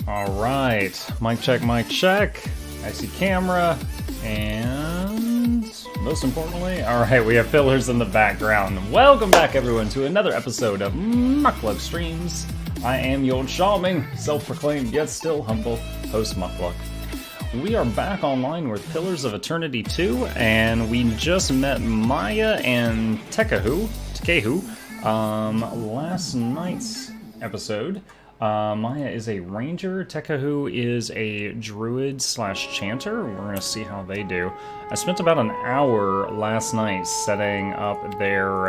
Alright, mic check, I see camera, and most importantly, alright, we have fillers in the background. Welcome back everyone to another episode of Mukluk Streams. I am your charming, self-proclaimed yet still humble host Mukluk. We are back online with Pillars of Eternity 2, and we just met Maya and Tekehu, last night's episode. Maya is a ranger, Tekehu is a druid slash chanter. We're going to see how they do. I spent about an hour last night setting up their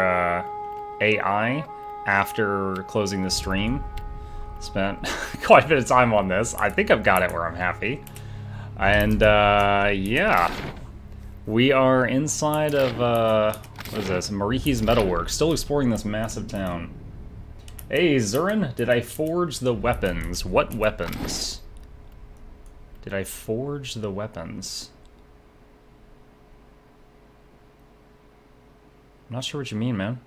AI after closing the stream. Spent quite a bit of time on this. I think I've got it where I'm happy. And yeah, we are inside of, what is this, Mariki's Metalworks, still exploring this massive town. Hey, Zurin, did I forge the weapons? What weapons? Did I forge the weapons? I'm not sure what you mean, man.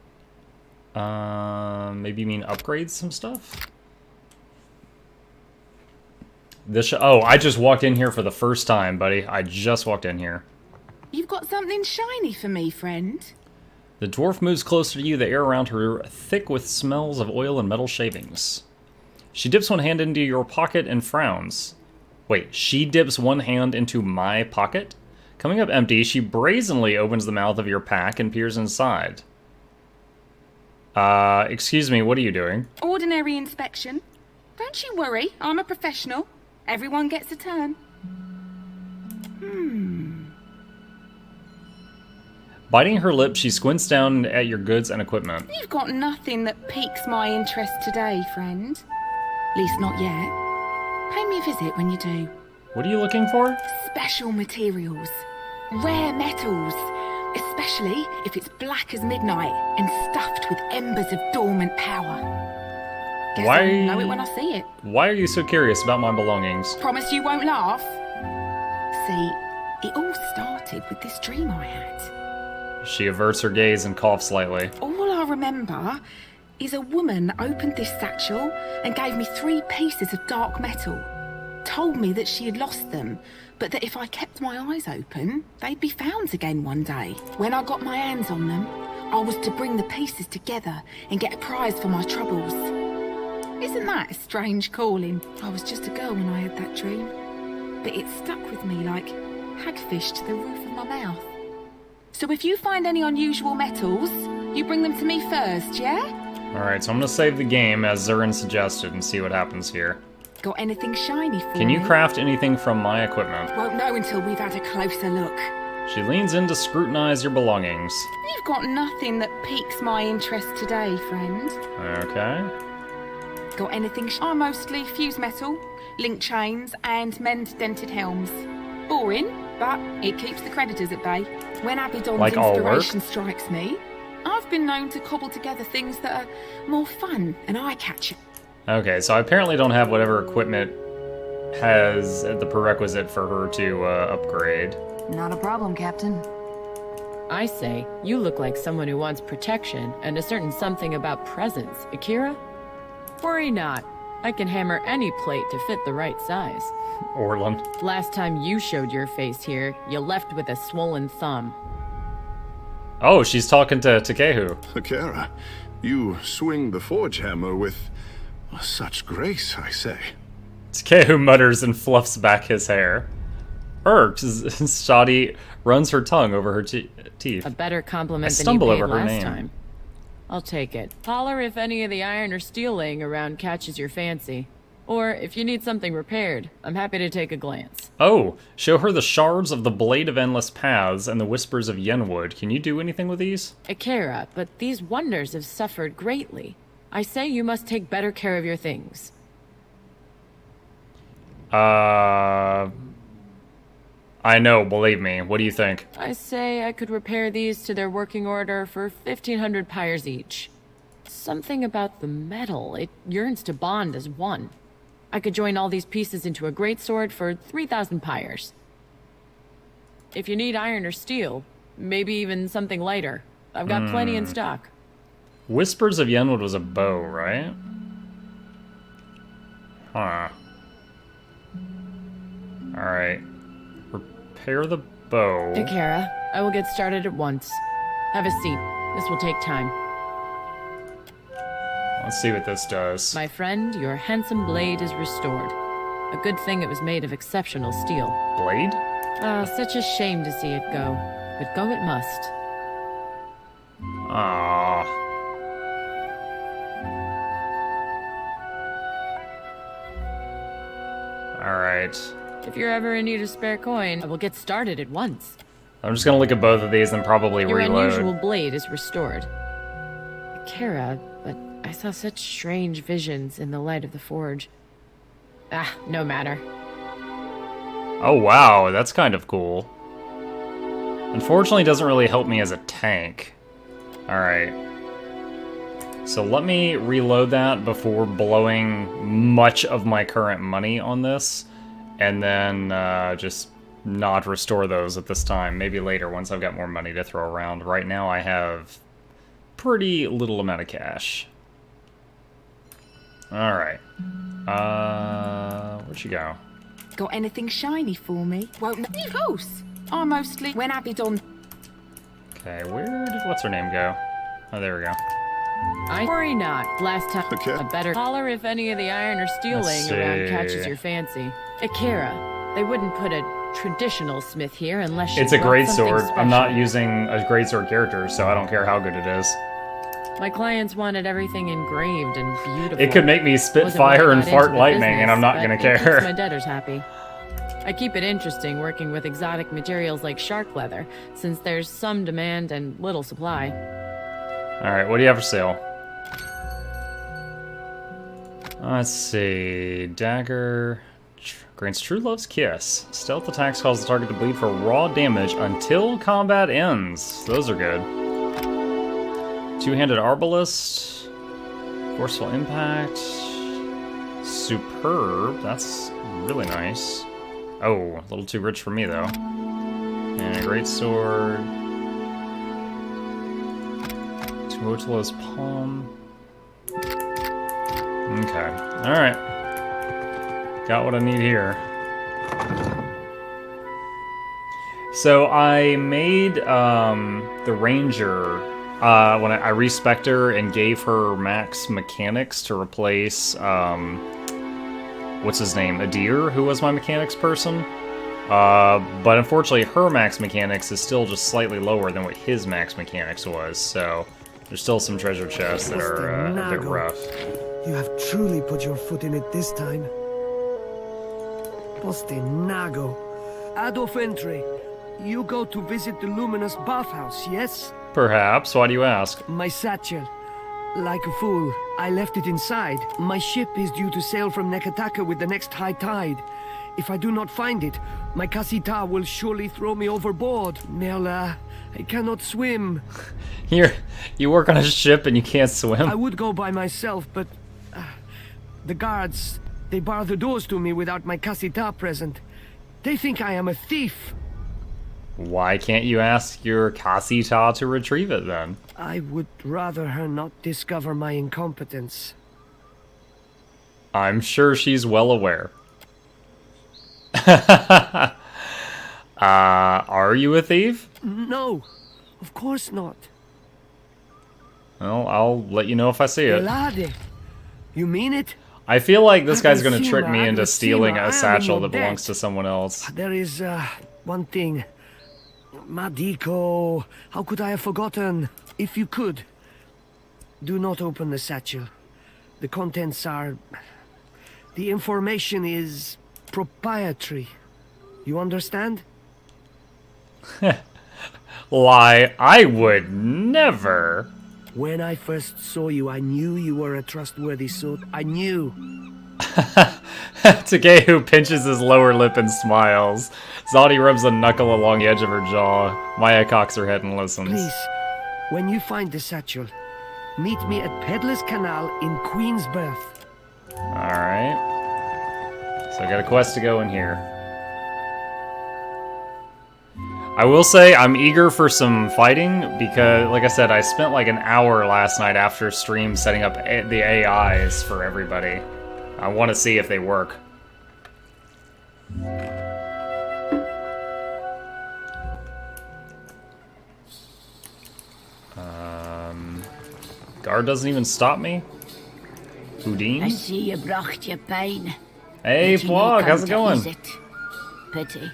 Maybe you mean upgrade some stuff? Oh, I just walked in here for the first time, buddy. I just walked in here. You've got something shiny for me, friend. The dwarf moves closer to you, the air around her thick with smells of oil and metal shavings. She dips one hand into your pocket and frowns. Wait, she dips one hand into my pocket? Coming up empty, she brazenly opens the mouth of your pack and peers inside. Excuse me, what are you doing? Ordinary inspection. Don't you worry, I'm a professional. Everyone gets a turn. Biting her lip, she squints down at your goods and equipment. You've got nothing that piques my interest today, friend. At least not yet. Pay me a visit when you do. What are you looking for? Special materials. Rare metals. Especially if it's black as midnight and stuffed with embers of dormant power. Guess I'll know it when I see it. Why are you so curious about my belongings? Promise you won't laugh. See, it all started with this dream I had. She averts her gaze and coughs slightly. All I remember is a woman opened this satchel and gave me 3 pieces of dark metal. Told me that she had lost them, but that if I kept my eyes open, they'd be found again one day. When I got my hands on them, I was to bring the pieces together and get a prize for my troubles. Isn't that a strange calling? I was just a girl when I had that dream, but it stuck with me like hagfish to the roof of my mouth. So if you find any unusual metals, you bring them to me first, yeah? Alright, so I'm gonna save the game as Zurin suggested and see what happens here. Got anything shiny for me? Can you craft anything from my equipment? Won't know until we've had a closer look. She leans in to scrutinize your belongings. You've got nothing that piques my interest today, friend. Okay. Got anything I mostly fuse metal, link chains, and mend dented helms. Boring, but it keeps the creditors at bay. When Abidon's inspiration strikes me, I've been known to cobble together things that are more fun and eye-catching. Okay, so I apparently don't have whatever equipment has the prerequisite for her to upgrade. Not a problem, Captain. I say, you look like someone who wants protection and a certain something about presence, Akira? Worry not. I can hammer any plate to fit the right size. Orland. Last time you showed your face here, you left with a swollen thumb. Oh, she's talking to Tekehu. Akira, you swing the forge hammer with such grace, I say. Tekehu mutters and fluffs back his hair. Shadi runs her tongue over her teeth. A better compliment than you paid last time. I'll take it. Holler if any of the iron or steel laying around catches your fancy. Or if you need something repaired, I'm happy to take a glance. Oh, show her the shards of the Blade of Endless Paths and the Whispers of Yenwood. Can you do anything with these? Akira, but these wonders have suffered greatly. I say you must take better care of your things. I know, believe me. What do you think? I say I could repair these to their working order for 1,500 pyres each. Something about the metal, it yearns to bond as one. I could join all these pieces into a great sword for 3,000 pyres. If you need iron or steel, maybe even something lighter, I've got plenty in stock. Whispers of Yenwood was a bow, right? Huh. Alright. Repair the bow. Akira, I will get started at once. Have a seat. This will take time. Let's see what this does. My friend, your handsome blade is restored. A good thing it was made of exceptional steel. Blade? Such a shame to see it go. But go it must. Aww. Alright. If you're ever in need of spare coin, I will get started at once. I'm just gonna look at both of these and probably Your reload. unusual blade is restored. Akira, but I saw such strange visions in the light of the forge. Ah, no matter. Oh wow, that's kind of cool. Unfortunately, it doesn't really help me as a tank. Alright. So let me reload that before blowing much of my current money on this. And then just not restore those at this time. Maybe later once I've got more money to throw around. Right now I have pretty little amount of cash. Alright. Where'd she go? Got anything shiny for me? Won't of course. I mostly when Abidon. Okay, where did what's her name go? Oh, there we go. I worry not. Last time, Okay. a better holler if any of the iron or steel Let's laying around see. catches your fancy. Akira, they wouldn't put a traditional smith here unless you It's a brought great something sword. I'm not special. using a great sword character, so I don't care how good it is. My clients wanted everything engraved and beautiful. It could make me spit Wasn't why I fire and got fart into the lightning, and I'm not business, gonna but it keeps my care. debtors happy. I keep it interesting working with exotic materials like shark leather, since there's some demand and little supply. Alright, what do you have for sale? Let's see. Dagger. Grants True Love's Kiss. Stealth attacks cause the target to bleed for raw damage until combat ends. Those are good. Two-handed Arbalist. Forceful Impact. Superb. That's really nice. Oh, a little too rich for me, though. And a great sword. Tuotilo's Palm. Okay. Alright. Got what I need here. So I made the Ranger when I respec'd her and gave her max mechanics to replace what's his name? Adir, who was my mechanics person. But unfortunately her max mechanics is still just slightly lower than what his max mechanics was, so there's still some treasure chests that are a bit rough. You have truly put your foot in it this time. Poste Nago. Adolf Entry, you go to visit the luminous bathhouse, yes? Perhaps. Why do you ask? My satchel. Like a fool, I left it inside. My ship is due to sail from Nekataka with the next high tide. If I do not find it, my Kasita will surely throw me overboard. Merla, I cannot swim. Here, you work on a ship and you can't swim? I would go by myself, but the guards, they bar the doors to me without my Kasita present. They think I am a thief. Why can't you ask your Kasita to retrieve it then? I would rather her not discover my incompetence. I'm sure she's well aware. Are you a thief? No, of course not. Well, I'll let you know if I see it. Elade, you mean it? I feel like this guy's gonna Aggressima, trick me into stealing aggressima, a satchel that I'm belongs dead. to someone else. There is, one thing. Madiko, how could I have forgotten? If you could, do not open the satchel. The contents are... The information is proprietary. You understand? Lie, I would never. When I first saw you, I knew you were a trustworthy sort. I knew. Takehu pinches his lower lip and smiles. Zadi rubs a knuckle along the edge of her jaw. Maya cocks her head and listens. Please, when you find the satchel, meet me at Peddler's Canal in Queensberth. Alright. So I got a quest to go in here. I will say I'm eager for some fighting because, like I said, I spent like an hour last night after stream setting up the AIs for everybody. I want to see if they work. Guard doesn't even stop me? I Houdin? see you brought your pain. Hey, But you no Plog, come how's it to going? ease it. Pity.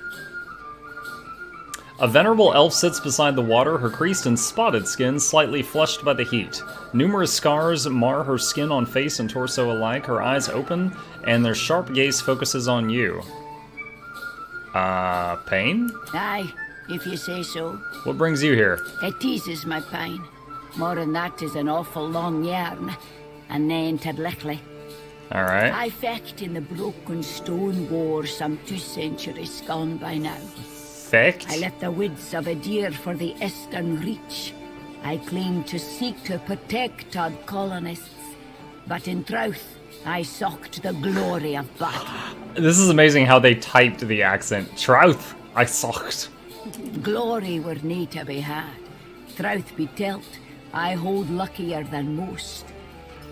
A venerable elf sits beside the water, her creased and spotted skin slightly flushed by the heat. Numerous scars mar her skin on face and torso alike, her eyes open, and their sharp gaze focuses on you. Pain? Aye, if you say so. What brings you here? It eases my pain. More than that is an awful long yarn. And nae lickly. Alright. I fecht in the broken stone war some 2 centuries gone by now. Fecht? I left the woods of a deer for the eastern reach. I claimed to seek to protect our colonists, but in truth, I sought the glory of battle. This is amazing how they typed the accent. Trouth, I sucked. Glory were nae to be had. Truth be telt, I hold luckier than most.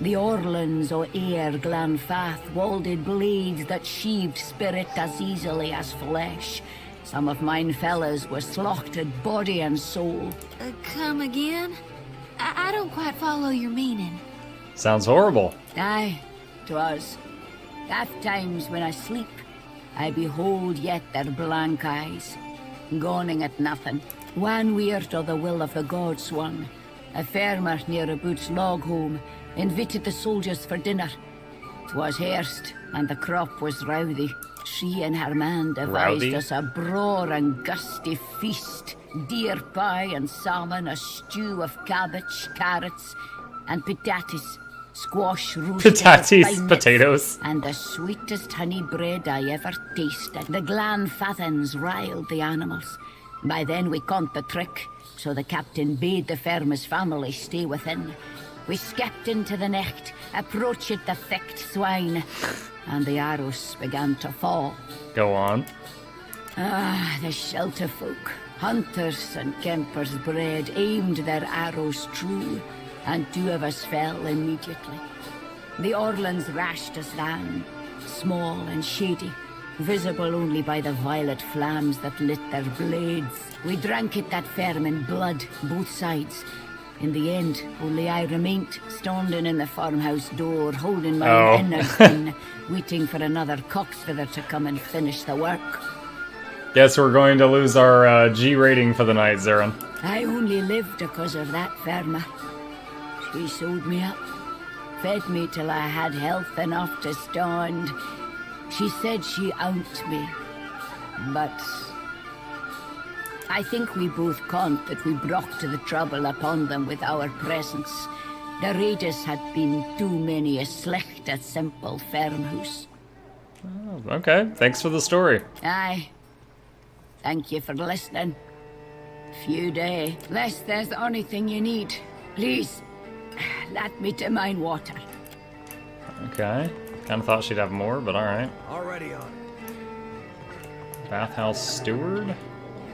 The Orlands o' Ayr Glanfath wielded blades that sheathed spirit as easily as flesh. Some of mine fellas were slaughtered body and soul. Come again? I don't quite follow your meaning. Sounds horrible. Aye, 'twas. Oft times when I sleep, I behold yet their blank eyes, gawning at nothing. One weird o' the will of the gods one, a farmer near a Boots log home, invited the soldiers for dinner. 'Twas hairst, and the crop was rowdy. She and her man devised Rowdy? us a braw and gusty feast. Deer pie and salmon, a stew of cabbage, carrots, and pataties. Squash roasted Pataties, by nips, potatoes. and the sweetest honey bread I ever tasted. The Glanfathans riled the animals. By then we caught the trick, so the captain bade the farmer's family stay within. We skipped into the necht, approached the thick swine, and the arrows began to fall. Go on. Ah, the shelter folk, hunters and kempers bred, aimed their arrows true, and 2 of us fell immediately. The Orlands rashed us down, small and shady, visible only by the violet flames that lit their blades. We drank it that firm in blood, both sides. In the end, only I remained, standing in the farmhouse door, holding my innards in, waiting for another cocksfeather to come and finish the work. Guess we're going to lose our G rating for the night, Zarin. I only lived because of that farmer. She sewed me up, fed me till I had health enough to stand. She said she owned me, but I think we both conned that we brought the trouble upon them with our presence. The raiders had been too many a slecht at simple farmhouse. Okay, thanks for the story. Aye. Thank you for listening. Few day. Less there's anything you need. Please, let me to mine water. Okay. Kind of thought she'd have more, but alright. Already on. Bathhouse steward?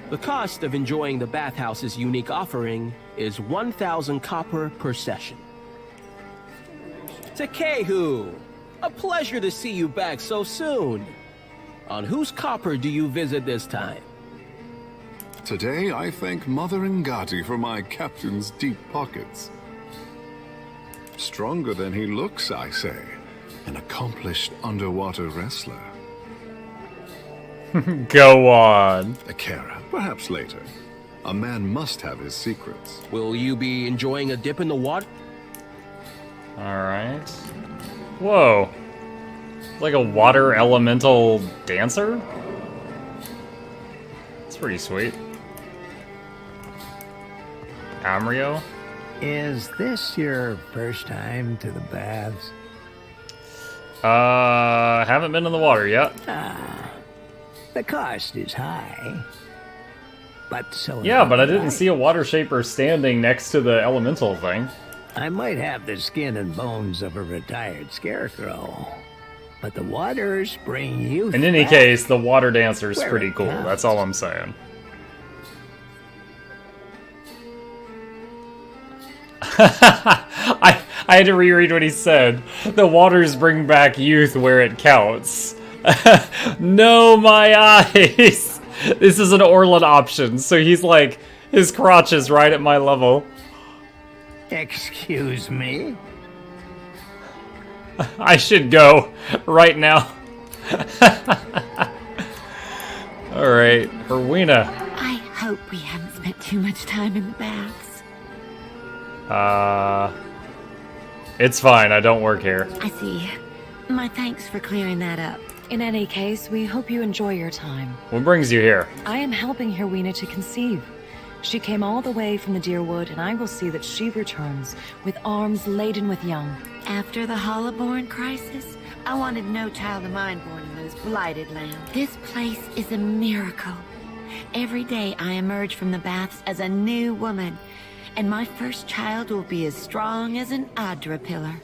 The cost of enjoying the bathhouse's unique offering is 1,000 copper per session. Takehu! A pleasure to see you back so soon. On whose copper do you visit this time? Today, I thank Mother Ngati for my captain's deep pockets. Stronger than he looks, I say. An accomplished underwater wrestler. Go on. A Kara, perhaps later. A man must have his secrets. Will you be enjoying a dip in the water? Alright. Whoa. Like a water elemental dancer? It's pretty sweet. Amrio? Is this your first time to the baths? Haven't been in the water yet. The cost is high. But so Yeah, but I am didn't see a water shaper standing next to the elemental thing. I might have the skin and bones of a retired scarecrow, but the waters bring youth In any back. case, the water dancer's Where pretty it cool. counts. That's all I'm saying. I had to reread what he said. The waters bring back youth where it counts. No, my eyes! This is an Orlan option, so he's like, his crotch is right at my level. Excuse me? I should go right now. Alright, Rowena. I hope we haven't spent too much time in the baths. It's fine, I don't work here. I see. My thanks for clearing that up. In any case, we hope you enjoy your time. What brings you here? I am helping Herwina to conceive. She came all the way from the Deerwood, and I will see that she returns with arms laden with young. After the Hollowborn crisis, I wanted no child of mine born in those blighted lands. This place is a miracle. Every day I emerge from the baths as a new woman, and my first child will be as strong as an Adra pillar.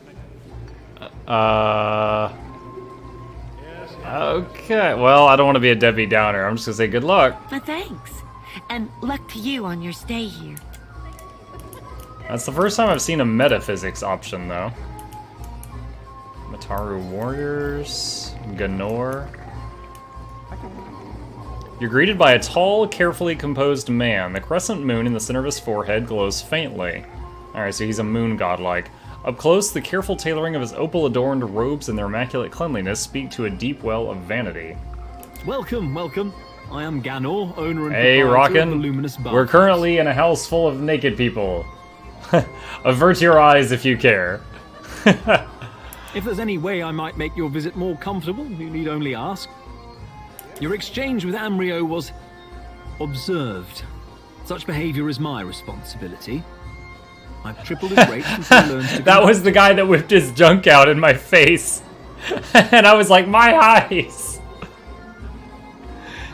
Okay, well, I don't want to be a Debbie Downer. I'm just gonna say good luck. But thanks. And luck to you on your stay here. That's the first time I've seen a metaphysics option, though. Mataru Warriors, Ganor. You're greeted by a tall, carefully composed man. The crescent moon in the center of his forehead glows faintly. Alright, so he's a moon godlike. Up close, the careful tailoring of his opal-adorned robes and their immaculate cleanliness speak to a deep well of vanity. Welcome, welcome. I am Ganor, owner and Hey, proprietor of the Rockin'. Luminous Bar. We're currently in a house full of naked people. Avert your eyes if you care. If there's any way I might make your visit more comfortable, you need only ask. Your exchange with Amrio was observed. Such behavior is my responsibility. I've tripled his rate since he learned to That was the guy that whipped his junk out in my face. And I was like, my eyes!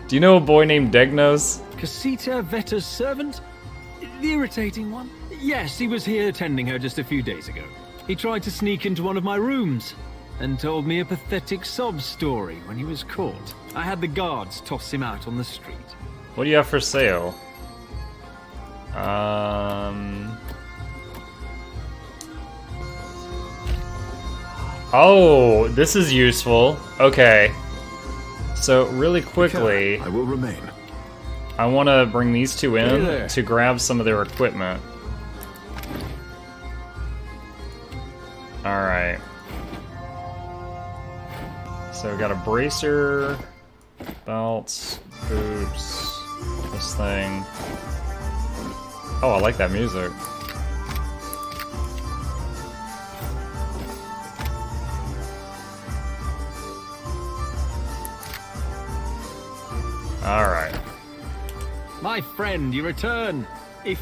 Do you know a boy named Degnos? Casita Vetta's servant? The irritating one? Yes, he was here tending her just a few days ago. He tried to sneak into one of my rooms and told me a pathetic sob story when he was caught. I had the guards toss him out on the street. What do you have for sale? Oh, this is useful. Okay. So, really quickly, I will remain. I want to bring these two Hey in there. to grab some of their equipment. Alright. So, we got a bracer, belts, boots, this thing. Oh, I like that music. Alright. My friend, you return. If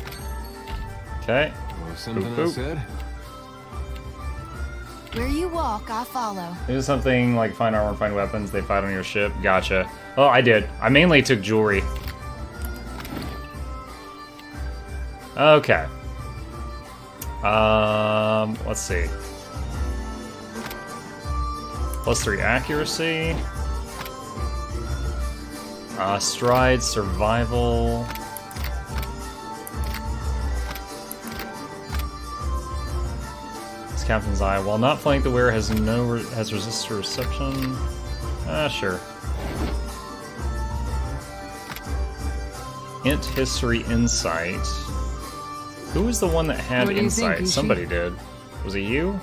Okay. Something Boop, I boop. said? Where you walk, I follow. Do something like find armor, find weapons, they fight on your ship. Gotcha. Oh, I did. I mainly took jewelry. Okay. Let's see. +3 accuracy. Stride, survival. It's Captain's Eye. While not flank, the wearer has has resist to reception. Sure. Int history insight. Who was the one that had What do you think, insight? Ishi? Somebody did. Was it you?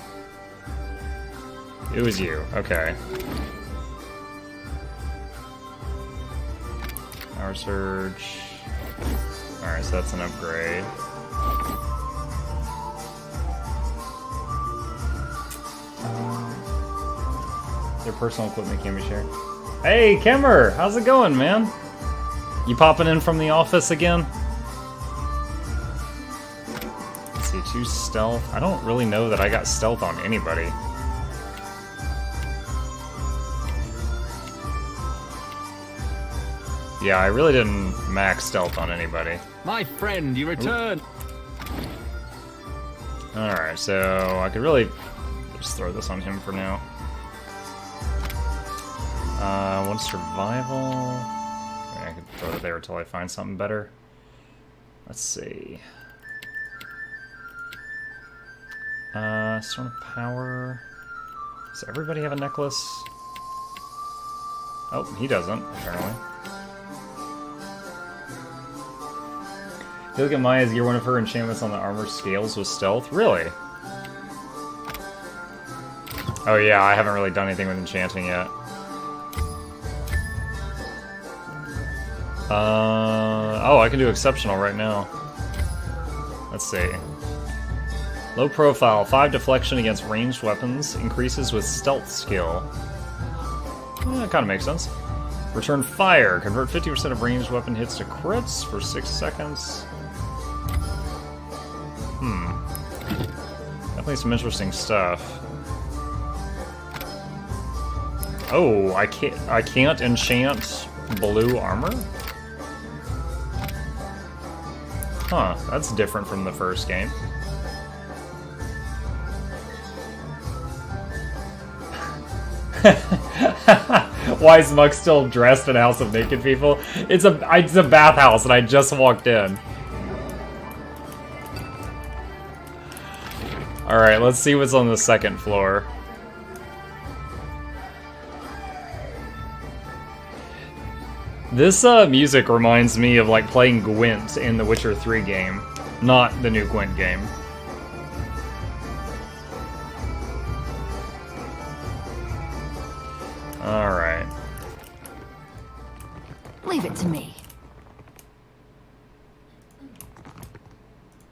It was you. Okay. Power surge. Alright, so that's an upgrade. Their personal equipment can be shared. Hey, Kimmer! How's it going, man? You popping in from the office again? Let's see, 2 stealth. I don't really know that I got stealth on anybody. Yeah, I really didn't max stealth on anybody. my friend, you return. Alright, so I could really just throw this on him for now. 1 survival. I could throw it there until I find something better. Let's see. Stone of Power. Does everybody have a necklace? Oh, he doesn't, apparently. If you look at Maya's gear, one of her enchantments on the armor scales with stealth. Really? Oh yeah, I haven't really done anything with enchanting yet. Oh, I can do exceptional right now. Let's see. Low profile, 5 deflection against ranged weapons, increases with stealth skill. That kind of makes sense. Return fire, convert 50% of ranged weapon hits to crits for 6 seconds. Definitely some interesting stuff. Oh, I can't enchant blue armor? Huh, that's different from the first game. Why is Muck still dressed in a House of Naked People? It's a bathhouse and I just walked in. Alright, let's see what's on the second floor. This music reminds me of like playing Gwent in the Witcher 3 game, not the new Gwent game. Alright. Leave it to me.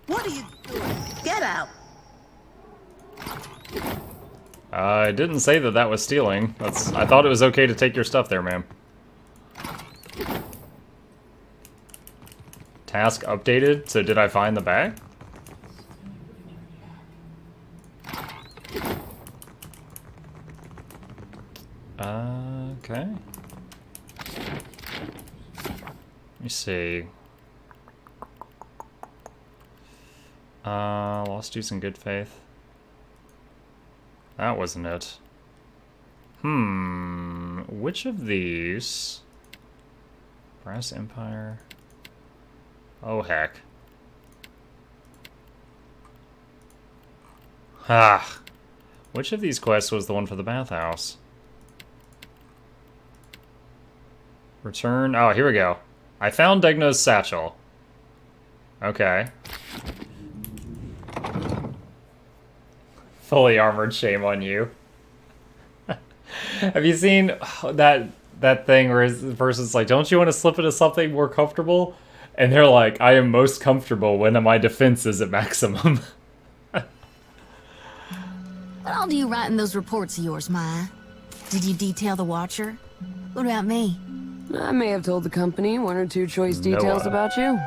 What are you doing? Get out! I didn't say that that was stealing. I thought it was okay to take your stuff there, ma'am. Task updated, so did I find the bag? Okay. Let me see. Lost use in good faith. That wasn't it. Which of these? Brass Empire. Oh, heck. Ah. Which of these quests was the one for the bathhouse? Return. Oh, here we go. I found Degno's satchel. Okay. Fully armored, shame on you. Have you seen that thing where the person's like, don't you want to slip into something more comfortable? And they're like, I am most comfortable when my defense is at maximum. What all do you write in those reports of yours, Maya? Did you detail the Watcher? What about me? I may have told the company 1 or 2 choice details about you.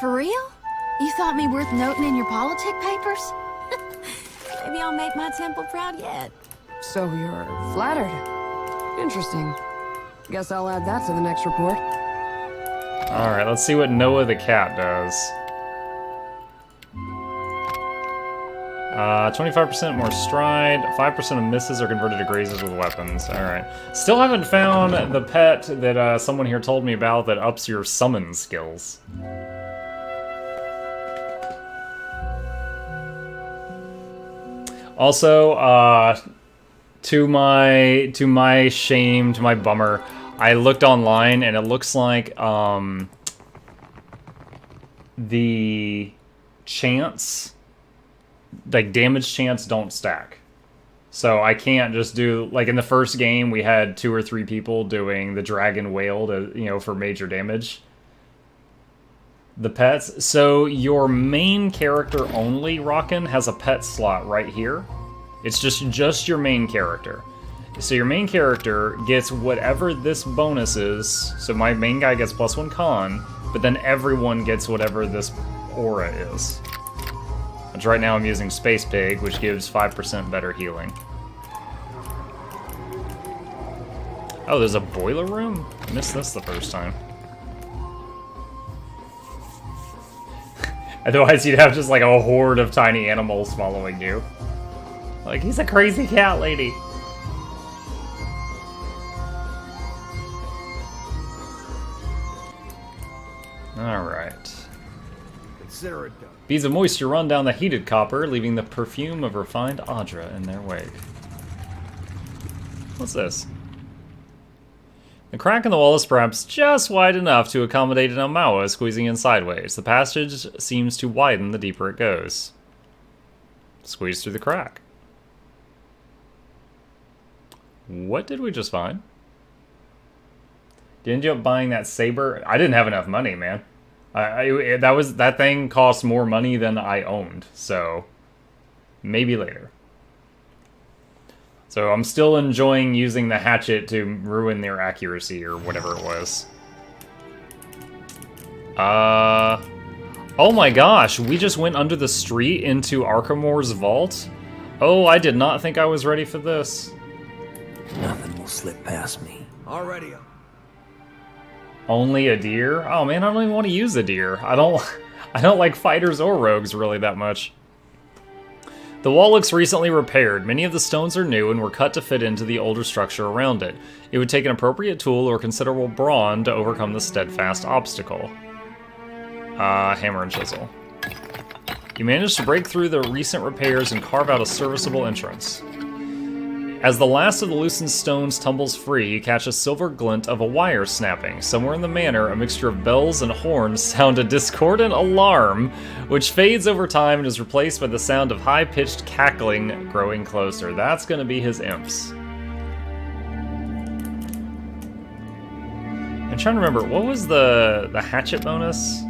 For real? You thought me worth noting in your politic papers? Maybe I'll make my temple proud yet. So you're flattered. Interesting. Guess I'll add that to the next report. Alright, let's see what Noah the cat does. 25% more stride, 5% of misses are converted to grazes with weapons. Alright. Still haven't found the pet that someone here told me about that ups your summon skills. Also, to my shame, to my bummer, I looked online and it looks like the chance, like damage chance, don't stack. So I can't just do, like in the first game we had 2 or 3 people doing the dragon wail to, you know, for major damage. The pets. So your main character only, Rockin', has a pet slot right here. It's just your main character. So your main character gets whatever this bonus is. So my main guy gets +1 con, but then everyone gets whatever this aura is. Which right now I'm using Space Pig, which gives 5% better healing. Oh, there's a boiler room? I missed this the first time. Otherwise you'd have just like a horde of tiny animals following you. Like, he's a crazy cat lady. Alright. Consider it done. Beads of moisture run down the heated copper, leaving the perfume of refined Audra in their wake. What's this? The crack in the wall is perhaps just wide enough to accommodate an Omawa squeezing in sideways. The passage seems to widen the deeper it goes. Squeeze through the crack. What did we just find? Did you end up buying that saber? I didn't have enough money, man. That thing cost more money than I owned, so maybe later. So I'm still enjoying using the hatchet to ruin their accuracy or whatever it was. Oh my gosh, we just went under the street into Arkamore's vault? Oh, I did not think I was ready for this. Nothing will slip past me. Already. Only a deer? Oh man, I don't even want to use a deer. I don't like fighters or rogues really that much. The wall looks recently repaired. Many of the stones are new and were cut to fit into the older structure around it. It would take an appropriate tool or considerable brawn to overcome the steadfast obstacle. Hammer and chisel. You managed to break through the recent repairs and carve out a serviceable entrance. As the last of the loosened stones tumbles free, you catch a silver glint of a wire snapping. Somewhere in the manor, a mixture of bells and horns sound a discordant alarm, which fades over time and is replaced by the sound of high-pitched cackling growing closer. That's gonna be his imps. I'm trying to remember, what was the hatchet bonus?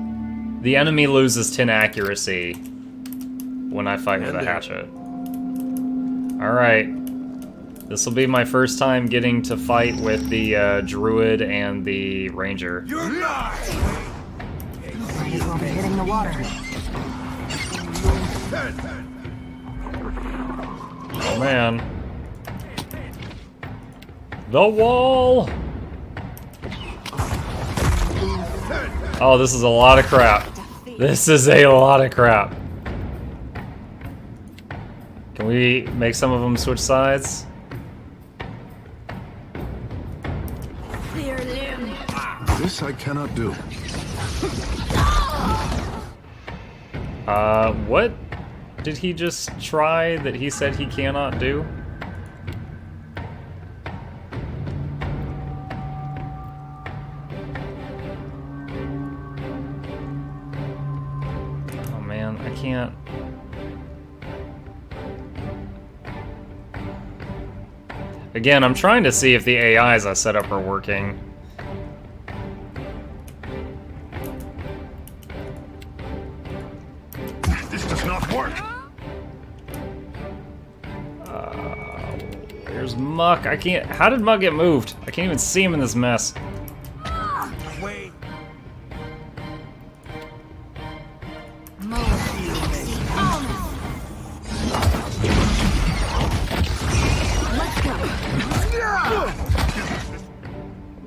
The enemy loses 10 accuracy when I fight with a hatchet. Alright. This will be my first time getting to fight with the druid and the ranger. Might as well be hitting the water. Oh man. The wall! Oh, this is a lot of crap. This is a lot of crap. Can we make some of them switch sides? This I cannot do. What did he just try that he said he cannot do? Oh man, I can't. Again, I'm trying to see if the AIs I set up are working. There's Muck. I can't. How did Muck get moved? I can't even see him in this mess. Wait.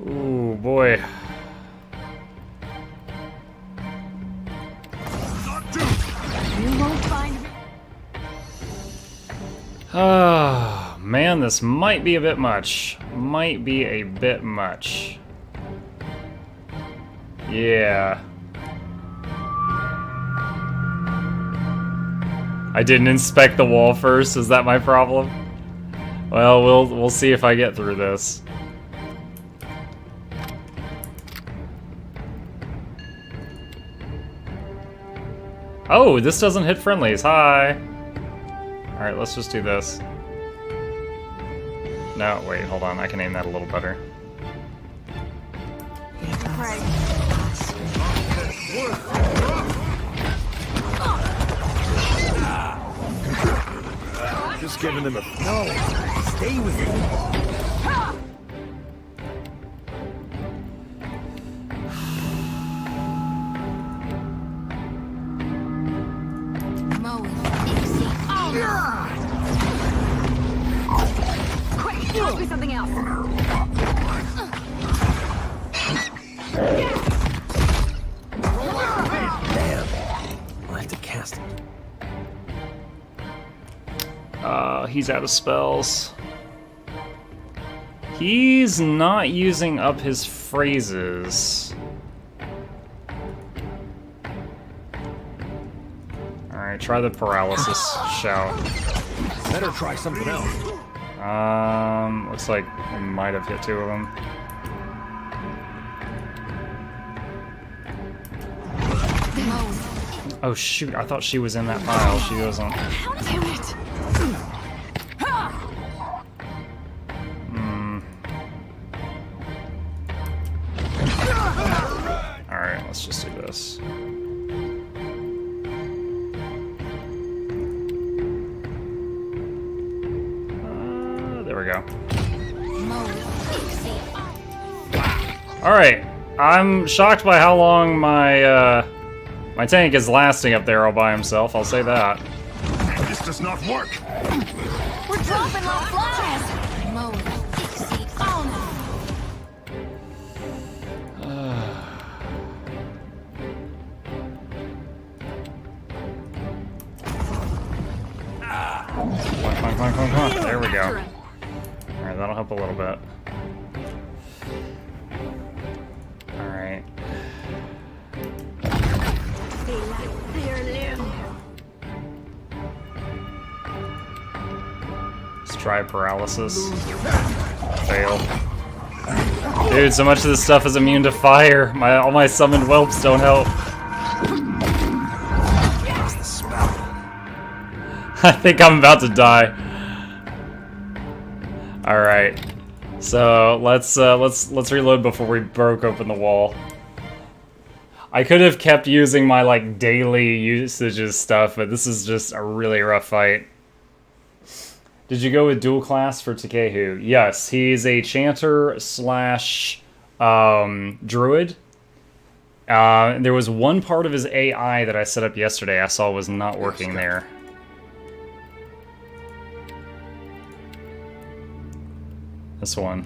Ooh, boy. You won't find me. Oh, man, this might be a bit much. Might be a bit much. Yeah. I didn't inspect the wall first, is that my problem? Well, we'll see if I get through this. Oh, this doesn't hit friendlies. Hi. Alright, let's just do this. No, wait, hold on. I can aim that a little better. Just giving them a... No! Stay with me! Quick, let's do something else. Damn. I'll have to cast it. He's out of spells. He's not using up his phrases. Alright, try the paralysis shout. Better try something else. Looks like I might have hit two of them. Oh shoot, I thought she was in that pile. She wasn't. Damn it! Alright, let's just do this. There we go. Alright, I'm shocked by how long my my tank is lasting up there all by himself, I'll say that. This does not work. We're dropping like flies! Come on. There we go. Alright, that'll help a little bit. Alright. Let's try paralysis. Fail. Dude, so much of this stuff is immune to fire. All my summoned whelps don't help. I think I'm about to die. All right, so let's reload before we broke open the wall. I could have kept using my like daily usages stuff, but this is just a really rough fight. Did you go with dual class for Takehu? Yes, he's a chanter slash druid. There was one part of his AI that I set up yesterday I saw was not working there. This one.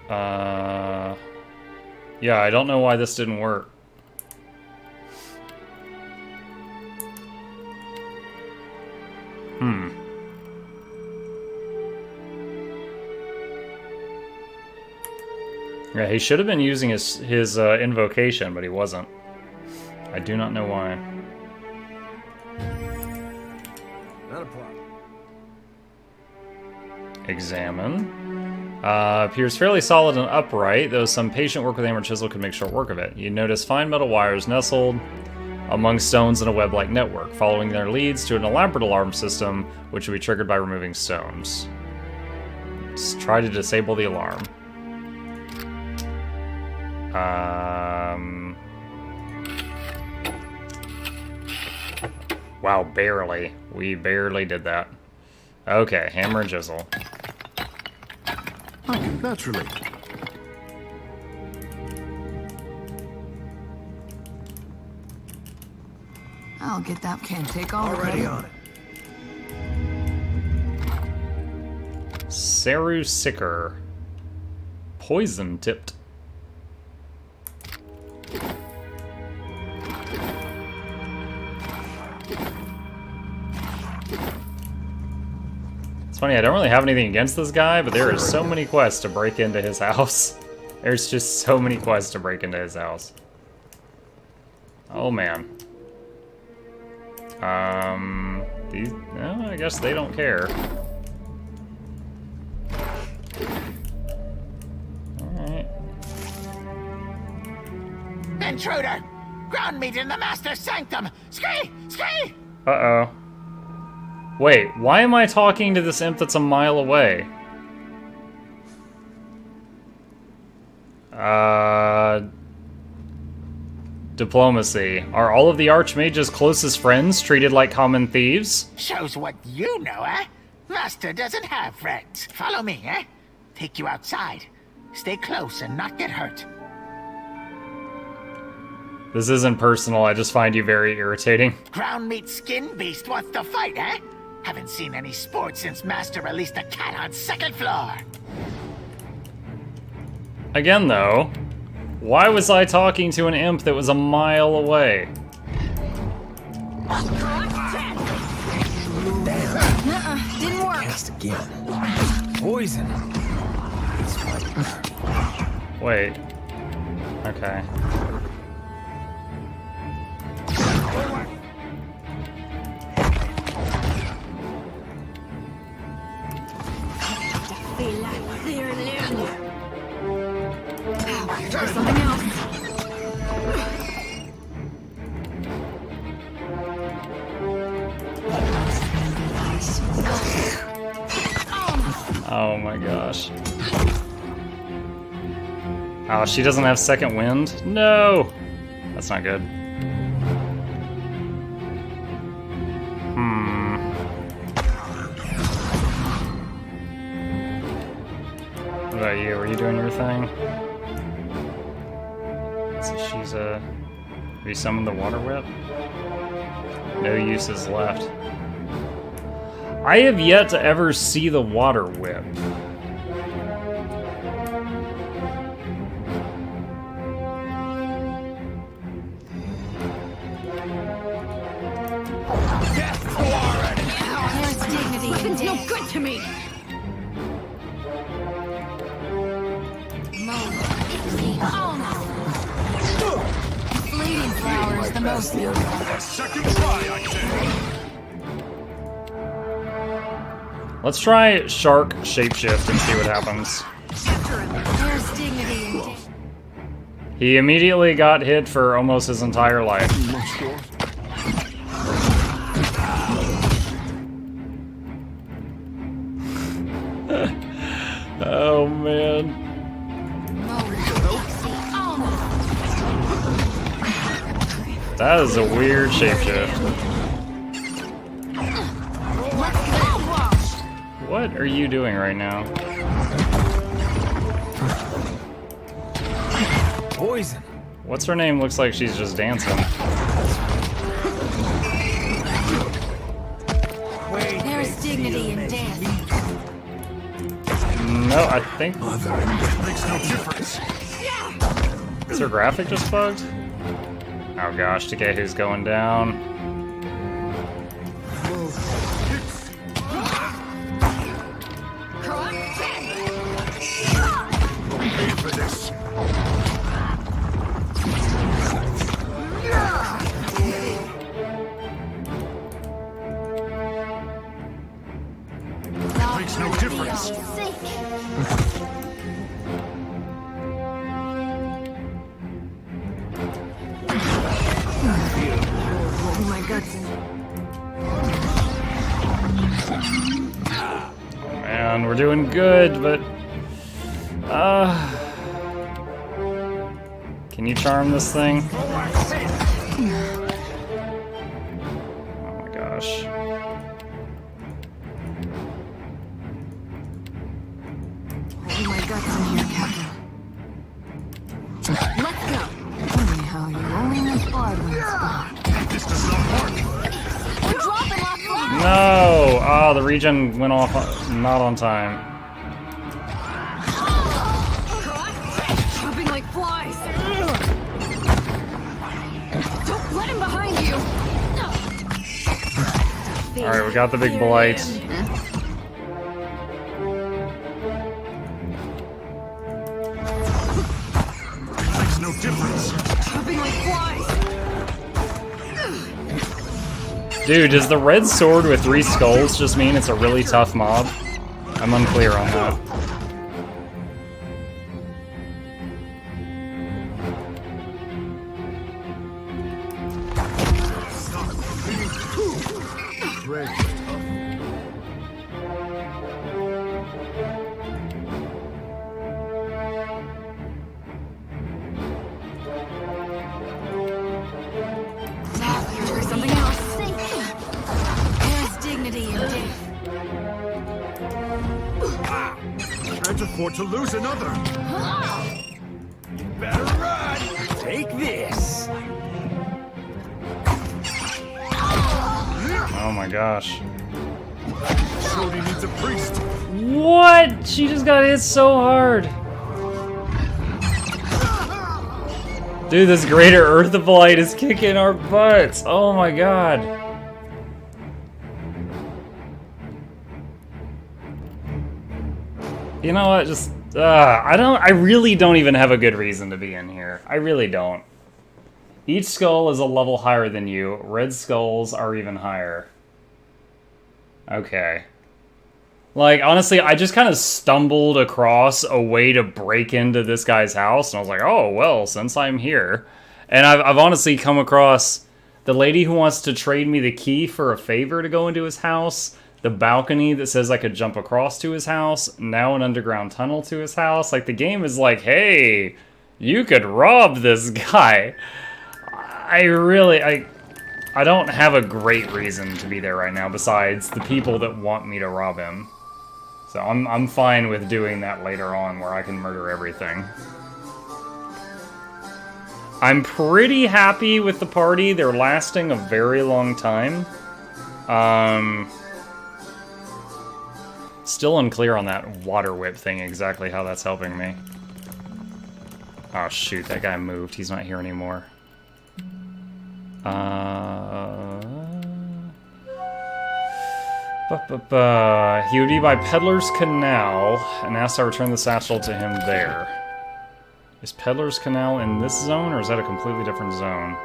Yeah, I don't know why this didn't work. Yeah, he should have been using his invocation, but he wasn't. I do not know why. Not a problem. Examine. Appears fairly solid and upright, though some patient work with hammer chisel could make short work of it. You notice fine metal wires nestled among stones in a web-like network. Following their leads to an elaborate alarm system, which will be triggered by removing stones. Let's try to disable the alarm. Wow, barely. We barely did that. Okay, hammer and chisel. Naturally. I'll get that can take all Already on it. Saru Sicker. Poison tipped. It's funny, I don't really have anything against this guy, but there are so many quests to break into his house. There's just so many quests to break into his house. Oh man. These, no, I guess they don't care. Alright. Intruder! Ground meat in the Master's Sanctum! Ski! Ski! Uh-oh. Wait, why am I talking to this imp that's a mile away? Diplomacy. Are all of the Archmage's closest friends treated like common thieves? Shows what you know, eh? Master doesn't have friends. Follow me, eh? Take you outside. Stay close and not get hurt. This isn't personal, I just find you very irritating. Ground meat skin beast wants to fight, eh? Haven't seen any sport since Master released a cat on second floor. Again, though, why was I talking to an imp that was a mile away? Didn't work. Cast again. Poison. Wait. Okay. Something else. Oh my gosh. Oh, she doesn't have second wind? No! That's not good. What about you? Are you doing your thing? So she's have you summoned the water whip? No uses left. I have yet to ever see the water whip. Weapons no good to me. Fleeting flowers, the most beautiful. Second try, I say. Let's try Shark Shapeshift and see what happens. There's dignity in He immediately got hit for almost his entire life. Oh man. That is a weird shapeshift. What are you doing right now? Poison. What's her name? Looks like she's just dancing. There's dignity in death. No, I think. Makes no difference. Is her graphic just bugged? Oh gosh, Takehu's going down. Makes no difference. Oh my guts. Oh man, we're doing good, but can you charm this thing? Oh my gosh. Oh my guts in here, Captain. Let's go. Funny how you only miss blood when it's gone. This does not work. We're dropping off fleet. No! Ah, the regen went off not on time. Dropping like flies. Don't let him behind you. Alright, we got the big blight. Makes no difference. Dropping like flies. Dude, does the red sword with 3 skulls just mean it's a really tough mob? I'm unclear on that. Try something else. There's dignity in death. Can't afford to lose another. Better run. Take this. Oh my gosh. Shorty needs a priest. What? She just got hit so hard. Dude, this greater Earth Blight is kicking our butts. Oh my god. You know what? Just I really don't even have a good reason to be in here. I really don't. Each skull is a level higher than you. Red skulls are even higher. Okay. Like, honestly, I just kind of stumbled across a way to break into this guy's house, and I was like, oh, well, since I'm here. And I've honestly come across the lady who wants to trade me the key for a favor to go into his house, the balcony that says I could jump across to his house, now an underground tunnel to his house. Like, the game is like, hey, you could rob this guy. I don't have a great reason to be there right now besides the people that want me to rob him. So I'm fine with doing that later on where I can murder everything. I'm pretty happy with the party. They're lasting a very long time. Still unclear on that water whip thing, exactly how that's helping me. Oh shoot, that guy moved. He's not here anymore. He would be by Peddler's Canal, and asked I return the satchel to him there. Is Peddler's Canal in this zone, or is that a completely different zone?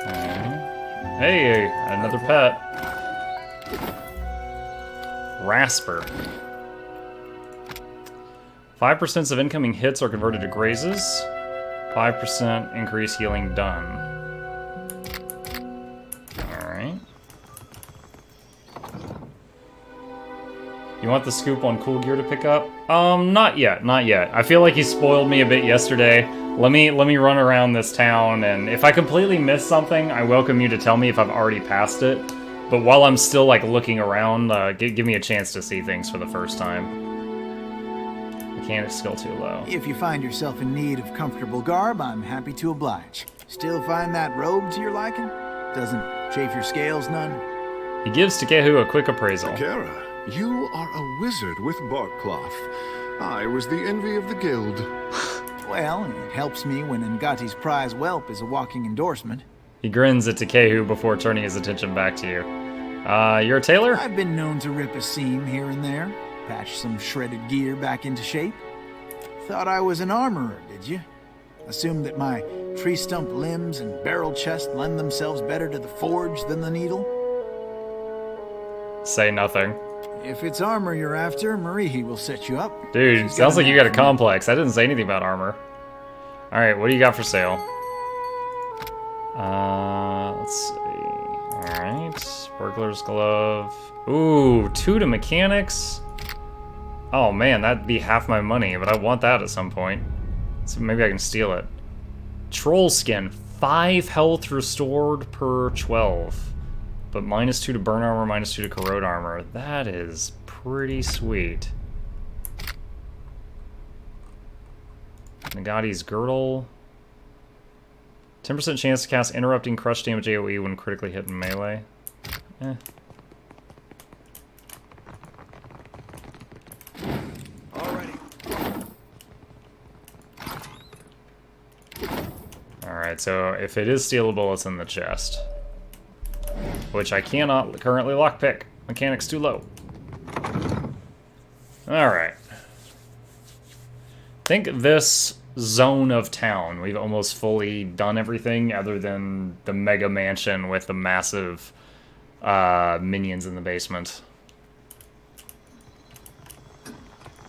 Okay. Hey, another pet. Rasper. 5% of incoming hits are converted to grazes. 5% increase healing done. Alright. You want the scoop on cool gear to pick up? Not yet, not yet. I feel like he spoiled me a bit yesterday. Let me run around this town, and if I completely miss something, I welcome you to tell me if I've already passed it. But while I'm still, like, looking around, give me a chance to see things for the first time. Mechanic skill too low. If you find yourself in need of comfortable garb, I'm happy to oblige. Still find that robe to your liking? Doesn't chafe your scales none? He gives Takehu a quick appraisal. Takara, you are a wizard with bark cloth. I was the envy of the guild. Well, it helps me when Ngati's prize whelp is a walking endorsement. He grins at Takehu before turning his attention back to you. You're a tailor? I've been known to rip a seam here and there, patch some shredded gear back into shape. Thought I was an armorer, did you? Assumed that my tree stump limbs and barrel chest lend themselves better to the forge than the needle? Say nothing. If it's armor you're after, Marie will set you up. Dude, sounds like you got a complex. I didn't say anything about armor. Alright, what do you got for sale? Let's see. Alright. Burglar's glove. Ooh, 2 to mechanics. Oh man, that'd be half my money, but I want that at some point. So maybe I can steal it. Troll skin. 5 health restored per 12. But -2 to burn armor, -2 to corrode armor. That is pretty sweet. Nagati's girdle. 10% chance to cast interrupting crush damage AoE when critically hit in melee. Eh. Alright, so if it is stealable, it's in the chest. Which I cannot currently lockpick. Mechanic's too low. Alright. I think this zone of town, we've almost fully done everything other than the mega mansion with the massive minions in the basement.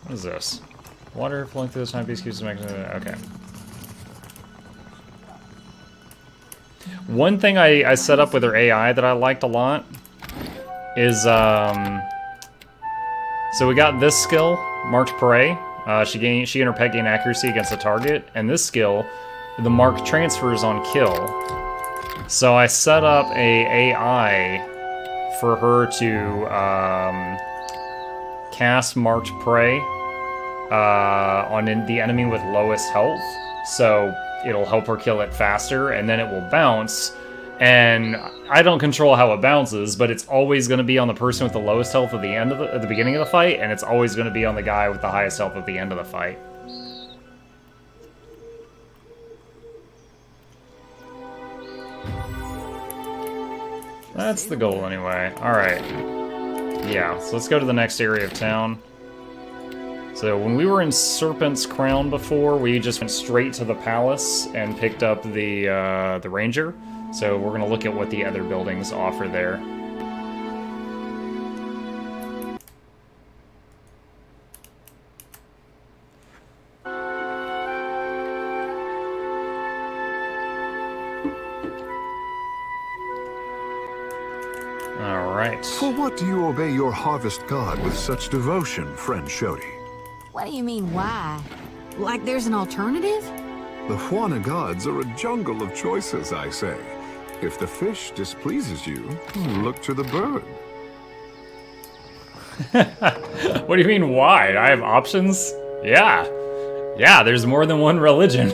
What is this? Water flowing through this timepiece keeps making it. Okay. One thing I set up with her AI that I liked a lot is, so we got this skill, Marked Prey. She and her pet gain accuracy against a target, and this skill, the mark transfers on kill. So I set up a AI for her to cast Marked Prey on the enemy with lowest health. So it'll help her kill it faster, and then it will bounce. And I don't control how it bounces, but it's always going to be on the person with the lowest health at the beginning of the fight, and it's always going to be on the guy with the highest health at the end of the fight. That's the goal anyway. Alright. Yeah, so let's go to the next area of town. So when we were in Serpent's Crown before, we just went straight to the palace and picked up the ranger. So we're gonna look at what the other buildings offer there. Alright. For what do you obey your harvest god with such devotion, friend Shodi? What do you mean, why? Like there's an alternative? The Juana gods are a jungle of choices, I say. If the fish displeases you, look to the bird. What do you mean, why? I have options? Yeah. Yeah, there's more than one religion.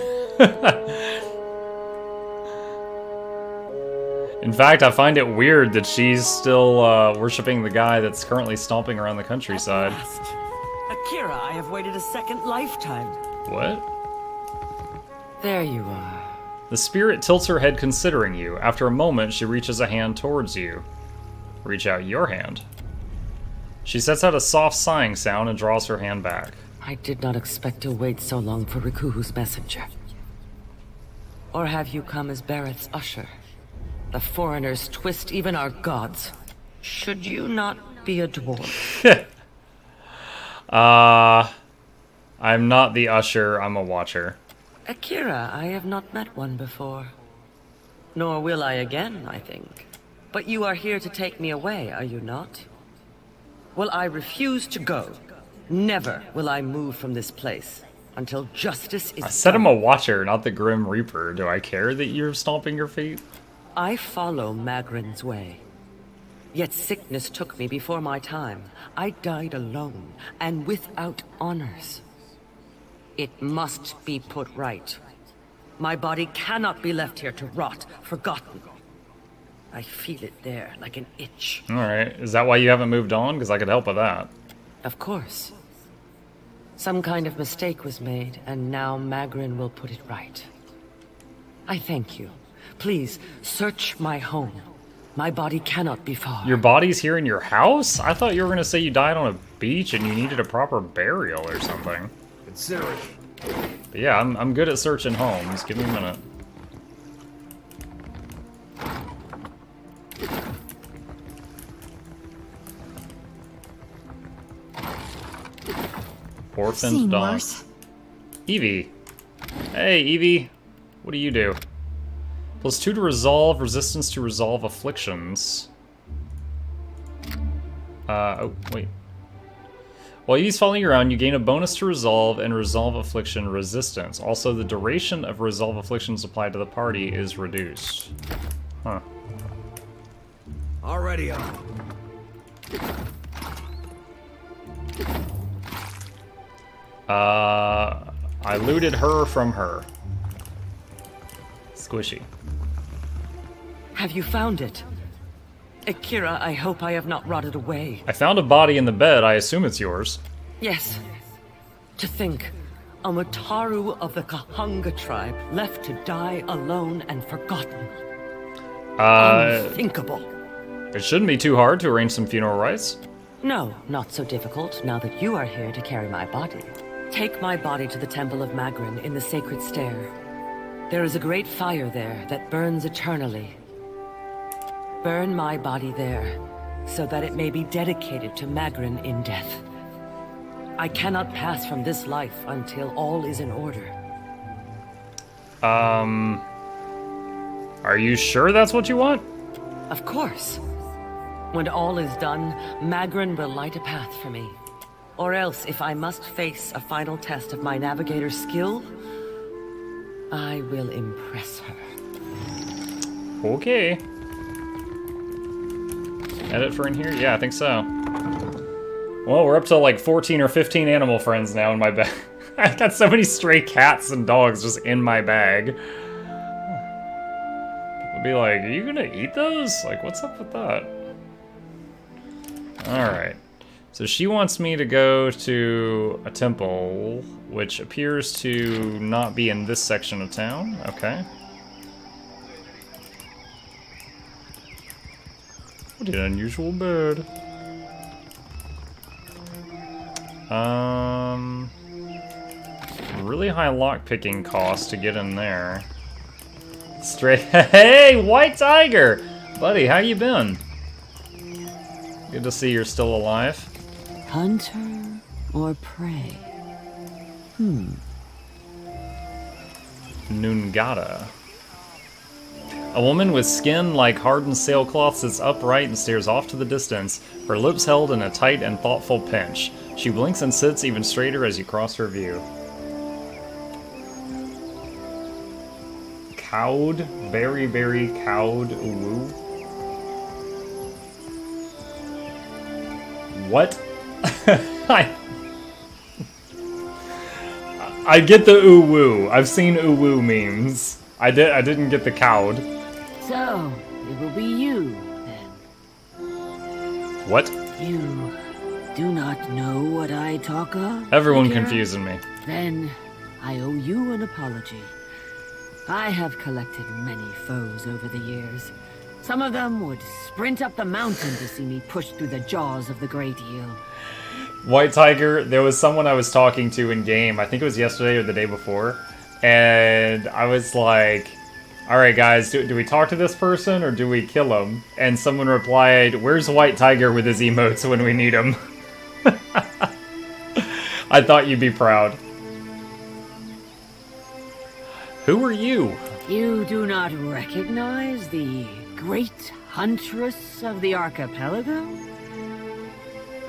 In fact, I find it weird that she's still worshipping the guy that's currently stomping around the countryside. Akira, I have waited a second lifetime. What? There you are. The spirit tilts her head considering you. After a moment, she reaches a hand towards you. Reach out your hand. She sets out a soft sighing sound and draws her hand back. I did not expect to wait so long for Rikuhu's messenger. Or have you come as Bareth's usher? The foreigners twist even our gods. Should you not be a dwarf? I'm not the usher, I'm a watcher. Akira, I have not met one before. Nor will I again, I think. But you are here to take me away, are you not? Well, I refuse to go. Never will I move from this place until justice is I said done. I'm a watcher, not the Grim Reaper. Do I care that you're stomping your feet? I follow Magrin's way. Yet sickness took me before my time. I died alone, and without honors. It must be put right. My body cannot be left here to rot, forgotten. I feel it there, like an itch. Alright, is that why you haven't moved on? Because I could help with that. Of course. Some kind of mistake was made, and now Magrin will put it right. I thank you. Please, search my home. My body cannot be far. Your body's here in your house? I thought you were going to say you died on a beach and you needed a proper burial or something. Consider it. But yeah, I'm good at searching homes. Give me a minute. Orphaned dog. Evie. Hey, Evie. What do you do? +2 to resolve, resistance to resolve afflictions. Oh, wait. While Evie's following you around, you gain a bonus to resolve and resolve affliction resistance. Also, the duration of resolve afflictions applied to the party is reduced. Huh. Already up. I looted her from her. Squishy. Have you found it? Akira, I hope I have not rotted away. I found a body in the bed. I assume it's yours. Yes. To think, a Mataru of the Kahanga tribe left to die alone and forgotten. Unthinkable. It shouldn't be too hard to arrange some funeral rites. No, not so difficult now that you are here to carry my body. Take my body to the Temple of Magrin in the Sacred Stair. There is a great fire there that burns eternally. Burn my body there, so that it may be dedicated to Magrin in death. I cannot pass from this life until all is in order. Are you sure that's what you want? Of course. When all is done, Magrin will light a path for me. Or else, if I must face a final test of my navigator's skill, I will impress her. Okay. Edit for in here? Yeah, I think so. Well, we're up to like 14 or 15 animal friends now in my bag. I got so many stray cats and dogs just in my bag. I'll be like, are you gonna eat those? Like, what's up with that? Alright. So she wants me to go to a temple, which appears to not be in this section of town. Okay. What an unusual bird. Really high lockpicking cost to get in there. Straight. Hey, White Tiger! Buddy, how you been? Good to see you're still alive. Hunter or prey? Nungata. A woman with skin like hardened sailcloth sits upright and stares off to the distance, her lips held in a tight and thoughtful pinch. She blinks and sits even straighter as you cross her view. Cowed, very, very cowed uwu. What? I get the uwu. I've seen uwu memes. I didn't get the cowed. So, it will be you, then. What? You do not know what I talk of? Everyone Akira? confusing me. Then, I owe you an apology. I have collected many foes over the years. Some of them would sprint up the mountain to see me push through the jaws of the Great Eel. White Tiger, there was someone I was talking to in game, I think it was yesterday or the day before, and I was like, alright guys, do we talk to this person or do we kill him? And someone replied, where's White Tiger with his emotes when we need him? I thought you'd be proud. Who are you? You do not recognize the great huntress of the archipelago?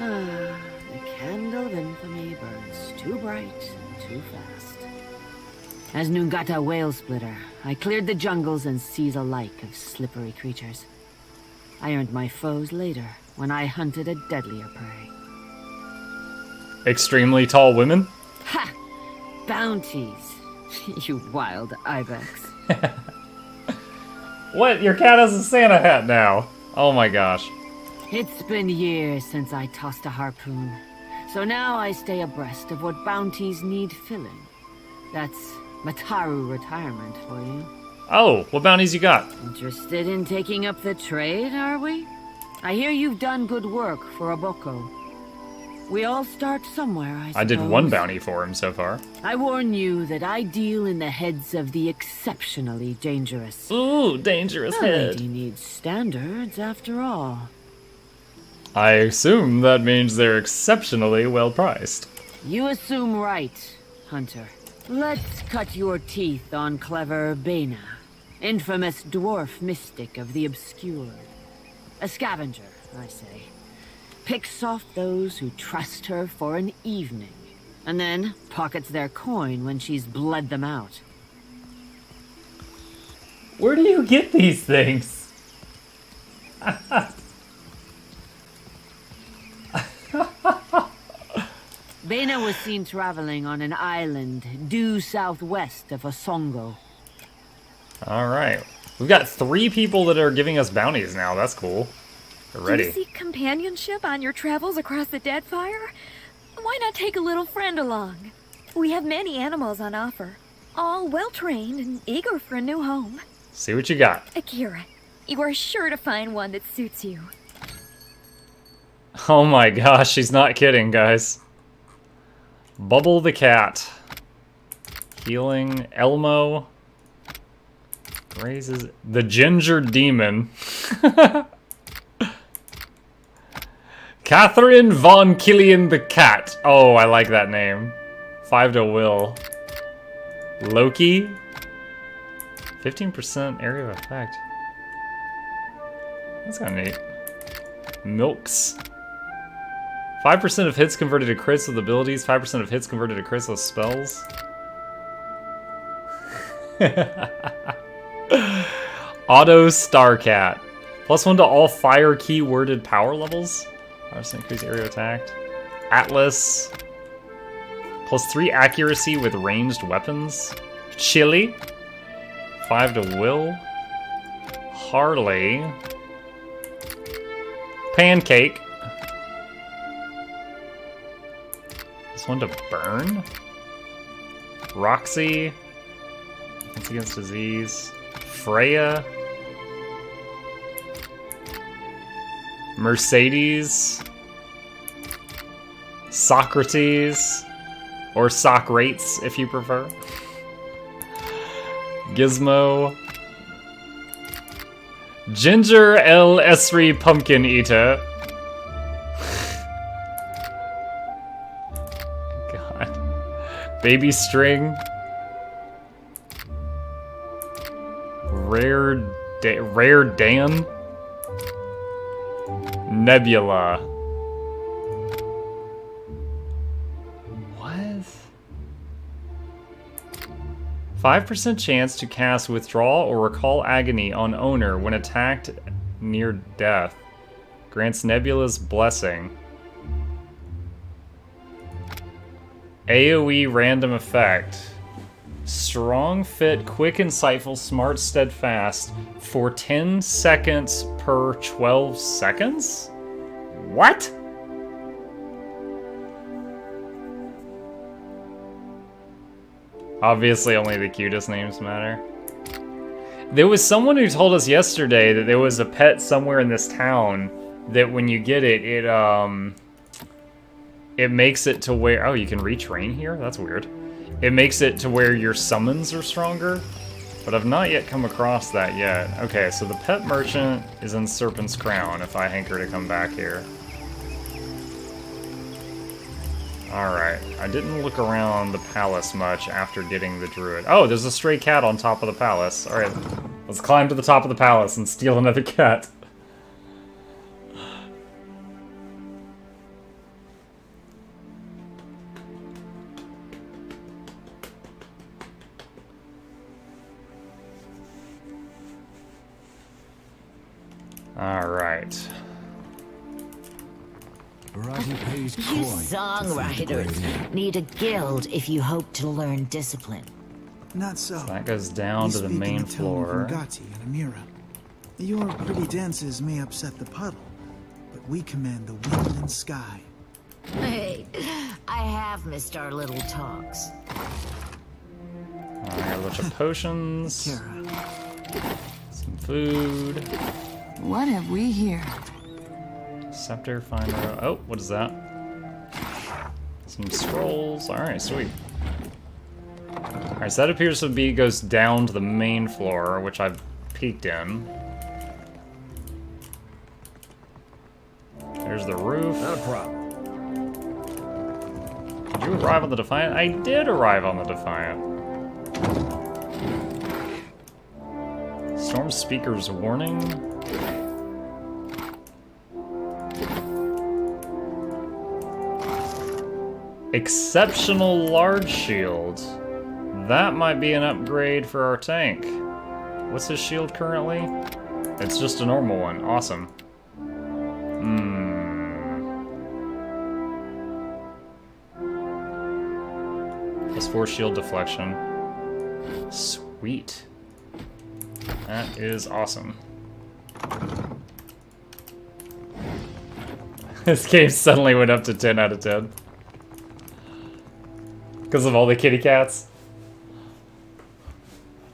Ah, the candle of infamy burns too bright and too fast. As Nungata Whale Splitter, I cleared the jungles and seas alike of slippery creatures. I earned my foes later when I hunted a deadlier prey. Extremely tall women? Ha! Bounties. You wild ibex. What? Your cat has a Santa hat now. Oh my gosh. It's been years since I tossed a harpoon, so now I stay abreast of what bounties need filling. That's Mataru retirement for you. Oh, what bounties you got? Interested in taking up the trade, are we? I hear you've done good work for Aboko. We all start somewhere, I suppose. I did one bounty for him so far. I warn you that I deal in the heads of the exceptionally dangerous. Ooh, dangerous A head. lady needs standards, after all. I assume that means they're exceptionally well priced. You assume right, Hunter. Let's cut your teeth on clever Bena, infamous dwarf mystic of the obscure. A scavenger, I say. Picks off those who trust her for an evening, and then pockets their coin when she's bled them out. Where do you get these things? Bena was seen traveling on an island due southwest of Osongo. Alright. We've got 3 people that are giving us bounties now. That's cool. We're Do ready. you seek companionship on your travels across the Deadfire? Why not take a little friend along? We have many animals on offer, all well-trained and eager for a new home. See what you got. Akira, you are sure to find one that suits you. Oh my gosh, she's not kidding, guys. Bubble the cat. Healing. Elmo. Raises. The Ginger Demon. Catherine Von Killian the Cat. Oh, I like that name. 5 to will. Loki. 15% area of effect. That's kind of neat. Milks. 5% of hits converted to crits with abilities. 5% of hits converted to crits with spells. Auto Starcat. +1 to all fire keyworded power levels. 5% increase area attacked. Atlas. +3 accuracy with ranged weapons. Chili. 5 to will. Harley. Pancake. +1 to burn. Roxy. It's against disease. Freya. Mercedes. Socrates. Or Socrates, if you prefer. Gizmo. Ginger El Esri Pumpkin Eater. God. Baby String. Rare Rare Dan? Nebula. What? 5% chance to cast Withdraw or Recall Agony on owner when attacked near death. Grants Nebula's Blessing. AoE random effect. Strong, fit, quick, insightful, smart, steadfast for 10 seconds per 12 seconds? What? Obviously, only the cutest names matter. There was someone who told us yesterday that there was a pet somewhere in this town that when you get it, it makes it to where... Oh, you can retrain here? That's weird. It makes it to where your summons are stronger, but I've not yet come across that yet. Okay, so the pet merchant is in Serpent's Crown if I hanker to come back here. Alright, I didn't look around the palace much after getting the druid. Oh, there's a stray cat on top of the palace. Alright, let's climb to the top of the palace and steal another cat. Alright. You songwriters need a guild if you hope to learn discipline. Not so. That goes down to the main floor. And Amira. Your pretty dances may upset the puddle, but we command the wind and sky. Hey, I have missed our little talks. I got a bunch of potions. Some food. What have we here? Scepter, finder. Oh, what is that? Some scrolls. Alright, sweet. Alright, so that appears to be goes down to the main floor, which I've peeked in. There's the roof. Not a problem. Did you arrive on the Defiant? I did arrive on the Defiant. Storm Speaker's Warning. Exceptional Large Shield. That might be an upgrade for our tank. What's his shield currently? It's just a normal one. Awesome. +4 shield deflection. Sweet. That is awesome. This game suddenly went up to 10 out of 10. Because of all the kitty cats.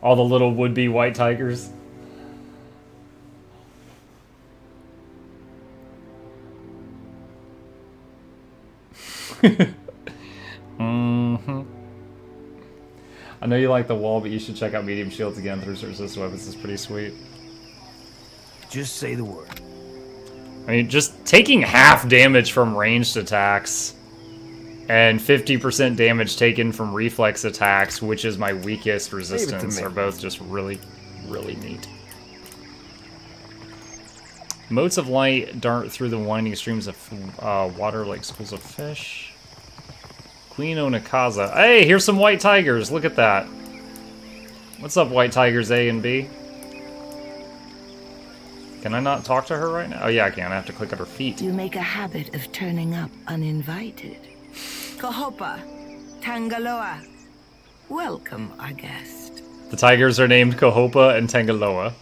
All the little would-be white tigers. I know you like the wall, but you should check out medium shields again through resist weapons. It's pretty sweet. Just say the word. I mean, just taking half damage from ranged attacks and 50% damage taken from reflex attacks, which is my weakest resistance, are both just really, really neat. Motes of light dart through the winding streams of water like schools of fish. Queen Onakaza. Hey, here's some white tigers. Look at that. What's up, white tigers A and B? Can I not talk to her right now? Oh yeah, I can. I have to click on her feet. You make a habit of turning up uninvited. Kohopa, Tangaloa. Welcome, our guest. The tigers are named Kohopa and Tangaloa.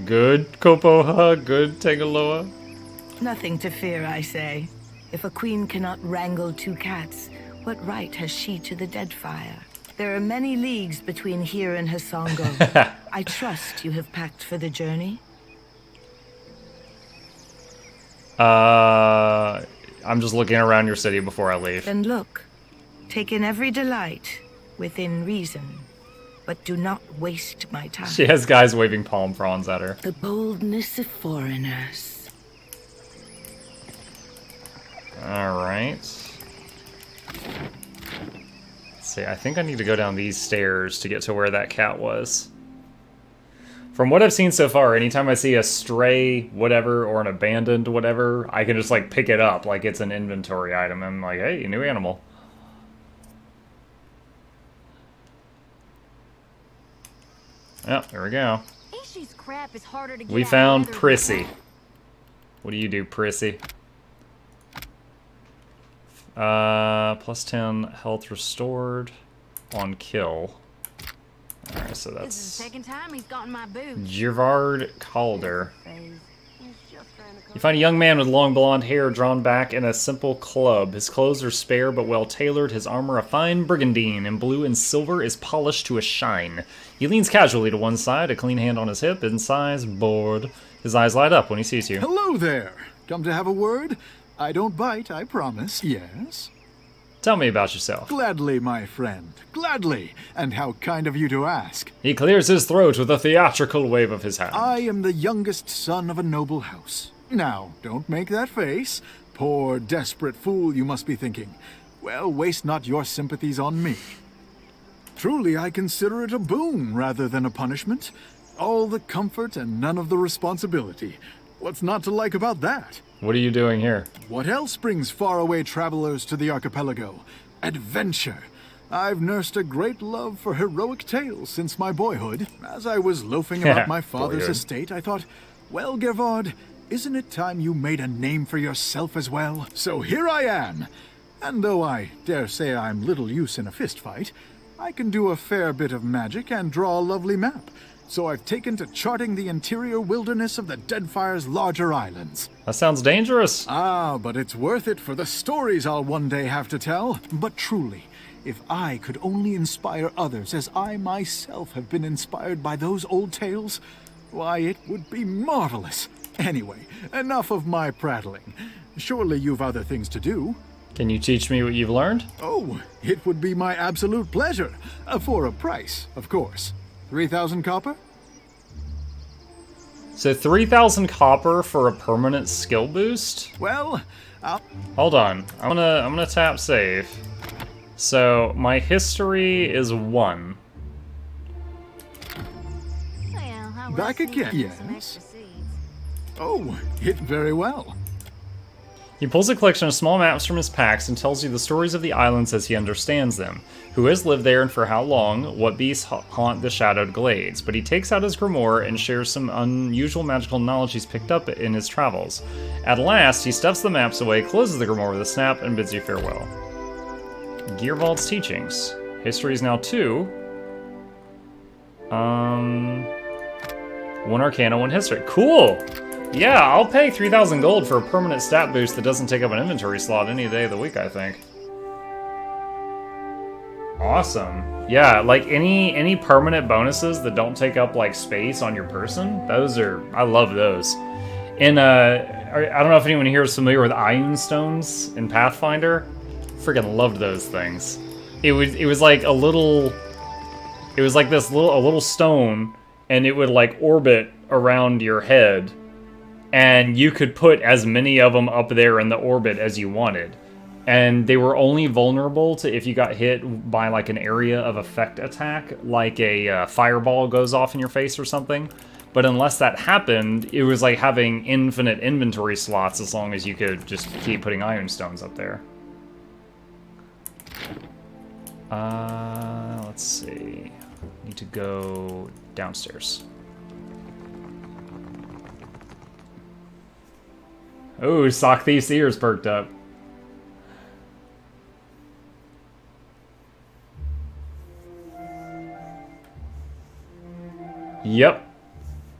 Good Kopoha, good Tangaloa. Nothing to fear, I say. If a queen cannot wrangle two cats, what right has she to the Deadfire? There are many leagues between here and Hasongo. I trust you have packed for the journey. I'm just looking around your city before I leave. Then look. Take in every delight, within reason. But do not waste my time. She has guys waving palm fronds at her. The boldness of foreigners. Let's see, I think I need to go down these stairs to get to where that cat was. From what I've seen so far, anytime I see a stray whatever or an abandoned whatever, I can just like pick it up like it's an inventory item. I'm like, hey, new animal. Oh, there we go. Ishi's crap is harder to get We out found weather. Prissy. What do you do, Prissy? Plus 10 health restored on kill. Alright, so This is that's the second time he's gotten my boots. Gervard Calder. You find a young man with long blonde hair drawn back in a simple club. His clothes are spare but well tailored, his armor a fine brigandine, and blue and silver is polished to a shine. He leans casually to one side, a clean hand on his hip, inside, bored. His eyes light up when he sees you. Hello there. Come to have a word? I don't bite, I promise. Yes? Tell me about yourself. Gladly, my friend. Gladly. And how kind of you to ask. He clears his throat with a theatrical wave of his hand. I am the youngest son of a noble house. Now, don't make that face. Poor, desperate fool, you must be thinking. Well, waste not your sympathies on me. Truly, I consider it a boon rather than a punishment. All the comfort and none of the responsibility. What's not to like about that? What are you doing here? What else brings faraway travelers to the archipelago? Adventure. I've nursed a great love for heroic tales since my boyhood. As I was loafing about my father's Boyhood. estate, I thought, well, Gervard, isn't it time you made a name for yourself as well? So here I am. And though I dare say I'm little use in a fistfight, I can do a fair bit of magic and draw a lovely map. So I've taken to charting the interior wilderness of the Deadfire's larger islands. That sounds dangerous. Ah, but it's worth it for the stories I'll one day have to tell. But truly, if I could only inspire others as I myself have been inspired by those old tales, why, it would be marvelous. Anyway, enough of my prattling. Surely you've other things to do. Can you teach me what you've learned? Oh, it would be my absolute pleasure. For a price, of course. 3,000 copper? So 3,000 copper for a permanent skill boost? Well, hold on. I'm gonna tap save. So my history is 1. Back again, yes? Oh, it very well. He pulls a collection of small maps from his packs and tells you the stories of the islands as he understands them. Who has lived there and for how long, what beasts haunt the shadowed glades. But he takes out his grimoire and shares some unusual magical knowledge he's picked up in his travels. At last, he stuffs the maps away, closes the grimoire with a snap, and bids you farewell. Gearvald's teachings. History is now 2. 1 Arcana, 1 History. Cool! Yeah, I'll pay 3,000 gold for a permanent stat boost that doesn't take up an inventory slot any day of the week, I think. Awesome. Yeah, like any permanent bonuses that don't take up like space on your person, I love those. And I don't know if anyone here is familiar with Ion Stones in Pathfinder. Freaking loved those things. It was like a little stone, and it would like orbit around your head. And you could put as many of them up there in the orbit as you wanted. And they were only vulnerable to if you got hit by like an area of effect attack, like a fireball goes off in your face or something. But unless that happened, it was like having infinite inventory slots as long as you could just keep putting iron stones up there. Let's see. Need to go downstairs. Oh, Sock Thief's ears perked up. Yep.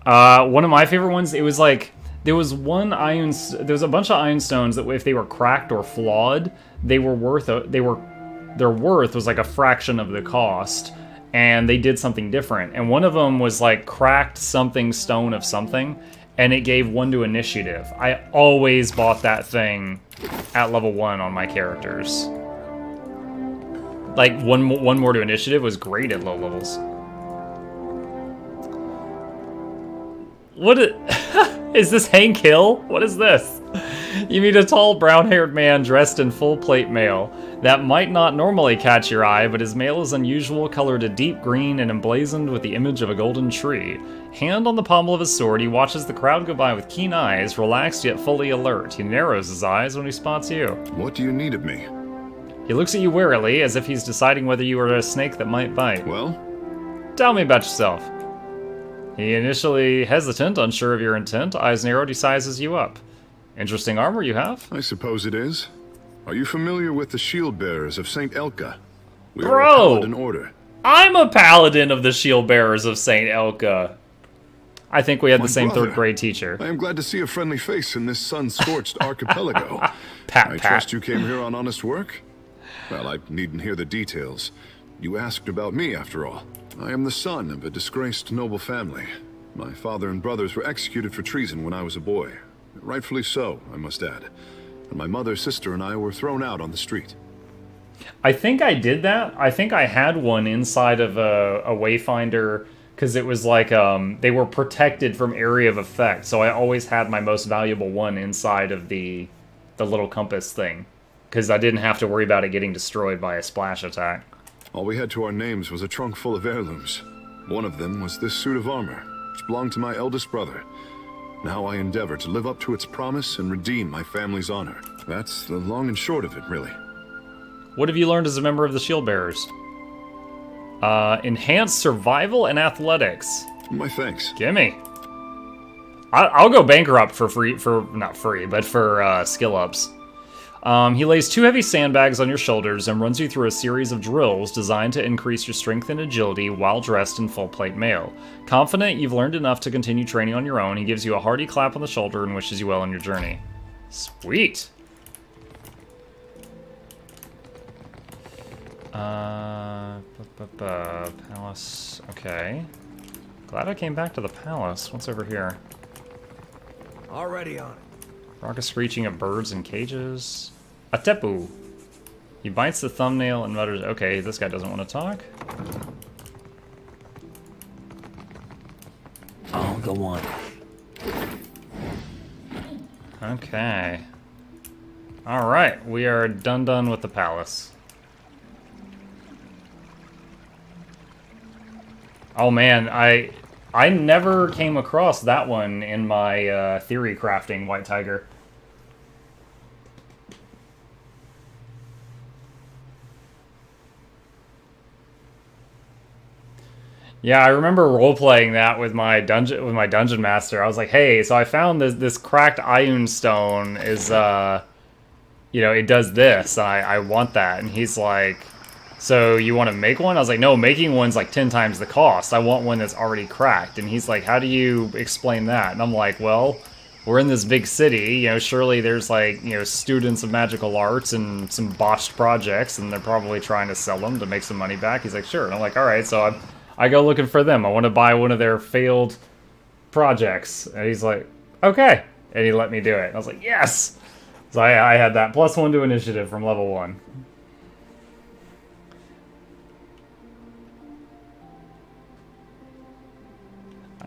One of my favorite ones, it was like, there was a bunch of iron stones that if they were cracked or flawed, their worth was like a fraction of the cost, and they did something different. And one of them was like cracked something stone of something, and it gave 1 to initiative. I always bought that thing at level 1 on my characters. Like, one more to initiative was great at low levels. What is this Hank Hill? What is this? You meet a tall, brown-haired man dressed in full plate mail. That might not normally catch your eye, but his mail is unusual, colored a deep green and emblazoned with the image of a golden tree. Hand on the pommel of his sword, he watches the crowd go by with keen eyes, relaxed yet fully alert. He narrows his eyes when he spots you. What do you need of me? He looks at you warily, as if he's deciding whether you are a snake that might bite. Well? Tell me about yourself. He initially hesitant, unsure of your intent. Eyes narrowed, he sizes you up. Interesting armor you have. I suppose it is. Are you familiar with the shield bearers of St. Elka? We are a Bro! paladin order. I'm a paladin of the shield bearers of St. Elka. I think we had the same brother. 3rd grade teacher. I am glad to see a friendly face in this sun-scorched archipelago. Pat. Trust you came here on honest work? Well, I needn't hear the details. You asked about me, after all. I am the son of a disgraced noble family. My father and brothers were executed for treason when I was a boy. Rightfully so, I must add. And my mother, sister, and I were thrown out on the street. I think I did that. I think I had one inside of a Wayfinder, because it was like, they were protected from area of effect, so I always had my most valuable one inside of the little compass thing, because I didn't have to worry about it getting destroyed by a splash attack. All we had to our names was a trunk full of heirlooms. One of them was this suit of armor, which belonged to my eldest brother. Now I endeavor to live up to its promise and redeem my family's honor. That's the long and short of it, really. What have you learned as a member of the Shield Bearers? Enhanced survival and athletics. My thanks. Gimme. I'll go bankrupt for free, not free, but for skill ups. He lays 2 heavy sandbags on your shoulders and runs you through a series of drills designed to increase your strength and agility while dressed in full plate mail. Confident you've learned enough to continue training on your own, he gives you a hearty clap on the shoulder and wishes you well on your journey. Sweet! Palace, okay. Glad I came back to the palace. What's over here? Already on it. Rock is screeching at birds in cages. A tepu. He bites the thumbnail and mutters, okay, this guy doesn't want to talk. I'll go on. Okay. Alright, we are done with the palace. Oh man, I never came across that one in my theory crafting White Tiger. Yeah, I remember role-playing that with my dungeon master. I was like, hey, so I found this cracked Ioun stone is you know, it does this, and I want that. And he's like, so you want to make one? I was like, no, making one's like 10 times the cost. I want one that's already cracked. And he's like, how do you explain that? And I'm like, well, we're in this big city, you know, surely there's like, you know, students of magical arts and some botched projects, and they're probably trying to sell them to make some money back. He's like, sure. And I'm like, all right, so I go looking for them. I want to buy one of their failed projects. And he's like, okay. And he let me do it. And I was like, yes! So I had that +1 to initiative from level 1.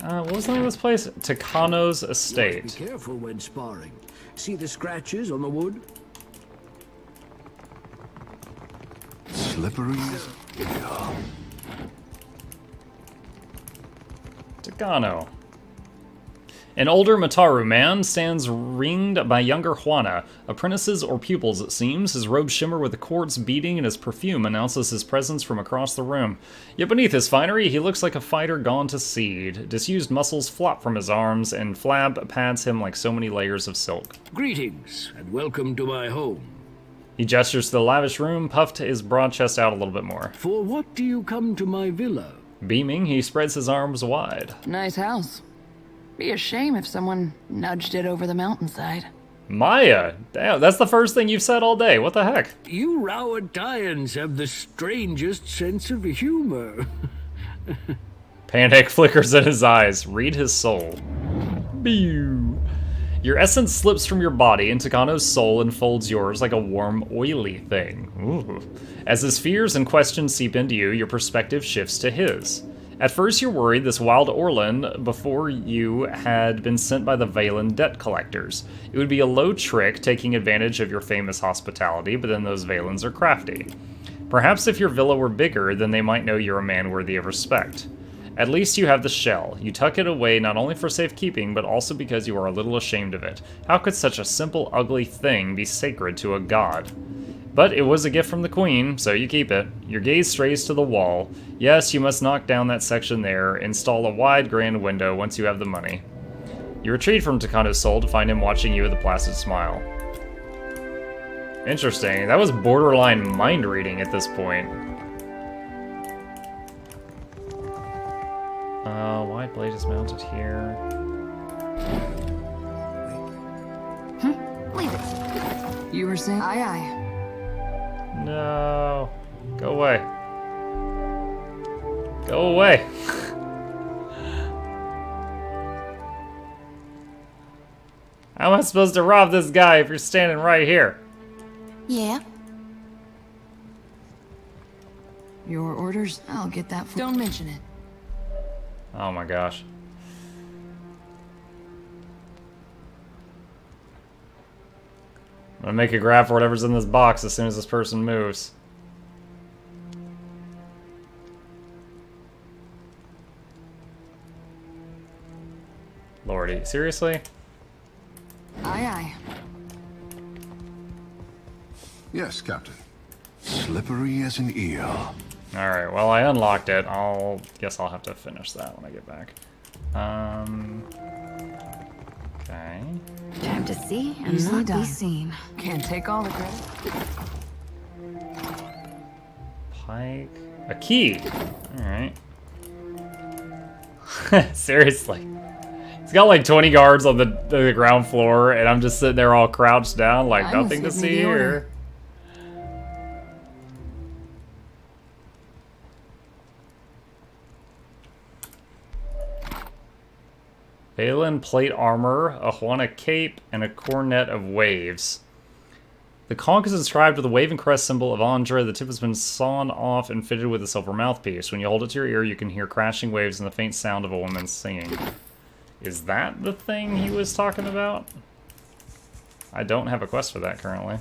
What was the name of this place? Takano's Estate. Be careful when sparring. See the scratches on the wood? Slippery. Takano. An older Mataru man stands ringed by younger Juana. Apprentices or pupils, it seems. His robes shimmer with the quartz beating, and his perfume announces his presence from across the room. Yet beneath his finery, he looks like a fighter gone to seed. Disused muscles flop from his arms, and flab pads him like so many layers of silk. Greetings, and welcome to my home. He gestures to the lavish room, puffed his broad chest out a little bit more. For what do you come to my villa? Beaming, he spreads his arms wide. Nice house. Be a shame if someone nudged it over the mountainside. Maya! Damn, that's the first thing you've said all day. What the heck? You Rowattians have the strangest sense of humor. Panic flickers in his eyes. Read his soul. Bew. Your essence slips from your body, and Takano's soul enfolds yours like a warm, oily thing. Ooh. As his fears and questions seep into you, your perspective shifts to his. At first you're worried this wild Orlan before you had been sent by the Valen debt collectors. It would be a low trick taking advantage of your famous hospitality, but then those Valens are crafty. Perhaps if your villa were bigger, then they might know you're a man worthy of respect. At least you have the shell. You tuck it away not only for safekeeping, but also because you are a little ashamed of it. How could such a simple, ugly thing be sacred to a god? But it was a gift from the queen, so you keep it. Your gaze strays to the wall. Yes, you must knock down that section there, install a wide, grand window once you have the money. You retreat from Takanto's soul to find him watching you with a placid smile. Interesting. That was borderline mind reading at this point. Wide blade is mounted here. Leave it. You were saying? Aye, aye. No. Go away. Go away. How am I supposed to rob this guy if you're standing right here? Yeah. Your orders? I'll get that for— Don't mention it. Oh my gosh. I'm gonna make a grab for whatever's in this box as soon as this person moves. Lordy, seriously? Aye, aye. Yes, Captain. Slippery as an eel. Alright, well I unlocked it. Guess I'll have to finish that when I get back. Okay. Time to see and Easily not done. be seen. Can't take all the credit. Pike. A key! Alright. Seriously. It's got like 20 guards on the ground floor, and I'm just sitting there all crouched down, like nothing to see here. Valen plate armor, a Juana cape, and a coronet of waves. The conch is inscribed with the wave and crest symbol of Andra. The tip has been sawn off and fitted with a silver mouthpiece. When you hold it to your ear, you can hear crashing waves and the faint sound of a woman singing. Is that the thing he was talking about? I don't have a quest for that currently.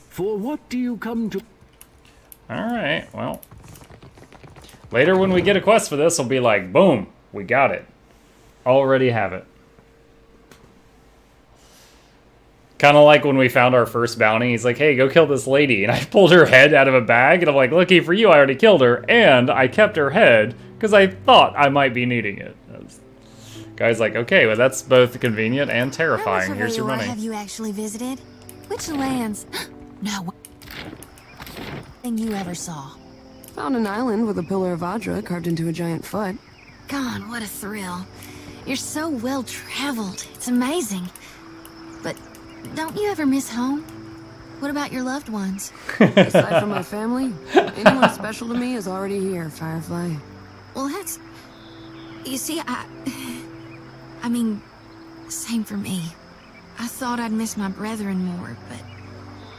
For what do you come to? Alright, well. Later when we get a quest for this, we'll be like, boom, we got it. Already have it. Kind of like when we found our first bounty. He's like, hey, go kill this lady. And I pulled her head out of a bag, and I'm like, looky for you, I already killed her. And I kept her head, because I thought I might be needing it. Guy's like, okay, well that's both convenient and terrifying. Here's your money. Have you actually visited? Which lands? No. Thing you ever saw? Found an island with a pillar of Adra carved into a giant foot. God, what a thrill. You're so well traveled. It's amazing. But don't you ever miss home? What about your loved ones? Aside from my family, anyone special to me is already here, Firefly. Well, that's... You see, I mean, same for me. I thought I'd miss my brethren more, but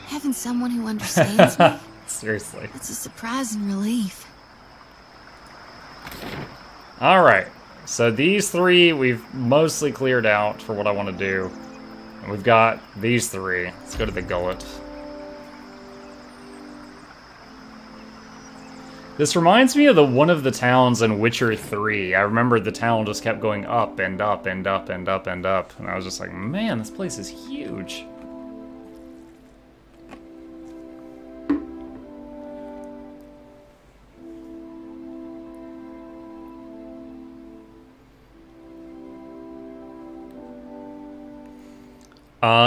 having someone who understands me... Seriously. It's a surprise and relief. Alright, so these three we've mostly cleared out for what I want to do. And we've got these three. Let's go to the Gullet. This reminds me of one of the towns in Witcher 3. I remember the town just kept going up and up and up and up and up. And I was just like, man, this place is huge.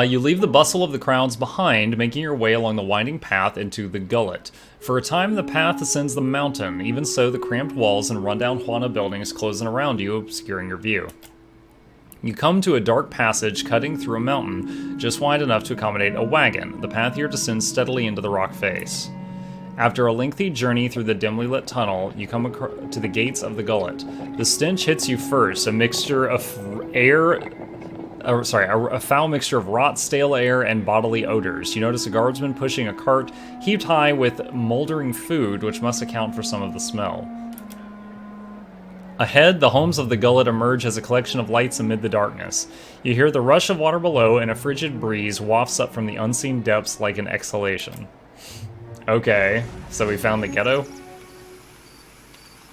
You leave the bustle of the crowds behind, making your way along the winding path into the Gullet. For a time, the path ascends the mountain. Even so, the cramped walls and rundown Juana buildings close in around you, obscuring your view. You come to a dark passage cutting through a mountain, just wide enough to accommodate a wagon. The path here descends steadily into the rock face. After a lengthy journey through the dimly lit tunnel, you come to the gates of the Gullet. The stench hits you first, a mixture of a foul mixture of rot, stale air, and bodily odors. You notice a guardsman pushing a cart heaped high with moldering food, which must account for some of the smell. Ahead, the homes of the Gullet emerge as a collection of lights amid the darkness. You hear the rush of water below, and a frigid breeze wafts up from the unseen depths like an exhalation. Okay, so we found the ghetto?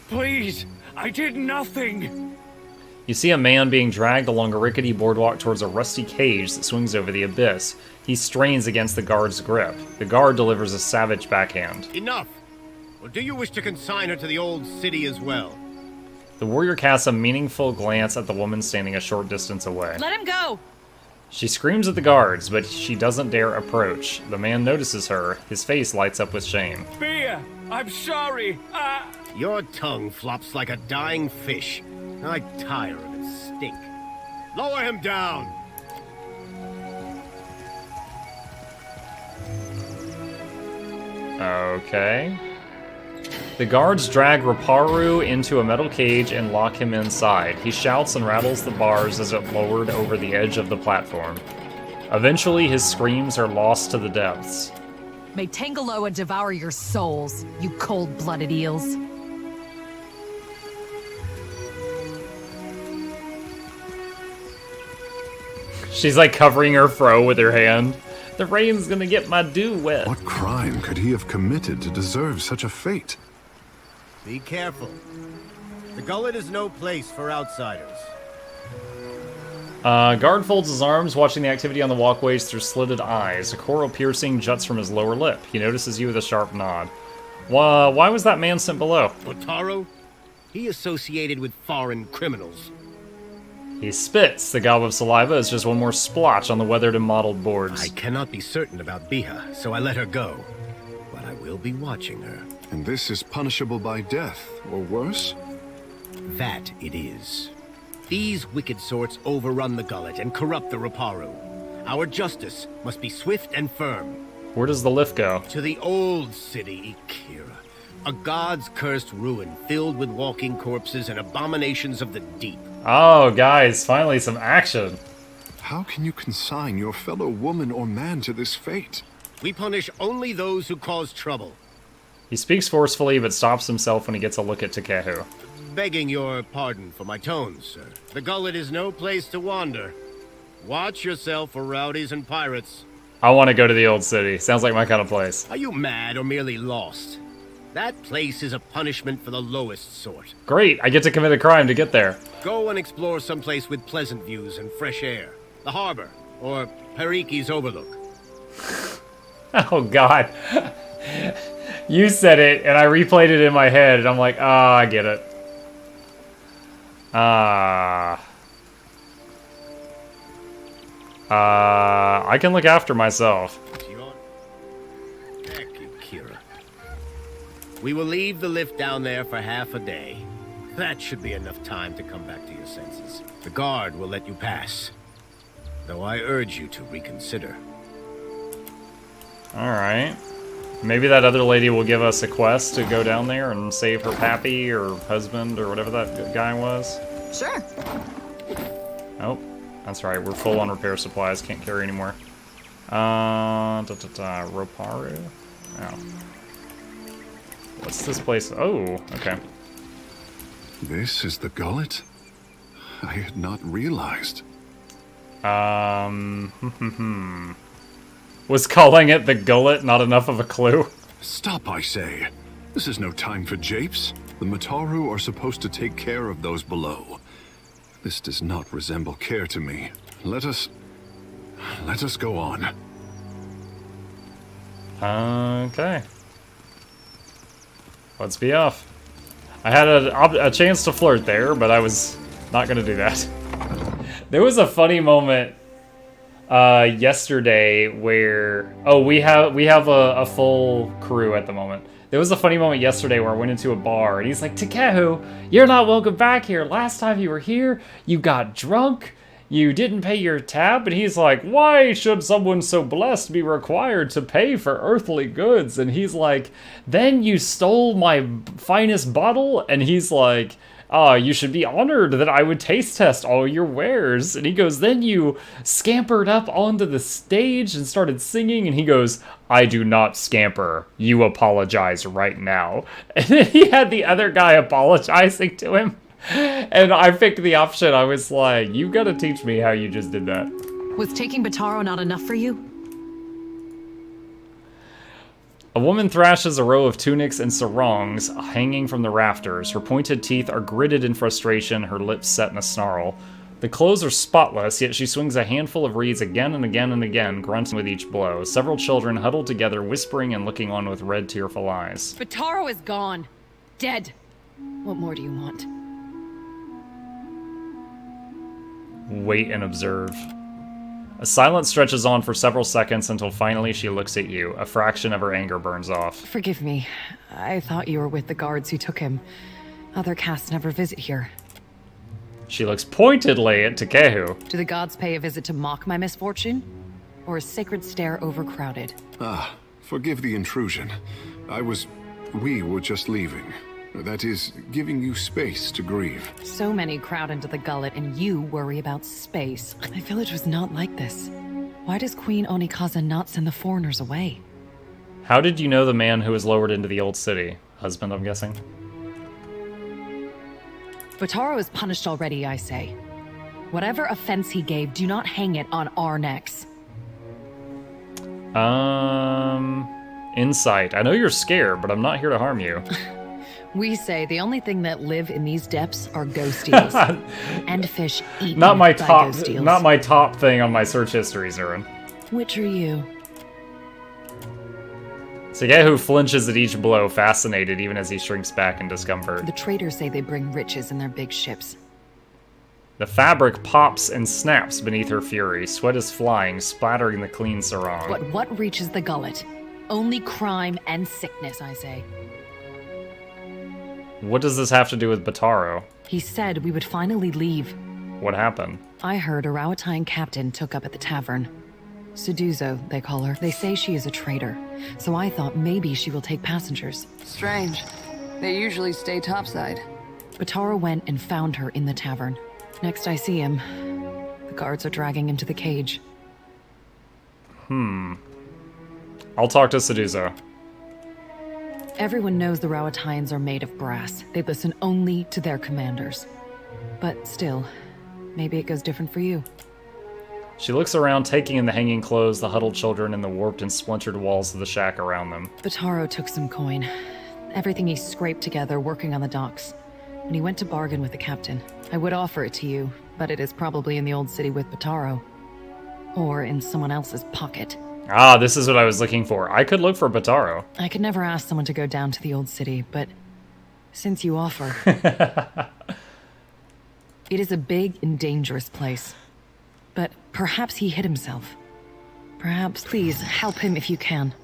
Please, I did nothing. You see a man being dragged along a rickety boardwalk towards a rusty cage that swings over the abyss. He strains against the guard's grip. The guard delivers a savage backhand. Enough! Or do you wish to consign her to the old city as well? The warrior casts a meaningful glance at the woman standing a short distance away. Let him go! She screams at the guards, but she doesn't dare approach. The man notices her. His face lights up with shame. Bea, I'm sorry. Your tongue flops like a dying fish. I tire of its stink. Lower him down! Okay. The guards drag Raparu into a metal cage and lock him inside. He shouts and rattles the bars as it lowered over the edge of the platform. Eventually, his screams are lost to the depths. May Tangaloa devour your souls, you cold-blooded eels. She's like covering her fro with her hand. The rain's gonna get my dew wet. What crime could he have committed to deserve such a fate? Be careful. The Gullet is no place for outsiders. Guard folds his arms, watching the activity on the walkways through slitted eyes. A coral piercing juts from his lower lip. He notices you with a sharp nod. Why was that man sent below? Otaro? He associated with foreign criminals. He spits. The gob of saliva is just one more splotch on the weathered and mottled boards. I cannot be certain about Biha, so I let her go. But I will be watching her. And this is punishable by death, or worse? That it is. These wicked sorts overrun the Gullet and corrupt the Raparu. Our justice must be swift and firm. Where does the lift go? To the old city, Ikira. A god's cursed ruin filled with walking corpses and abominations of the deep. Oh, guys, finally some action. How can you consign your fellow woman or man to this fate? We punish only those who cause trouble. He speaks forcefully, but stops himself when he gets a look at Takehu. Begging your pardon for my tones, sir. The Gullet is no place to wander. Watch yourself for rowdies and pirates. I want to go to the old city. Sounds like my kind of place. Are you mad or merely lost? That place is a punishment for the lowest sort. Great, I get to commit a crime to get there. Go and explore someplace with pleasant views and fresh air. The harbor, or Periki's Overlook. Oh, God. You said it, and I replayed it in my head, and I'm like, I get it. I can look after myself. We will leave the lift down there for half a day. That should be enough time to come back to your senses. The guard will let you pass, though I urge you to reconsider. Alright. Maybe that other lady will give us a quest to go down there and save her pappy or husband or whatever that guy was. Sure. Oh, that's right. We're full on repair supplies. Can't carry anymore. Roparu? Oh. What's this place? Oh, okay. This is the Gullet? I had not realized. Was calling it the Gullet not enough of a clue? Stop, I say. This is no time for japes. The Mataru are supposed to take care of those below. This does not resemble care to me. Let us go on. Okay. Let's be off. I had a chance to flirt there, but I was not going to do that. There was a funny moment yesterday where... Oh, we have a full crew at the moment. There was a funny moment yesterday where I went into a bar, and he's like, Takehu, you're not welcome back here. Last time you were here, you got drunk. You didn't pay your tab, and he's like, why should someone so blessed be required to pay for earthly goods? And he's like, then you stole my finest bottle? And he's like, you should be honored that I would taste test all your wares. And he goes, then you scampered up onto the stage and started singing. And he goes, I do not scamper. You apologize right now. And then he had the other guy apologizing to him. And I picked the option. I was like, you gotta teach me how you just did that. Was taking Bataro not enough for you? A woman thrashes a row of tunics and sarongs hanging from the rafters. Her pointed teeth are gritted in frustration, her lips set in a snarl. The clothes are spotless, yet she swings a handful of reeds again and again and again, grunting with each blow. Several children huddle together, whispering and looking on with red, tearful eyes. Bataro is gone. Dead. What more do you want? Wait and observe. A silence stretches on for several seconds until finally she looks at you. A fraction of her anger burns off. Forgive me. I thought you were with the guards who took him. Other casts never visit here. She looks pointedly at Takehu. Do the gods pay a visit to mock my misfortune? Or is Sacred Stair overcrowded? Ah, forgive the intrusion. We were just leaving. That is, giving you space to grieve. So many crowd into the Gullet, and you worry about space. My village was not like this. Why does Queen Onikaza not send the foreigners away? How did you know the man who was lowered into the old city? Husband, I'm guessing? Bataro is punished already, I say. Whatever offense he gave, do not hang it on our necks. Insight. I know you're scared, but I'm not here to harm you. We say the only thing that live in these depths are ghost eels. And fish eaten Not my by top, ghost eels. not my top thing on my search history, Zurin. Which are you? Takehu flinches at each blow, fascinated even as he shrinks back in discomfort. The traders say they bring riches in their big ships. The fabric pops and snaps beneath her fury. Sweat is flying, splattering the clean sarong. What reaches the Gullet? Only crime and sickness, I say. What does this have to do with Bataro? He said we would finally leave. What happened? I heard a Rawatine captain took up at the tavern. Suduzo, they call her. They say she is a traitor, so I thought maybe she will take passengers. Strange. They usually stay topside. Bataro went and found her in the tavern. Next I see him, the guards are dragging him to the cage. I'll talk to Suduzo. Everyone knows the Rawatines are made of brass. They listen only to their commanders. But still, maybe it goes different for you. She looks around, taking in the hanging clothes, the huddled children, and the warped and splintered walls of the shack around them. Bataro took some coin. Everything he scraped together working on the docks. And he went to bargain with the captain. I would offer it to you, but it is probably in the old city with Bataro. Or in someone else's pocket. Ah, this is what I was looking for. I could look for Bataro. I could never ask someone to go down to the old city, but since you offer... It is a big and dangerous place. But perhaps he hid himself. Perhaps, please, help him if you can.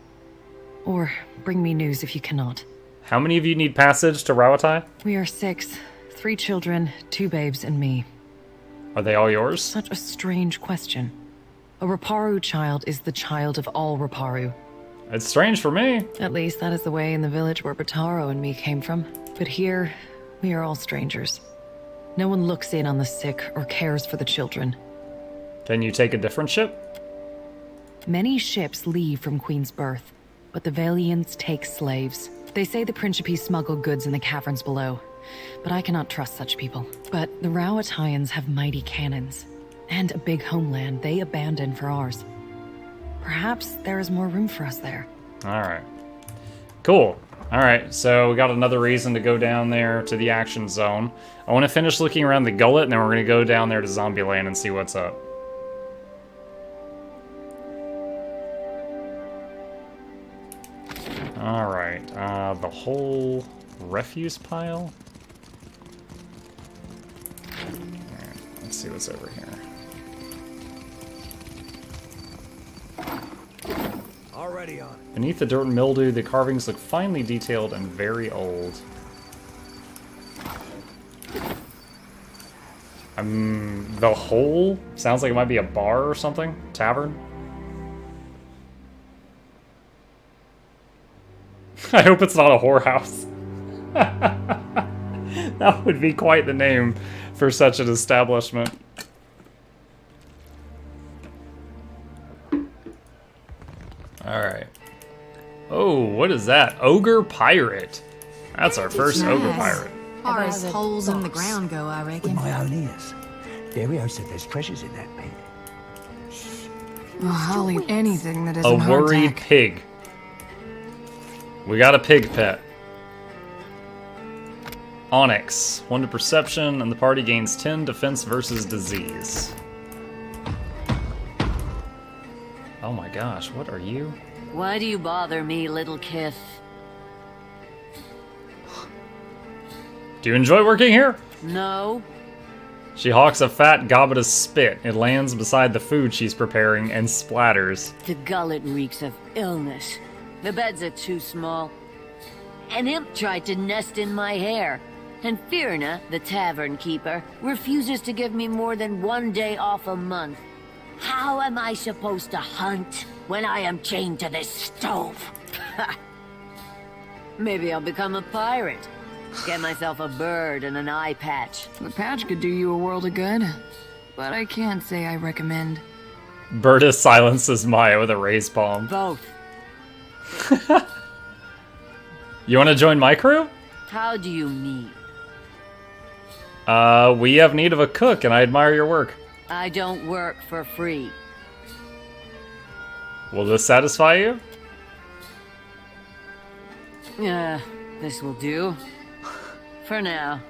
Or bring me news if you cannot. How many of you need passage to Rawatai? We are 6. 3 children, 2 babes, and me. Are they all yours? Such a strange question. A Raparu child is the child of all Raparu. It's strange for me. At least that is the way in the village where Bataro and me came from. But here, we are all strangers. No one looks in on the sick or cares for the children. Can you take a different ship? Many ships leave from Queen's Birth, but the Valians take slaves. They say the Principe smuggle goods in the caverns below, but I cannot trust such people. But the Rawatayans have mighty cannons, and a big homeland they abandoned for ours. Perhaps there is more room for us there. Alright. Cool. Alright, so we got another reason to go down there to the action zone. I want to finish looking around the Gullet, and then we're going to go down there to Zombieland and see what's up. Alright, the whole refuse pile? Alright, let's see what's over here. Already on it. Beneath the dirt and mildew, the carvings look finely detailed and very old. The hole sounds like it might be a bar or something? Tavern? I hope it's not a whorehouse. That would be quite the name for such an establishment. Alright. Oh, what is that? Ogre Pirate. That's our first Ogre Pirate. Far as holes in the ground go, I reckon. With my own ears. Dario said there's treasures in that pit. Oh, I'll eat anything that A isn't worried hardtack. pig. We got a pig pet. Onyx. 1 to perception, and the party gains 10 defense versus disease. Oh my gosh, what are you? Why do you bother me, little kith? Do you enjoy working here? No. She hawks a fat goblet of spit. It lands beside the food she's preparing and splatters. The gullet reeks of illness. The beds are too small. An imp tried to nest in my hair. And Firna, the tavern keeper, refuses to give me more than 1 day off a month. How am I supposed to hunt when I am chained to this stove? Maybe I'll become a pirate. Get myself a bird and an eye patch. The patch could do you a world of good, but I can't say I recommend. Berta silences Maya with a raised palm. Both. You want to join my crew? How do you mean? We have need of a cook, and I admire your work. I don't work for free. Will this satisfy you? This will do. For now.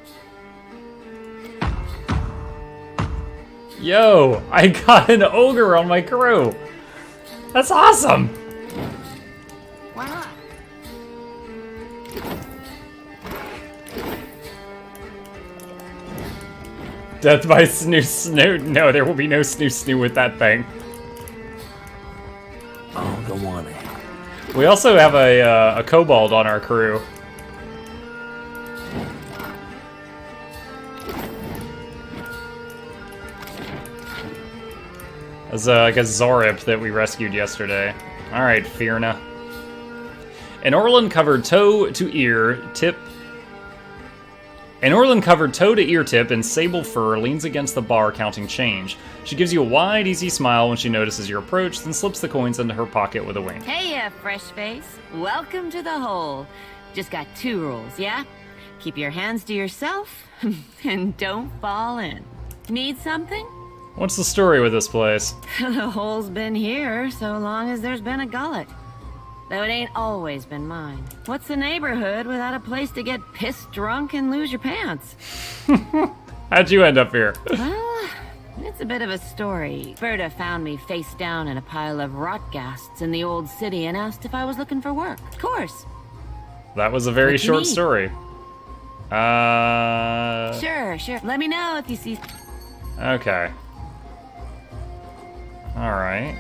Yo, I got an ogre on my crew. That's awesome. Why not? Death by snoo snoo. No, there will be no snoo snoo with that thing. Oh, go on it. We also have a kobold on our crew. As like a Zorip that we rescued yesterday. Alright, Firna. An Orlin covered toe to ear tip. An Orlin covered toe to ear tip in sable fur leans against the bar counting change. She gives you a wide, easy smile when she notices your approach, then slips the coins into her pocket with a wink. Hey, fresh face. Welcome to the hole. Just got 2 rules, yeah? Keep your hands to yourself, and don't fall in. Need something? What's the story with this place? The hole's been here so long as there's been a gullet. Though it ain't always been mine. What's the neighborhood without a place to get pissed drunk and lose your pants? How'd you end up here? Well, it's a bit of a story. Berta found me face down in a pile of rot ghasts in the old city and asked if I was looking for work. Of course. That was a very What you short need? story. Sure. Let me know if you see... Okay. Alright.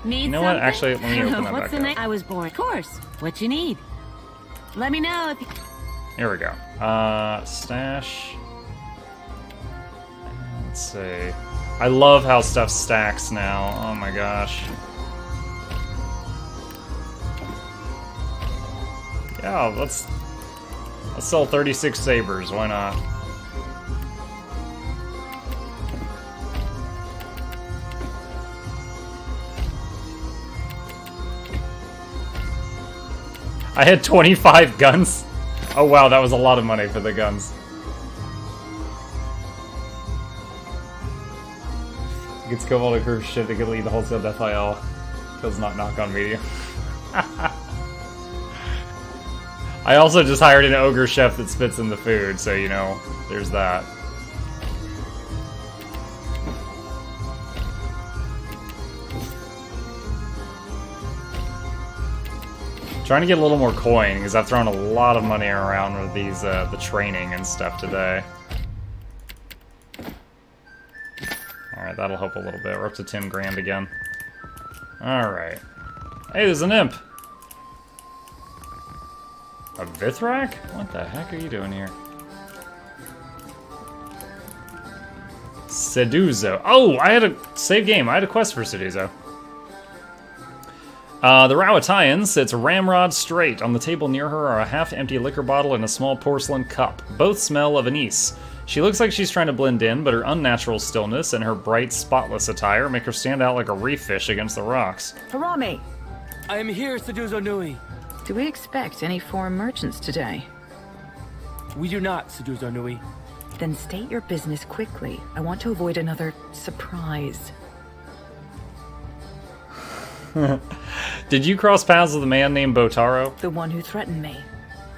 Need You know what? something? Actually, let me open that What's back the up. name? I was born. Of course. What you need? Let me know if you... Here we go. Stash. Let's see. I love how stuff stacks now. Oh my gosh. Yeah, let's sell 36 sabers. Why not? I had 25 guns. Oh wow, that was a lot of money for the guns. Gets Kobold a cruise ship that could lead the wholesale death IL. Kills knock on medium. I also just hired an ogre chef that spits in the food, so you know, there's that. Trying to get a little more coin, because I've thrown a lot of money around with these, the training and stuff today. Alright, that'll help a little bit. We're up to 10 grand again. Alright. Hey, there's an imp! A Vithrak? What the heck are you doing here? Seduzo. Oh, I had a save game. I had a quest for Seduzo. The Rawatayan sits ramrod straight. On the table near her are a half-empty liquor bottle and a small porcelain cup. Both smell of anise. She looks like she's trying to blend in, but her unnatural stillness and her bright, spotless attire make her stand out like a reef fish against the rocks. Harami! I am here, Seduzo Nui. Do we expect any foreign merchants today? We do not, Seduzo Nui. Then state your business quickly. I want to avoid another surprise. Did you cross paths with a man named Botaro? The one who threatened me.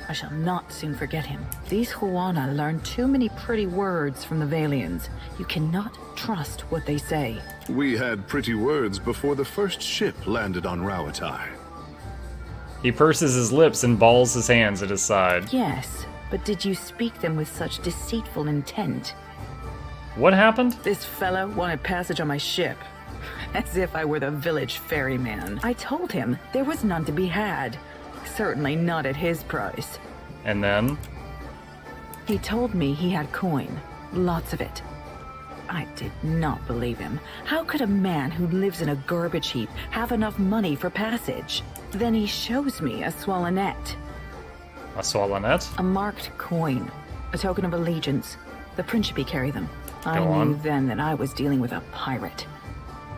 I shall not soon forget him. These Huana learn too many pretty words from the Valians. You cannot trust what they say. We had pretty words before the first ship landed on Rauatai. He purses his lips and balls his hands at his side. Yes, but did you speak them with such deceitful intent? What happened? This fellow wanted passage on my ship. As if I were the village ferryman. I told him there was none to be had. Certainly not at his price. And then? He told me he had coin. Lots of it. I did not believe him. How could a man who lives in a garbage heap have enough money for passage? Then he shows me a swallonet. A swallonet? A marked coin. A token of allegiance. The Principe carry them. I Go on. knew then that I was dealing with a pirate.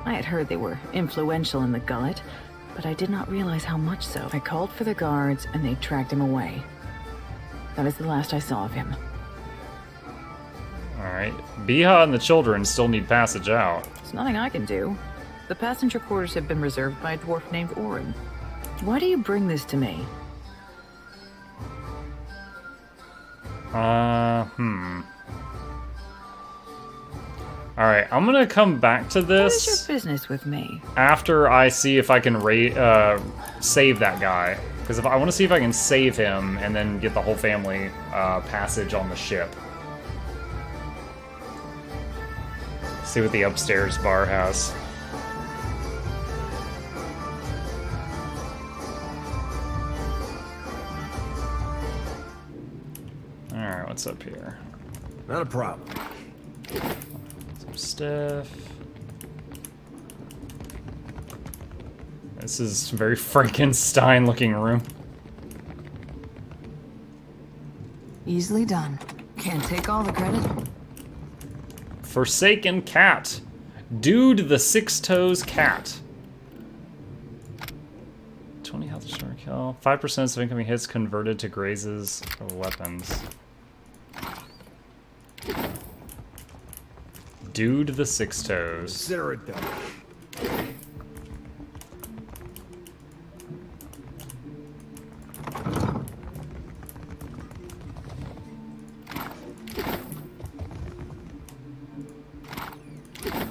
I had heard they were influential in the Gullet, but I did not realize how much so. I called for the guards, and they tracked him away. That is the last I saw of him. Alright. Biha and the children still need passage out. There's nothing I can do. The passenger quarters have been reserved by a dwarf named Orin. Why do you bring this to me? Alright, I'm gonna come back to this. What is your business with me? After I see if I can save that guy. Because I want to see if I can save him and then get the whole family passage on the ship. See what the upstairs bar has. Alright, what's up here? Not a problem. Some stuff. This is a very Frankenstein looking room. Easily done. Can't take all the credit. Forsaken cat. Dude the Six Toes cat. 20 health to shark kill. 5% of incoming hits converted to grazes or weapons. Dude the Six Toes. Consider it done.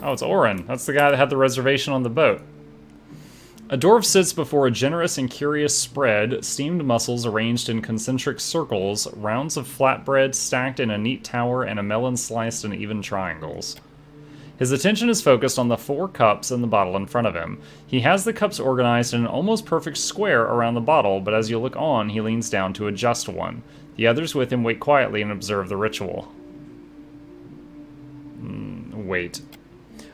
Oh, it's Orin. That's the guy that had the reservation on the boat. A dwarf sits before a generous and curious spread, steamed mussels arranged in concentric circles, rounds of flatbread stacked in a neat tower, and a melon sliced in even triangles. His attention is focused on the 4 cups in the bottle in front of him. He has the cups organized in an almost perfect square around the bottle, but as you look on, he leans down to adjust one. The others with him wait quietly and observe the ritual. Wait.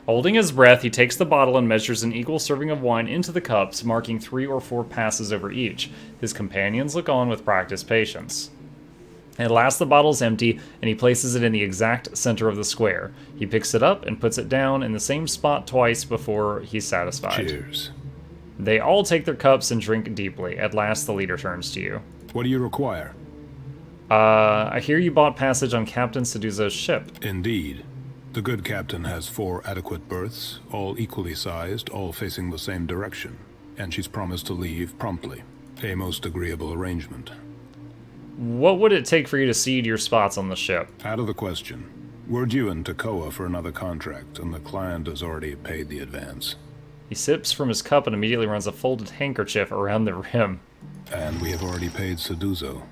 Holding his breath, he takes the bottle and measures an equal serving of wine into the cups, marking 3 or 4 passes over each. His companions look on with practiced patience. At last the bottle's empty, and he places it in the exact center of the square. He picks it up and puts it down in the same spot twice before he's satisfied. Cheers. They all take their cups and drink deeply. At last the leader turns to you. What do you require? I hear you bought passage on Captain Seduzo's ship. Indeed. The good captain has 4 adequate berths, all equally sized, all facing the same direction. And she's promised to leave promptly. A most agreeable arrangement. What would it take for you to cede your spots on the ship? Out of the question. We're due in Tekoa for another contract, and the client has already paid the advance. He sips from his cup and immediately runs a folded handkerchief around the rim. And we have already paid Seduzo.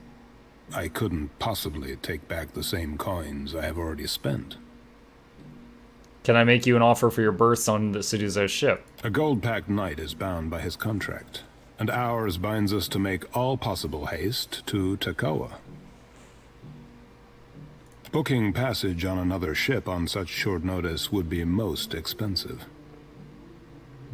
I couldn't possibly take back the same coins I have already spent. Can I make you an offer for your berths on the Seduzo ship? A gold-packed knight is bound by his contract, and ours binds us to make all possible haste to Tekoa. Booking passage on another ship on such short notice would be most expensive.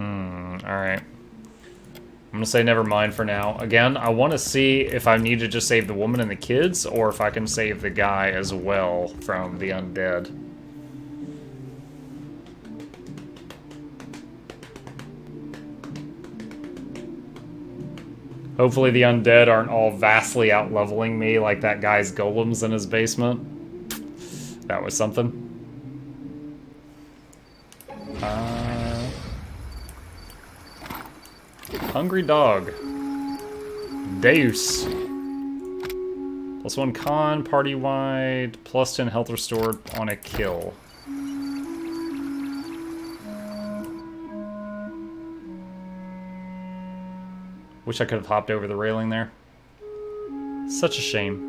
Alright. I'm gonna say never mind for now. Again, I want to see if I need to just save the woman and the kids, or if I can save the guy as well from the undead. Hopefully the undead aren't all vastly out-leveling me like that guy's golems in his basement. That was something. Hungry dog. Deus. +1 con, party-wide, +10 health restored on a kill. Wish I could have hopped over the railing there. Such a shame.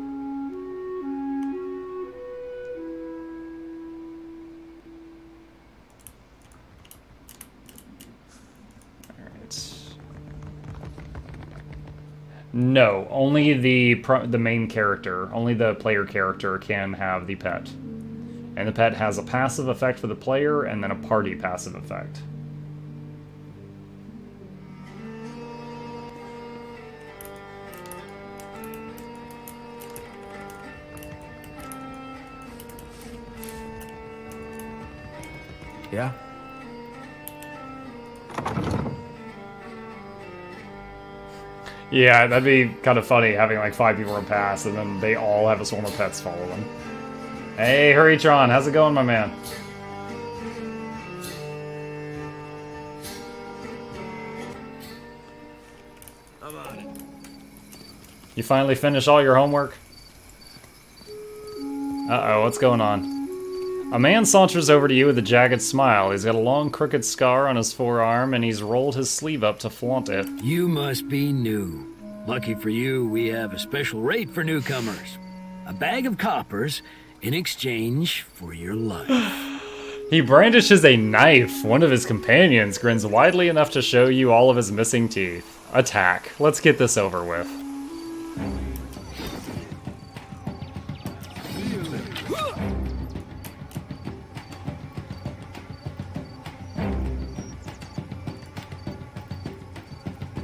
No, only the main character, only the player character can have the pet. And the pet has a passive effect for the player and then a party passive effect. Yeah? Yeah, that'd be kind of funny having like 5 people in pass and then they all have a swarm of pets follow them. Hey, Hurrytron, how's it going, my man? I'm on it. You finally finished all your homework? Uh-oh, what's going on? A man saunters over to you with a jagged smile. He's got a long, crooked scar on his forearm, and he's rolled his sleeve up to flaunt it. You must be new. Lucky for you, we have a special rate for newcomers. A bag of coppers in exchange for your life. He brandishes a knife. One of his companions grins widely enough to show you all of his missing teeth. Attack. Let's get this over with.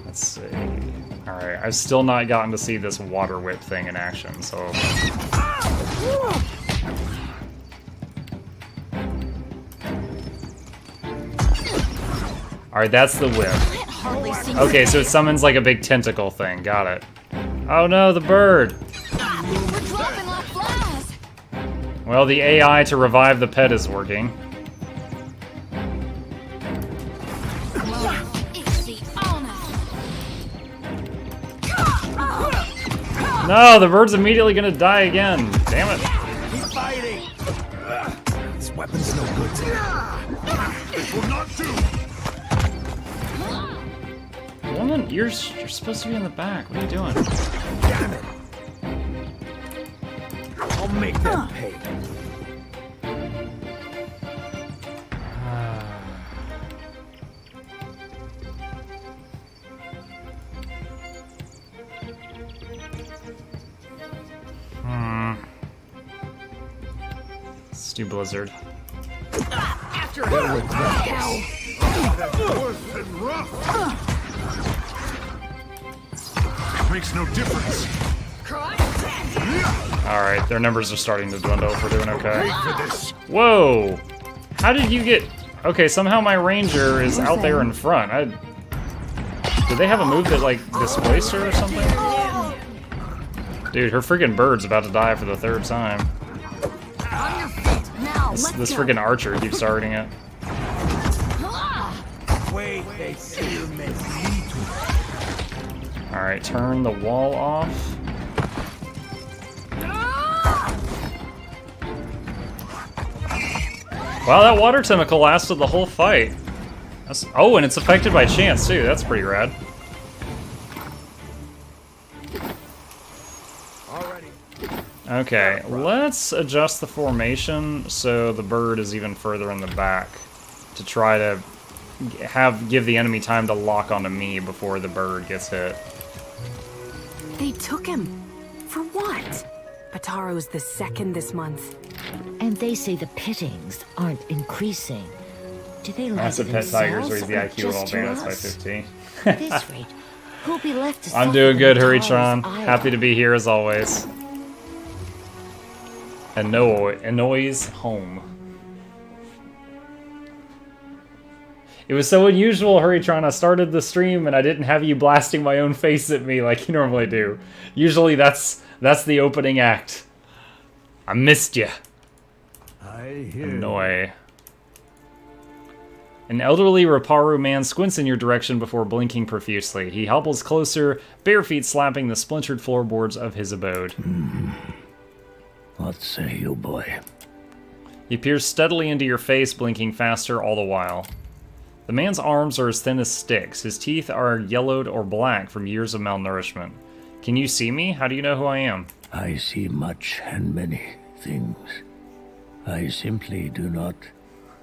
Let's see. Alright, I've still not gotten to see this water whip thing in action, so... Alright, that's the whip. Okay, so it summons like a big tentacle thing. Got it. Oh no, the bird! Well, the AI to revive the pet is working. No, the bird's immediately gonna die again. Damn it. Keep fighting. This weapon's no good to me. It will not do. Woman, you're supposed to be in the back. What are you doing? Damn it. I'll make them pay. Stu Blizzard. After hell. Makes no difference. Alright, their numbers are starting to dwindle if we're doing okay. Whoa! How did you get... Okay, somehow my ranger is out there in front. Did they have a move that, like, displaced her or something? Dude, her freaking bird's about to die for the 3rd time. This freaking archer keeps starting it. Alright, turn the wall off. Wow, that water tentacle lasted the whole fight. Oh, and it's affected by chance, too. That's pretty rad. Okay, let's adjust the formation so the bird is even further in the back to try to give the enemy time to lock onto me before the bird gets hit. They took him. For what? Ataro's the 2nd this month. And they say the pittings aren't increasing. Do they like Massive pet tigers themselves raise the or IQ of all just to bandits by us? 15. At this rate, who'll be left to I'm suffer doing good, in Hurrytron. Ataro's Happy ire? to be here as always. Annoy's home. It was so unusual, Hurrytron. I started the stream and I didn't have you blasting my own face at me like you normally do. Usually that's the opening act. I missed you. I hear. Annoy. An elderly Raparu man squints in your direction before blinking profusely. He hobbles closer, bare feet slapping the splintered floorboards of his abode. What say you, boy? He peers steadily into your face, blinking faster all the while. The man's arms are as thin as sticks. His teeth are yellowed or black from years of malnourishment. Can you see me? How do you know who I am? I see much and many things. I simply do not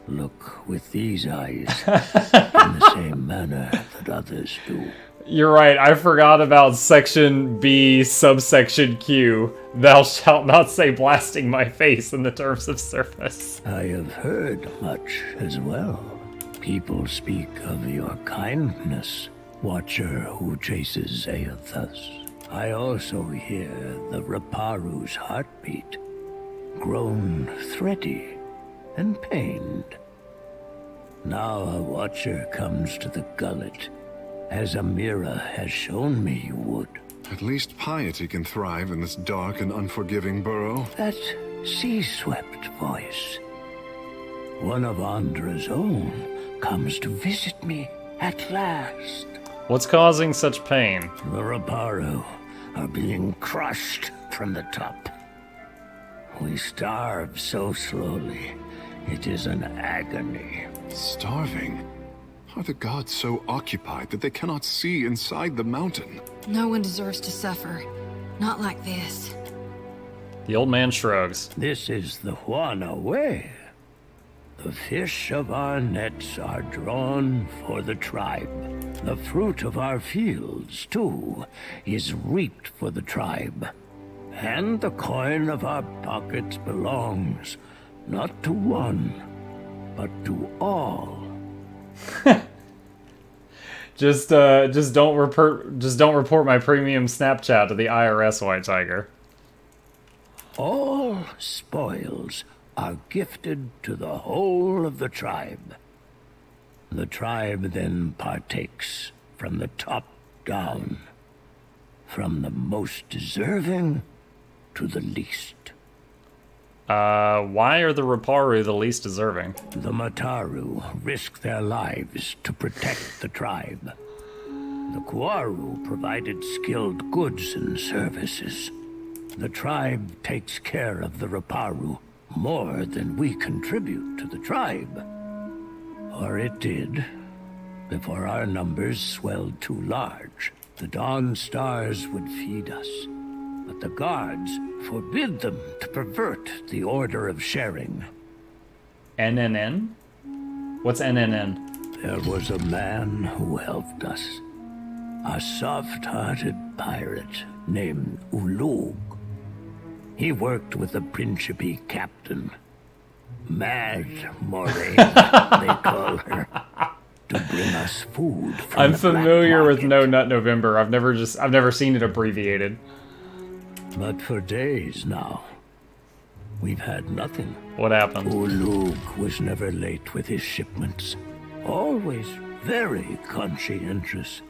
look with these eyes in the same manner that others do. You're right, I forgot about Section B, subsection Q. Thou shalt not say blasting my face in the terms of service. I have heard much as well. People speak of your kindness, Watcher who chases Aethus. I also hear the Raparu's heartbeat, grown thready and pained. Now a Watcher comes to the Gullet, as Amira has shown me you would. At least piety can thrive in this dark and unforgiving burrow. That sea-swept voice. One of Andra's own comes to visit me at last. What's causing such pain? The Raparu are being crushed from the top. We starve so slowly. It is an agony. Starving? Are the gods so occupied that they cannot see inside the mountain? No one deserves to suffer. Not like this. The old man shrugs. This is the Huana way. The fish of our nets are drawn for the tribe. The fruit of our fields, too, is reaped for the tribe. And the coin of our pockets belongs not to one, but to all. Just don't report my premium Snapchat to the IRS, White Tiger. All spoils are gifted to the whole of the tribe. The tribe then partakes from the top down, from the most deserving to the least. Why are the Raparu the least deserving? The Mataru risk their lives to protect the tribe. The Kuaru provided skilled goods and services. The tribe takes care of the Raparu more than we contribute to the tribe. Or it did, before our numbers swelled too large. The Dawn Stars would feed us, but the guards forbid them to pervert the order of sharing. NNN? What's NNN? There was a man who helped us. A soft-hearted pirate named Ulug. He worked with the Principe captain. Mad Moraine, they call her. To bring us food from I'm the familiar black with market. No Nut November. I've never seen it abbreviated. But for days now, we've had nothing. What happened? Ulug was never late with his shipments. Always very conscientious.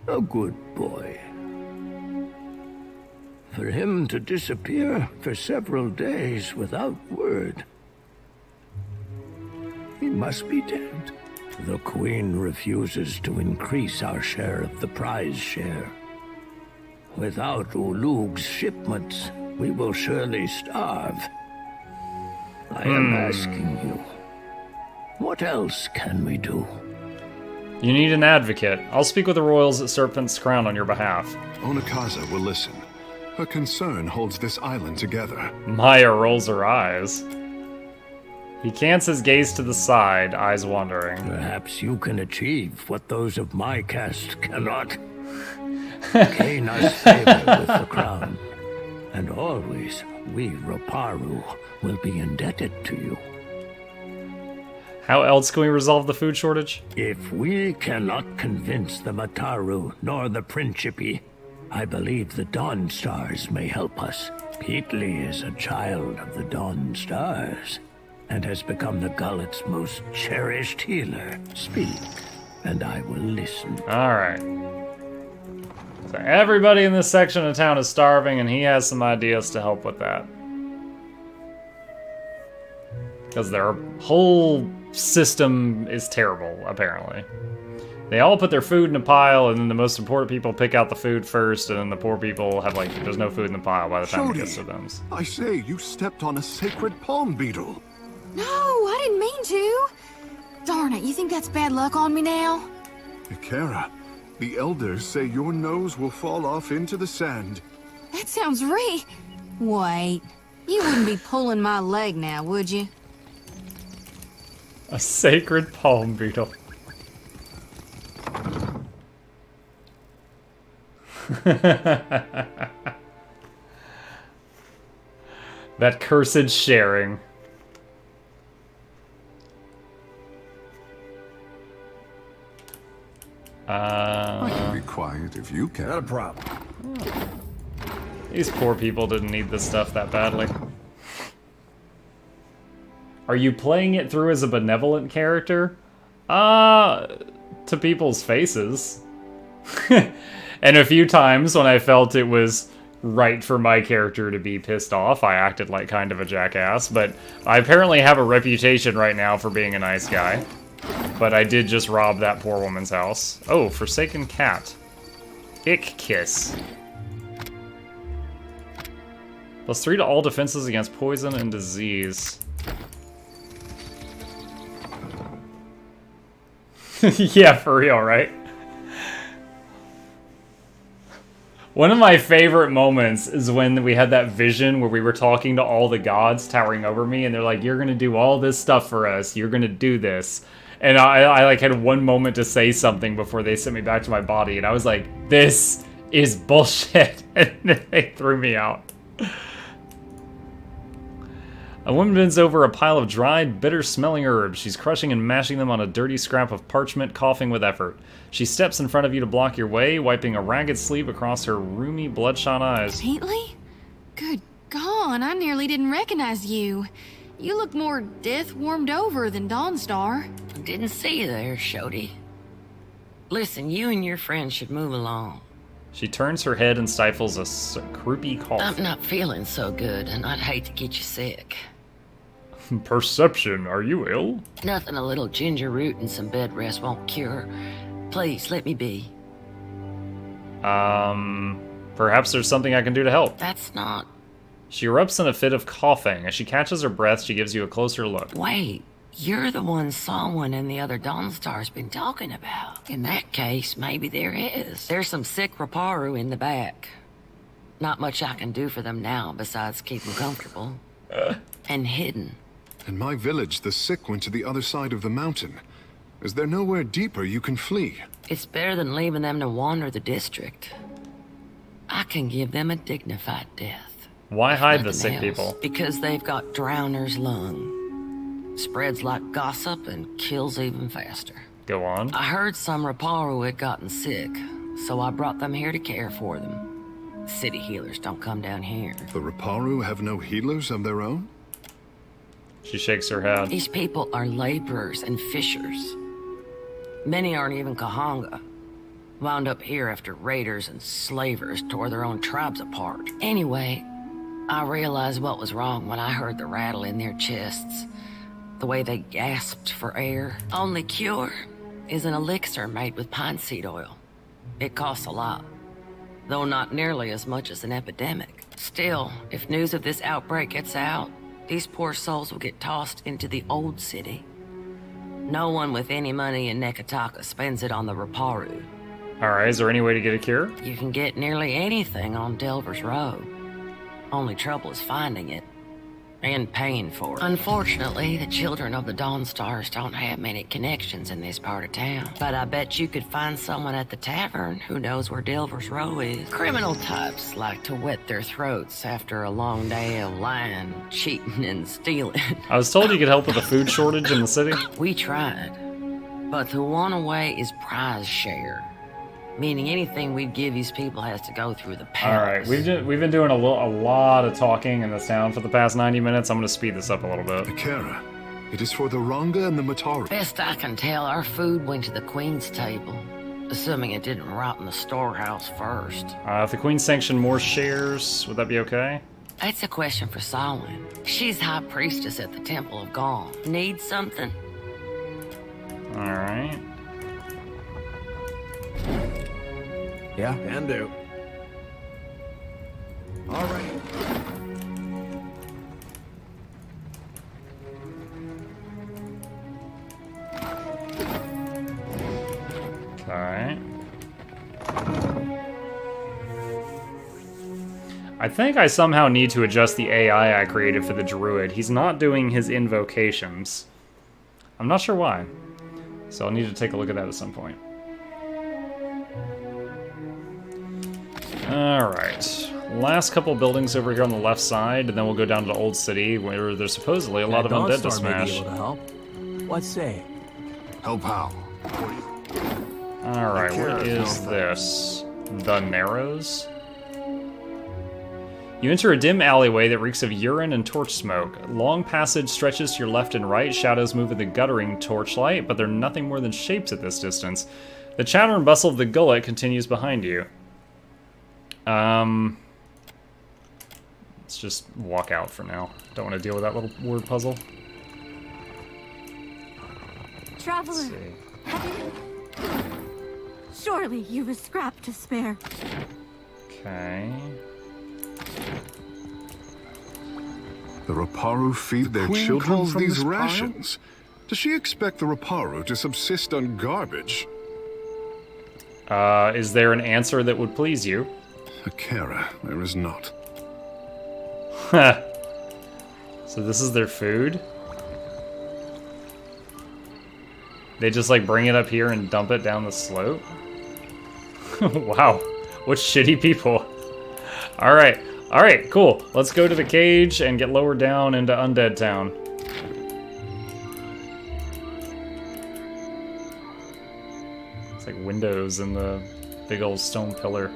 A good boy. For him to disappear for several days without word. He must be dead. The Queen refuses to increase our share of the prize share. Without Ulug's shipments, we will surely starve. I am asking you, what else can we do? You need an advocate. I'll speak with the royals at Serpent's Crown on your behalf. Onakaza will listen. Her concern holds this island together. Maya rolls her eyes. He cants his gaze to the side, eyes wandering. Perhaps you can achieve what those of my caste cannot. Gain us favor with the crown. And always, we Raparu will be indebted to you. How else can we resolve the food shortage? If we cannot convince the Mataru nor the Principe, I believe the Dawn Stars may help us. Peatly is a child of the Dawn Stars. and has become the Gullet's most cherished healer. Speak, and I will listen. Alright. So everybody in this section of town is starving, and he has some ideas to help with that. Because their whole system is terrible, apparently. They all put their food in a pile, and then the most important people pick out the food first, and then the poor people have, like, there's no food in the pile by the time it gets to them. I say, you stepped on a sacred palm beetle. No, I didn't mean to. Darn it, you think that's bad luck on me now? Ikera, the elders say your nose will fall off into the sand. That sounds Wait, you wouldn't be pulling my leg now, would you? A sacred palm beetle. That cursed sharing. I can be quiet if you can. Not a problem. These poor people didn't need this stuff that badly. Are you playing it through as a benevolent character? To people's faces. And a few times when I felt it was right for my character to be pissed off, I acted like kind of a jackass, but I apparently have a reputation right now for being a nice guy. But I did just rob that poor woman's house. Oh, Forsaken Cat. Ick Kiss. +3 to all defenses against poison and disease. Yeah, for real, right? One of my favorite moments is when we had that vision where we were talking to all the gods towering over me, and they're like, you're gonna do all this stuff for us, you're gonna do this. And I like had one moment to say something before they sent me back to my body, and I was like, this is bullshit. And then they threw me out. A woman bends over a pile of dried, bitter-smelling herbs. She's crushing and mashing them on a dirty scrap of parchment, coughing with effort. She steps in front of you to block your way, wiping a ragged sleeve across her rheumy, bloodshot eyes. Wheatley? Good God, I nearly didn't recognize you. You look more death-warmed over than Dawnstar. Didn't see you there, Shody. Listen, you and your friends should move along. She turns her head and stifles a croupy cough. I'm not feeling so good, and I'd hate to get you sick. Perception, are you ill? Nothing a little ginger root and some bed rest won't cure. Please, let me be. Perhaps there's something I can do to help. That's not... She erupts in a fit of coughing. As she catches her breath, she gives you a closer look. Wait, you're the one someone and the other Dawnstar's been talking about. In that case, maybe there is. There's some sick Raparu in the back. Not much I can do for them now, besides keep them comfortable. And hidden. In my village, the sick went to the other side of the mountain. Is there nowhere deeper you can flee? It's better than leaving them to wander the district. I can give them a dignified death. Why hide the sick people? Because they've got drowner's lung. Spreads like gossip and kills even faster. Go on. I heard some Raparu had gotten sick, so I brought them here to care for them. City healers don't come down here. The Raparu have no healers of their own? She shakes her head. These people are laborers and fishers. Many aren't even Kahanga. Wound up here after raiders and slavers tore their own tribes apart. Anyway, I realized what was wrong when I heard the rattle in their chests. The way they gasped for air. Only cure is an elixir made with pine seed oil. It costs a lot, though not nearly as much as an epidemic. Still, if news of this outbreak gets out, these poor souls will get tossed into the old city. No one with any money in Nekataka spends it on the Raparu. Alright, is there any way to get a cure? You can get nearly anything on Delver's Road. Only trouble is finding it. And paying for it. Unfortunately, the children of the Dawnstars don't have many connections in this part of town. But I bet you could find someone at the tavern who knows where Delver's Row is. Criminal types like to wet their throats after a long day of lying, cheating, and stealing. I was told you could help with a food shortage in the city. We tried. But the one away is prize share. Meaning anything we'd give these people has to go through the palace. Alright, we've been doing a lot of talking in this town for the past 90 minutes. I'm going to speed this up a little bit. Ikera, It is for the Ranga and the Mataru. Best I can tell, our food went to the Queen's table. Assuming it didn't rot in the storehouse first. If the Queen sanctioned more shares, would that be okay? That's a question for Samhain. She's High Priestess at the Temple of Gone. Need something? Alright. Yeah, can do. Alright. Alright. I think I somehow need to adjust the AI I created for the druid. He's not doing his invocations. I'm not sure why. So I'll need to take a look at that at some point. Alright. Last couple buildings over here on the left side, and then we'll go down to the Old City, where there's supposedly a lot of undead to smash. What say? Help how? Alright, where is this? The Narrows? You enter a dim alleyway that reeks of urine and torch smoke. Long passage stretches to your left and right, shadows move with the guttering torchlight, but they're nothing more than shapes at this distance. The chatter and bustle of the Gullet continues behind you. Let's just walk out for now. Don't want to deal with that little word puzzle. Traveler, surely you've a scrap to spare. Okay. The Raparu feed their Queen children calls from them these this pile? rations. Does she expect the Raparu to subsist on garbage? Is there an answer that would please you? Akara, there is not. So this is their food? They just like bring it up here and dump it down the slope? Wow, what shitty people. Alright, cool. Let's go to the cage and get lowered down into Undead Town. It's like windows in the big old stone pillar.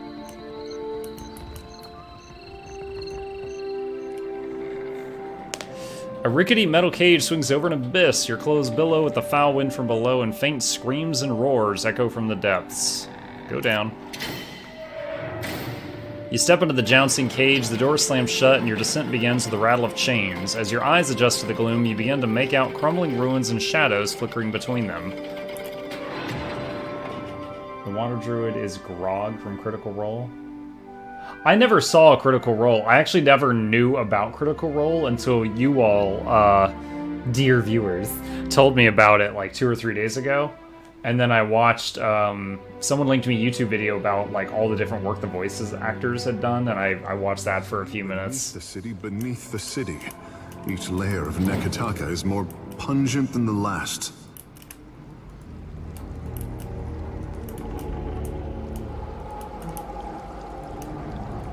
A rickety metal cage swings over an abyss. Your clothes billow with the foul wind from below, and faint screams and roars echo from the depths. Go down. You step into the jouncing cage, the door slams shut, and your descent begins with the rattle of chains. As your eyes adjust to the gloom, you begin to make out crumbling ruins and shadows flickering between them. The Water Druid is Grog from Critical Role. I never saw Critical Role. I actually never knew about Critical Role until you all, dear viewers, told me about it like 2 or 3 days ago. And then I watched, someone linked me a YouTube video about like all the different work the voices actors had done, and I watched that for a few minutes. The city beneath the city. Each layer of Nekataka is more pungent than the last.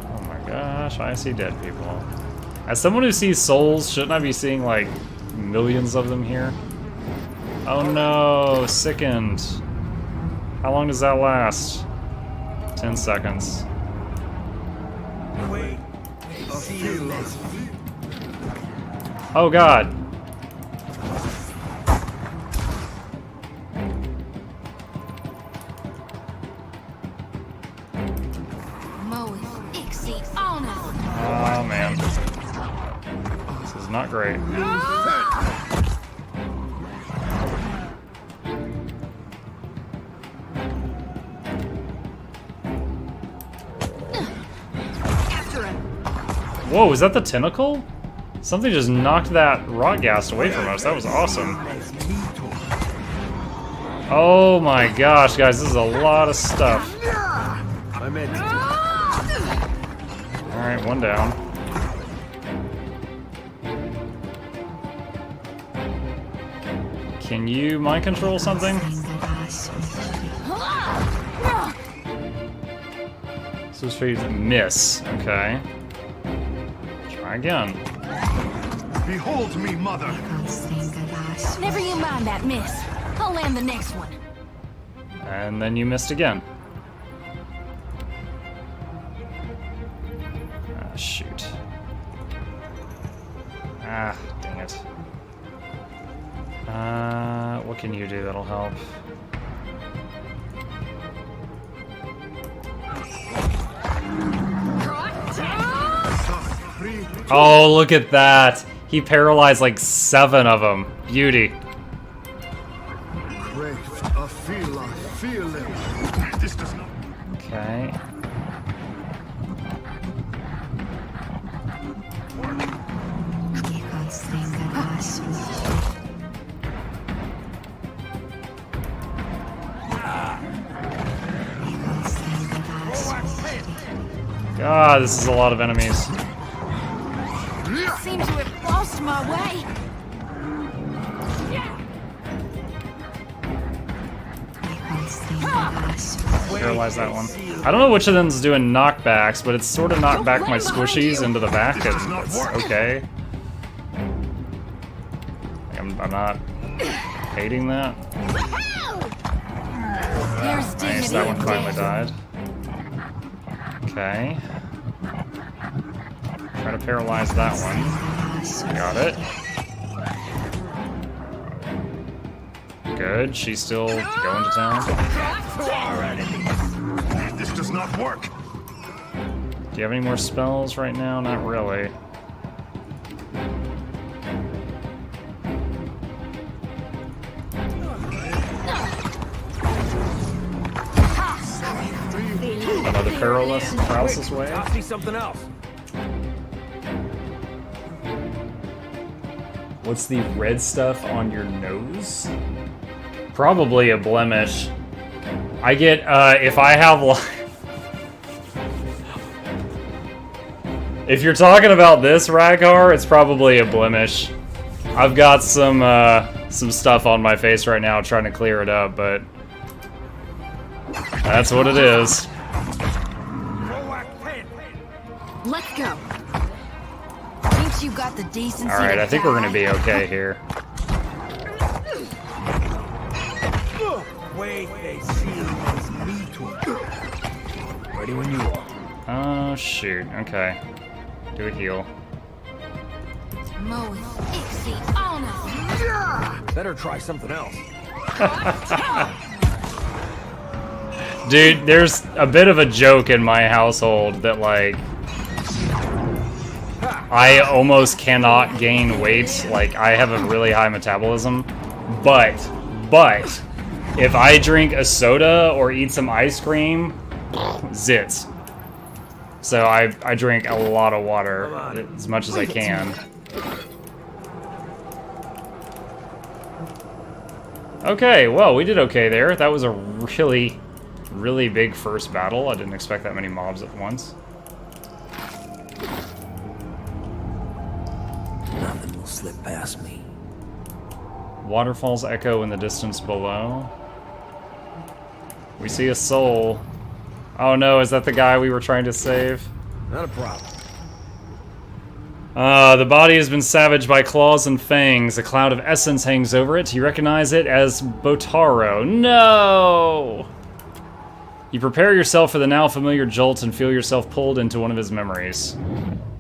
Oh my gosh, I see dead people. As someone who sees souls, shouldn't I be seeing like millions of them here? Oh no, sickened. How long does that last? 10 seconds. Oh god. Oh man. This is not great. Whoa, is that the tentacle? Something just knocked that rot gas away from us. That was awesome. Oh my gosh, guys, this is a lot of stuff. Alright, one down. Can you mind control something? So it's miss, okay. Try again. Behold me, mother. Never you mind that miss. I'll land the next one. And then you missed again. Ah, shoot. Ah, dang it. What can you do that'll help? Oh, look at that! He paralyzed like 7 of them. Beauty. Okay. God, this is a lot of enemies. I seem to have lost my way. Paralyze that one. I don't know which of them's doing knockbacks, but it's sort of knocked back my squishies into the back, and it's okay. I'm not hating that. Nice, that one finally died. Okay. Try to paralyze that one. Got it. Good, she's still going to town. This does not work. Do you have any more spells right now? Not really. Another paralysis wave. I see something else. What's the red stuff on your nose? Probably a blemish. I get, if I have if you're talking about this, Ragnar, it's probably a blemish. I've got some stuff on my face right now trying to clear it up, but that's what it is. Let's go. Thinks you got the decency. All right, I think we're gonna be okay here. Wait, they seal me to. Ready when you are. Oh shoot. Okay. Do a heal. Better try something else. Dude, there's a bit of a joke in my household that, like, I almost cannot gain weight. Like, I have a really high metabolism. But, if I drink a soda or eat some ice cream, zits. So I drink a lot of water, as much as I can. Okay, well, we did okay there. That was a really, really big first battle. I didn't expect that many mobs at once. Nothing will slip past me. Waterfalls echo in the distance below. We see a soul. Oh no, is that the guy we were trying to save? Not a problem. The body has been savaged by claws and fangs. A cloud of essence hangs over it. You recognize it as Botaro. No! You prepare yourself for the now familiar jolt and feel yourself pulled into one of his memories.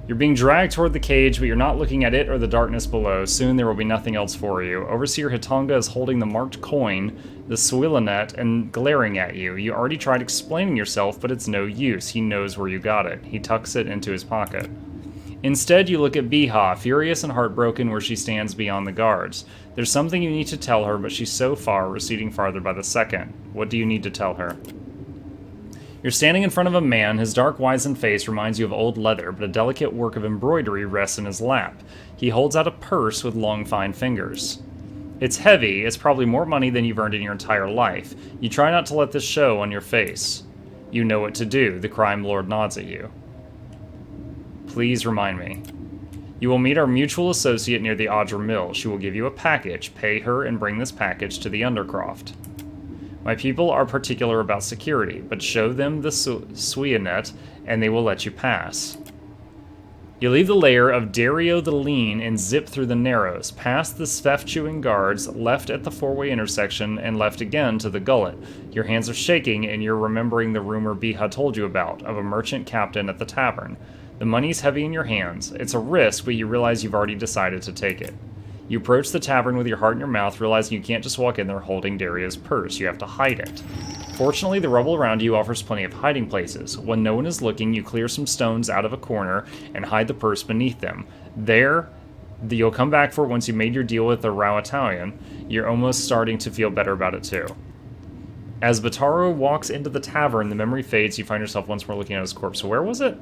You're being dragged toward the cage, but you're not looking at it or the darkness below. Soon there will be nothing else for you. Overseer Hitonga is holding the marked coin, the Swillinet, and glaring at you. You already tried explaining yourself, but it's no use. He knows where you got it. He tucks it into his pocket. Instead, you look at Biha, furious and heartbroken where she stands beyond the guards. There's something you need to tell her, but she's so far, receding farther by the second. What do you need to tell her? You're standing in front of a man. His dark, wizened face reminds you of old leather, but a delicate work of embroidery rests in his lap. He holds out a purse with long, fine fingers. It's heavy. It's probably more money than you've earned in your entire life. You try not to let this show on your face. You know what to do. The crime lord nods at you. Please remind me. You will meet our mutual associate near the Audra Mill. She will give you a package. Pay her and bring this package to the Undercroft. My people are particular about security, but show them the Swionet and they will let you pass. You leave the lair of Dario the Lean and zip through the Narrows, past the Svef-chewing guards, left at the four-way intersection, and left again to the Gullet. Your hands are shaking and you're remembering the rumor Biha told you about, of a merchant captain at the tavern. The money's heavy in your hands. It's a risk, but you realize you've already decided to take it. You approach the tavern with your heart in your mouth, realizing you can't just walk in there holding Daria's purse. You have to hide it. Fortunately, the rubble around you offers plenty of hiding places. When no one is looking, you clear some stones out of a corner and hide the purse beneath them. There, you'll come back for it once you made your deal with the Rao Italian. You're almost starting to feel better about it too. As Bataro walks into the tavern, the memory fades. You find yourself once more looking at his corpse. So where was it?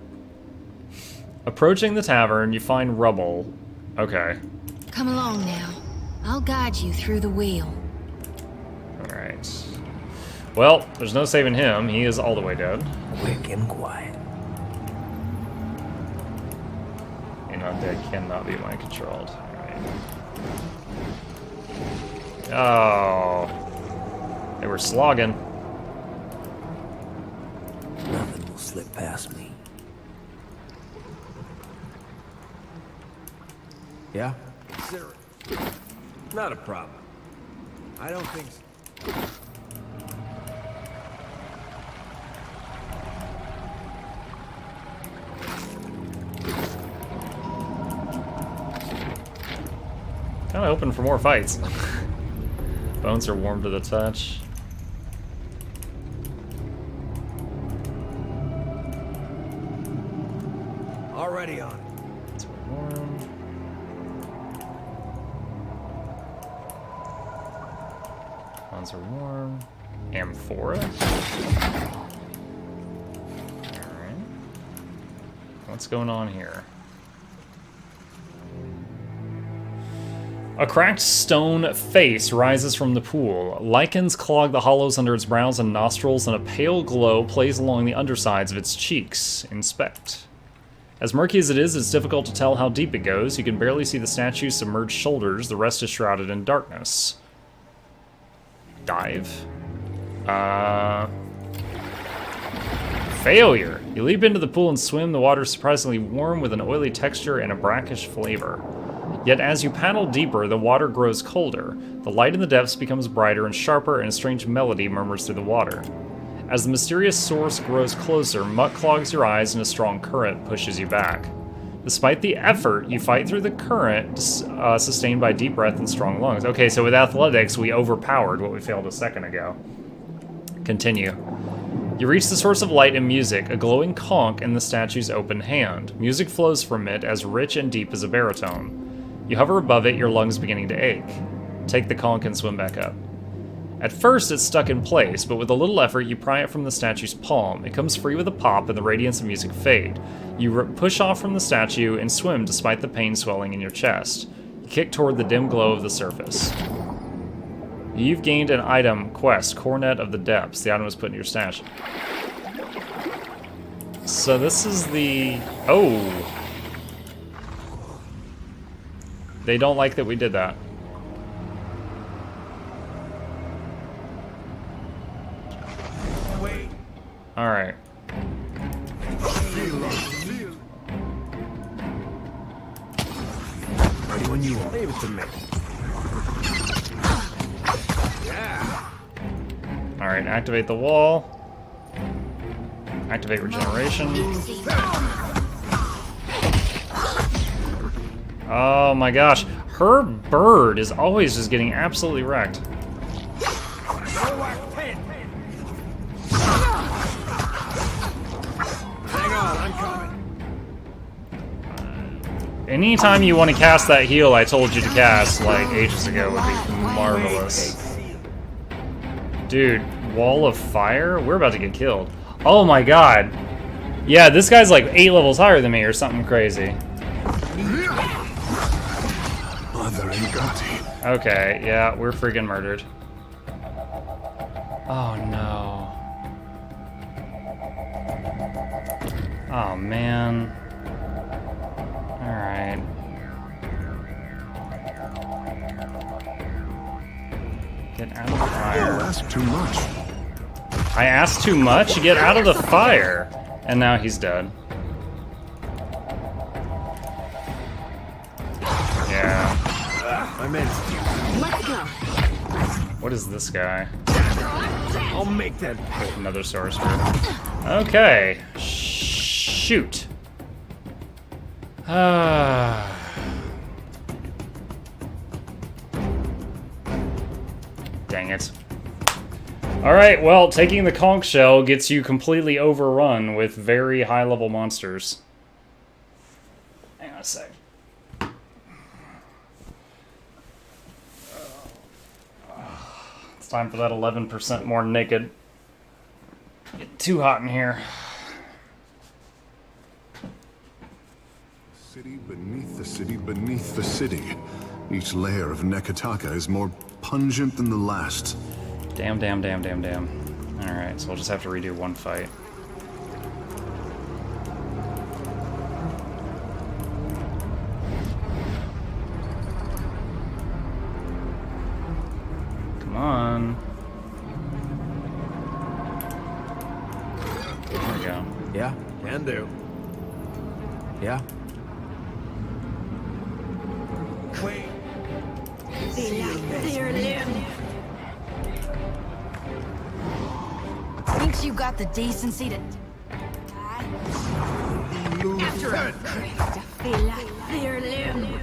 Approaching the tavern, you find rubble. Okay. Come along now. I'll guide you through the wheel. Alright. Well, there's no saving him. He is all the way dead. Quick and quiet. And undead cannot be mind controlled. Alright. Oh. They were slogging. Nothing will slip past me. Yeah? Not a problem. I don't think so. Kind of hoping for more fights. Bones are warm to the touch. Already on it. It's warm. Bones are warm. Amphora. Alright. What's going on here? A cracked stone face rises from the pool. Lichens clog the hollows under its brows and nostrils, and a pale glow plays along the undersides of its cheeks. Inspect. As murky as it is, it's difficult to tell how deep it goes. You can barely see the statue's submerged shoulders. The rest is shrouded in darkness. Dive. Failure. You leap into the pool and swim. The water is surprisingly warm with an oily texture and a brackish flavor. Yet as you paddle deeper, the water grows colder. The light in the depths becomes brighter and sharper, and a strange melody murmurs through the water. As the mysterious source grows closer, muck clogs your eyes and a strong current pushes you back. Despite the effort, you fight through the current, sustained by deep breath and strong lungs. Okay, so with athletics, we overpowered what we failed a second ago. Continue. You reach the source of light and music, a glowing conch in the statue's open hand. Music flows from it as rich and deep as a baritone. You hover above it, your lungs beginning to ache. Take the conch and swim back up. At first, it's stuck in place, but with a little effort, you pry it from the statue's palm. It comes free with a pop, and the radiance and music fade. You push off from the statue and swim despite the pain swelling in your chest. You kick toward the dim glow of the surface. You've gained an item, quest, Cornet of the Depths. The item was put in your stash. So this is the... Oh! They don't like that we did that. Alright. Ready when you are. Leave it to me. Yeah. Alright, activate the wall. Activate regeneration. Oh my gosh. Her bird is always just getting absolutely wrecked. Anytime you want to cast that heal I told you to cast, like, ages ago would be marvelous. Dude, wall of fire? We're about to get killed. Oh my god. Yeah, this guy's like 8 levels higher than me or something crazy. Okay, yeah, we're freaking murdered. Oh no. Oh man. Alright. Get out of the fire. You asked too much. I asked too much? Get out of the fire! And now he's dead. Yeah. I meant. Let's go. What is this guy? I'll make that. Another sorcerer. Okay. Shoot. Dang it. Alright, well, taking the conch shell gets you completely overrun with very high-level monsters. Hang on a sec. It's time for that 11% more naked. Get too hot in here. City beneath the city beneath the city. Each layer of Nekataka is more pungent than the last. Damn. Alright, so we'll just have to redo one fight. Come on. There we go. Yeah, can do. Yeah. Wait. Their limb. Thinks you got the decency to after a to feel like their limb.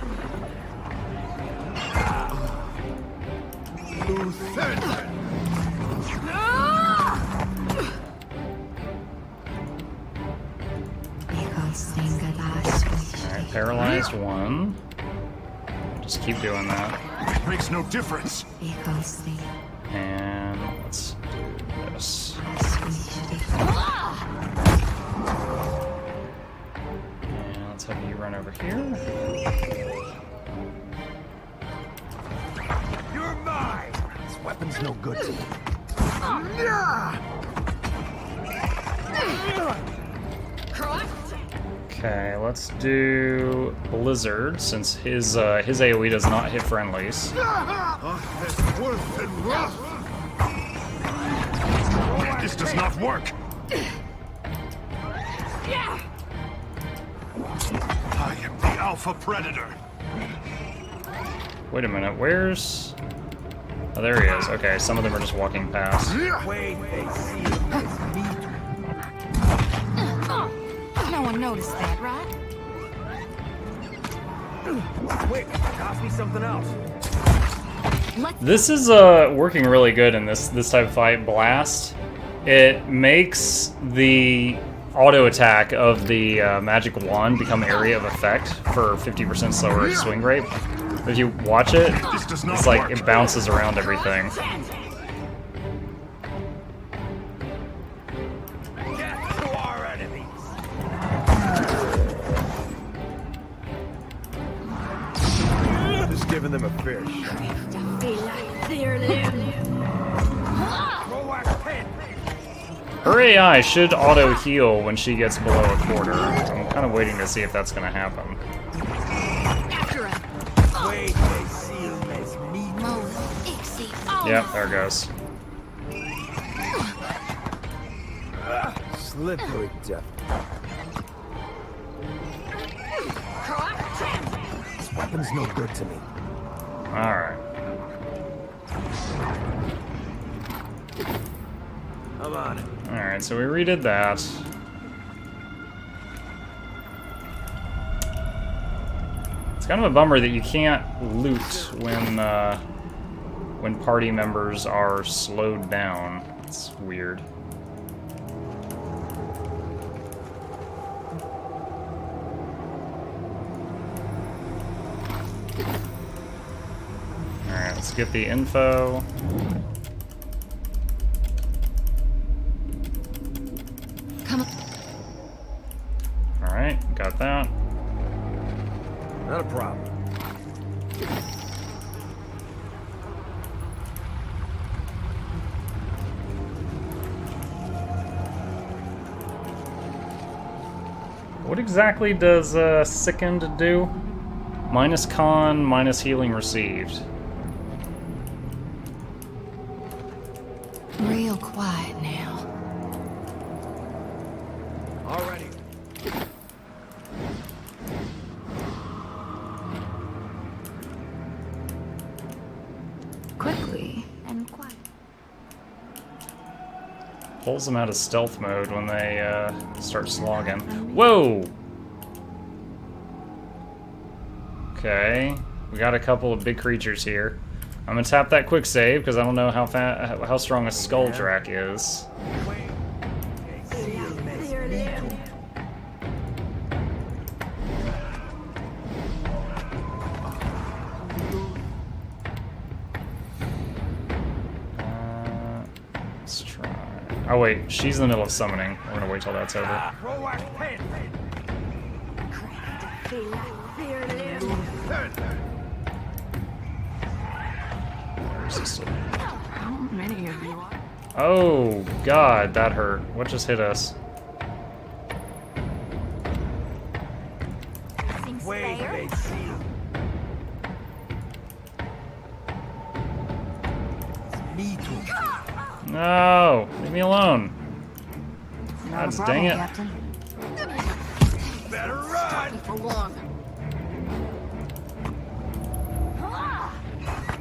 Alright, paralyzed one. Just keep doing that. It makes no difference. And let's do this. And let's have you run over here. You're mine! This weapon's no good to me. Okay, let's do Blizzard, since his AoE does not hit friendlies. This does not work. I am the Alpha Predator. Wait a minute, where's... Oh, there he is. Okay, some of them are just walking past. Wait, No one noticed that, right? Wait, cost me something else. This is working really good in this type of fight. Blast. It makes the auto attack of the magic wand become area of effect for 50% slower swing rate. If you watch it, it's like it bounces around everything. Just giving them a fair shot. Her AI should auto heal when she gets below a quarter. I'm kind of waiting to see if that's going to happen. Wait, they see him as me. Yep, there it goes. Slippery death. This weapon's no good to me. Alright. I'm on it. Alright, so we redid that. It's kind of a bummer that you can't loot when party members are slowed down. It's weird. Alright, let's get the info. Alright, got that. Not a problem. What exactly does Sickened do? Minus con, minus healing received. Real quiet now. Alrighty. Quickly and quiet. Pulls them out of stealth mode when they start slogging. Whoa! Okay, we got a couple of big creatures here. I'm gonna tap that quick save because I don't know how strong a Skulldrak is. Let's try. Oh wait, she's in the middle of summoning. We're gonna wait till that's over. How many of you are? Oh god, that hurt. What just hit us? Wait, they see. Me too. No! Leave me alone. Not God a dang it. Captain. Better run. For long.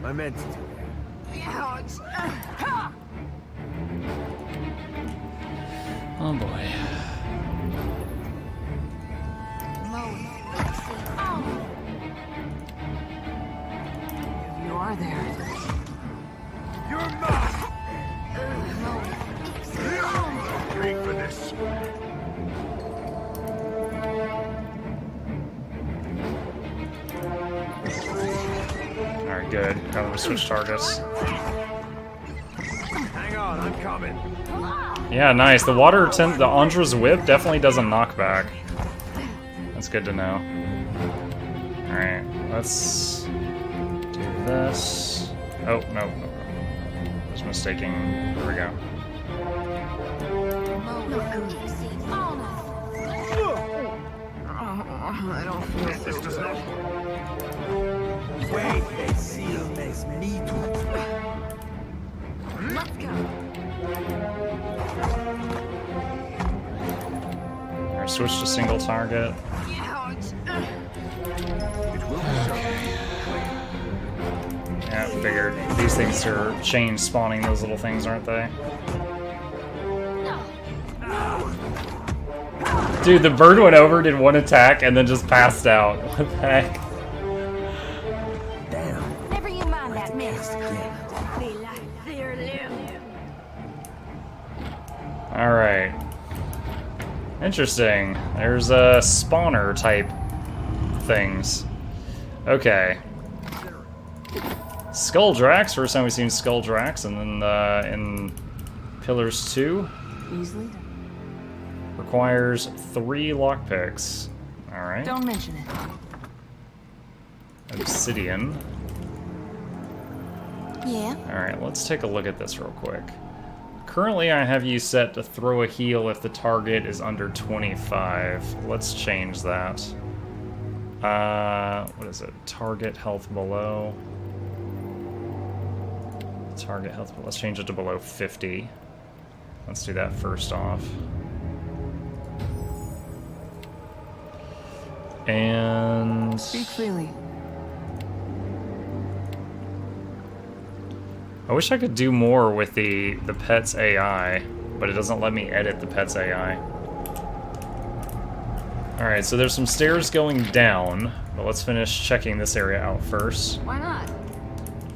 I meant to. Oh boy. You are there. You're mine. Pay for this. Alright, good. Got him to switch targets. Hang on, I'm coming. Yeah, nice. The the Andra's Whip definitely doesn't knock back. That's good to know. Alright, let's do this. Oh, no. I was mistaking. There we go. I don't feel so good. Wait, they see makes me too. Let's go. Alright, switch to single target. Yeah, figured. These things are chain spawning those little things, aren't they? Dude, the bird went over, did one attack, and then just passed out. What the heck? Never you mind that mist. Alright. Interesting. There's a spawner type things. Okay. Skulldrax. First time we've seen Skulldrax, and then in Pillars 2. Easily. Requires 3 lockpicks. Alright. Don't mention it. Obsidian. Yeah. Alright, let's take a look at this real quick. Currently, I have you set to throw a heal if the target is under 25. Let's change that. What is it? Target health below. Target health. Let's change it to below 50. Let's do that first off. And Speak freely. I wish I could do more with the pet's AI, but it doesn't let me edit the pet's AI. Alright, so there's some stairs going down, but let's finish checking this area out first. Why not?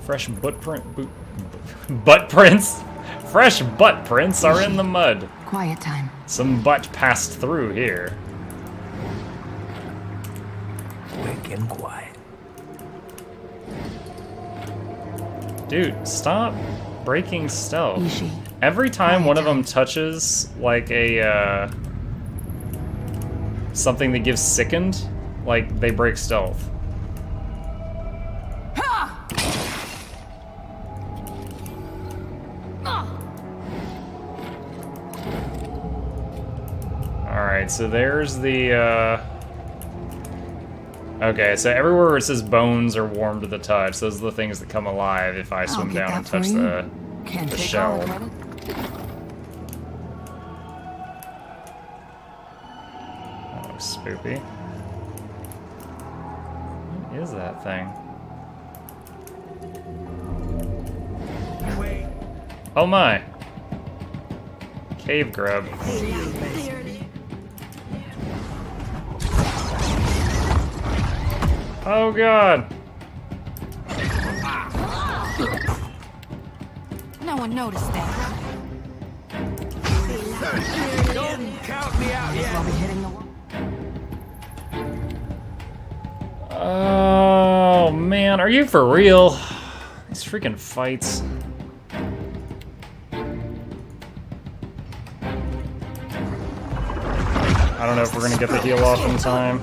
Fresh butt prints? Fresh butt prints are in the mud. Quiet time. Some butt passed through here. Quick and quiet. Dude, stop breaking stealth. Ishi. Every time one of them touches, like, a, something that gives sickened, like, they break stealth. Alright, so there's the, okay, so everywhere where it says bones are warm to the touch, those are the things that come alive if I swim down and touch the shell. That looks spoopy. What is that thing? Oh my! Cave grub. Oh god! No one noticed that. Don't count me out yet. I'll be hitting the wall. Oh, man. Are you for real? These freaking fights. I don't know if we're gonna get the heal off in time.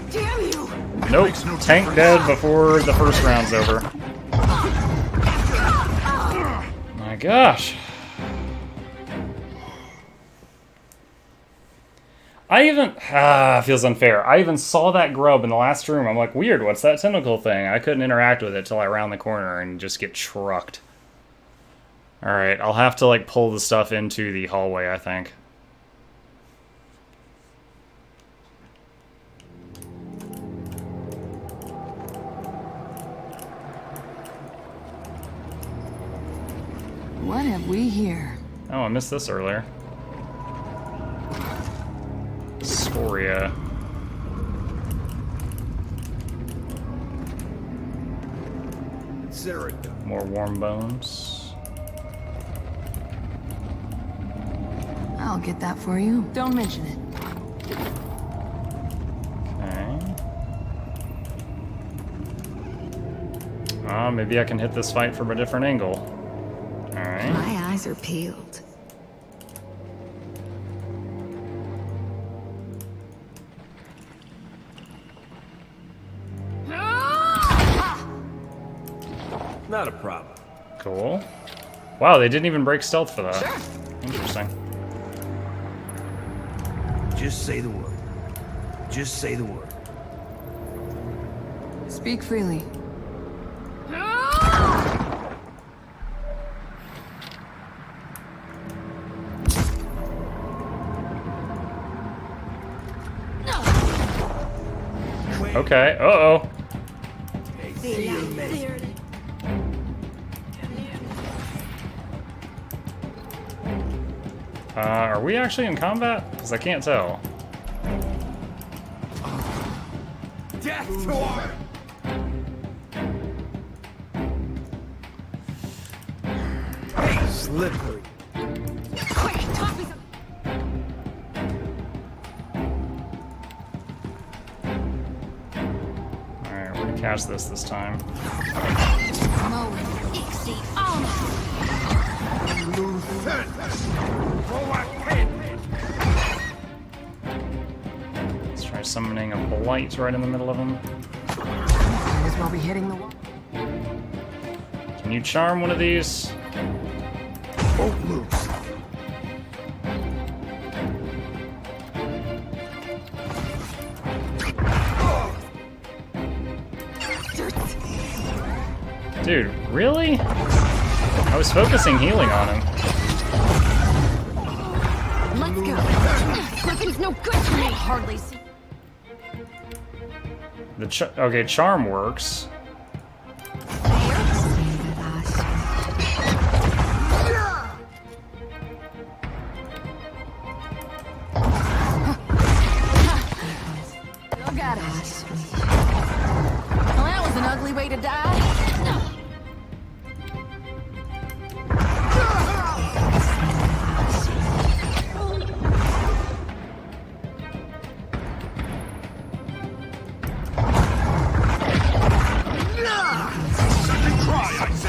Nope. Tank dead before the first round's over. My gosh. Feels unfair. I even saw that grub in the last room. I'm like, weird, what's that tentacle thing? I couldn't interact with it till I round the corner and just get trucked. Alright, I'll have to like pull the stuff into the hallway, I think. What have we here? Oh, I missed this earlier. Scoria. Consider it done. More warm bones. I'll get that for you. Don't mention it. Okay. Maybe I can hit this fight from a different angle. Alright. My eyes are peeled. Not a problem. Cool. Wow, they didn't even break stealth for that. Sure. Interesting. Just say the word. Just say the word. Speak freely. Okay, uh-oh. Are we actually in combat? Because I can't tell. Death to our... Hey, slippery. Quick, toss me some. Alright, we're gonna catch this time. Let's try summoning a blight right in the middle of him. Might as well be hitting the wall. Can you charm one of these? Both moves. Dude, really? I was focusing healing on him. Let's go. Nothing's no good for me. Hardly see. Okay, charm works. Still got it. Well, that was an ugly way to die.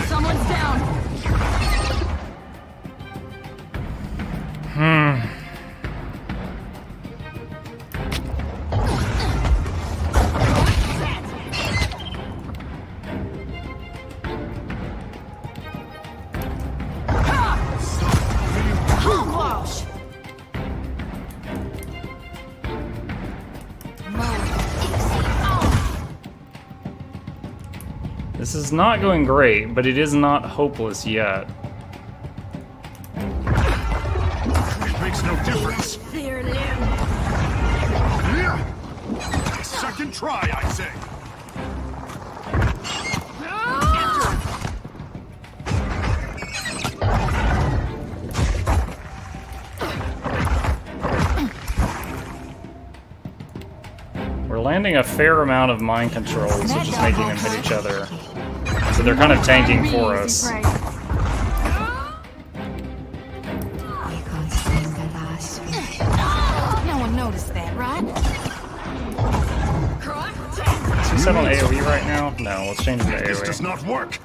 Someone's down. Hogwash. This is not going great, but it is not hopeless yet. It makes no difference. There, Lim. Second try, I say. We're landing a fair amount of mind controls, which is making them hit each other. So they're kind of tanking for us. Is he set on AoE right now? No, let's change it to AoE. This does not work.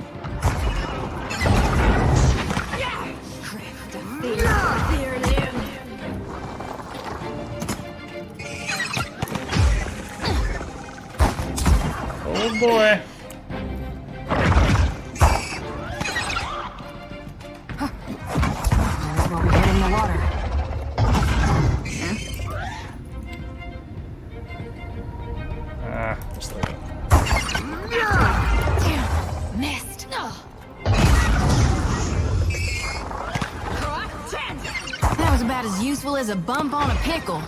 Oh boy. That's where we get in the water. Just leave it. Damn, missed. That was about as useful as a bump on a pickle.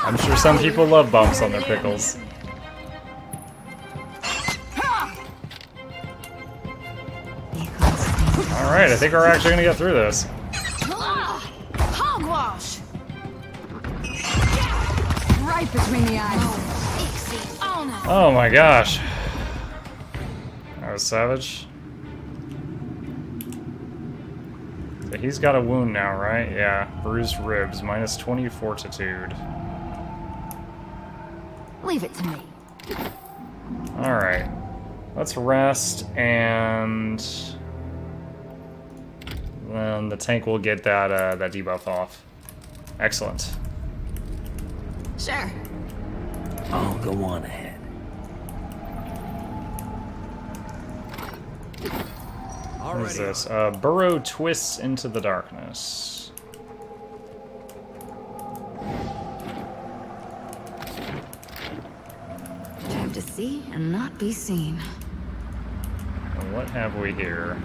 I'm sure some people love bumps on their pickles. Alright, I think we're actually gonna get through this. Hogwash! Right between the eyes. Oh my gosh. That was savage. So he's got a wound now, right? Yeah. Bruised ribs, minus 20 fortitude. Leave it to me. Alright. Let's rest, and then the tank will get that that debuff off. Excellent. Sure. I'll go on ahead. What is this? Burrow twists into the darkness. Time to see and not be seen. What have we here?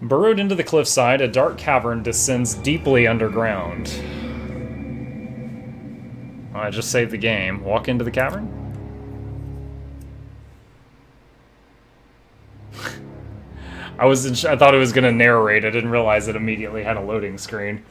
Burrowed into the cliffside, a dark cavern descends deeply underground. I just saved the game. Walk into the cavern? I thought it was gonna narrate. I didn't realize it immediately had a loading screen.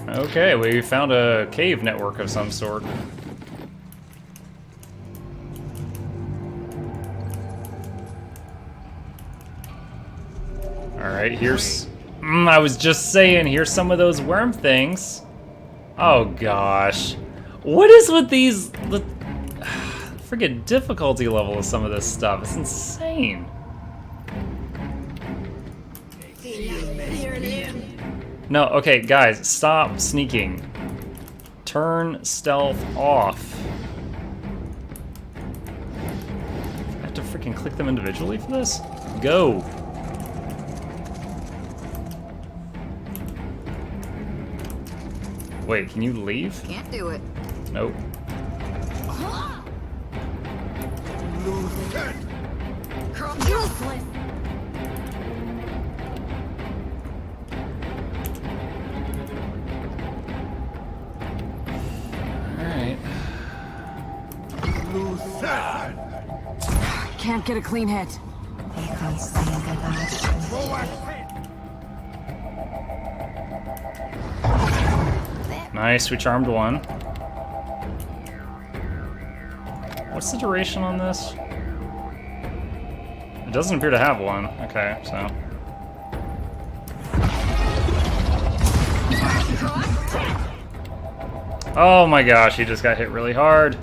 Okay, we found a cave network of some sort. Alright, here's... I was just saying, here's some of those worm things. Oh gosh. What is with these... the friggin' difficulty level of some of this stuff? It's insane. No, okay, guys, stop sneaking. Turn stealth off. I have to freaking click them individually for this? Go. Wait, can you leave? Can't do it. Nope. Useless. Alright. Can't get a clean hit. Nice, we charmed one. What's the duration on this? It doesn't appear to have one. Okay, so. Oh my gosh, he just got hit really hard.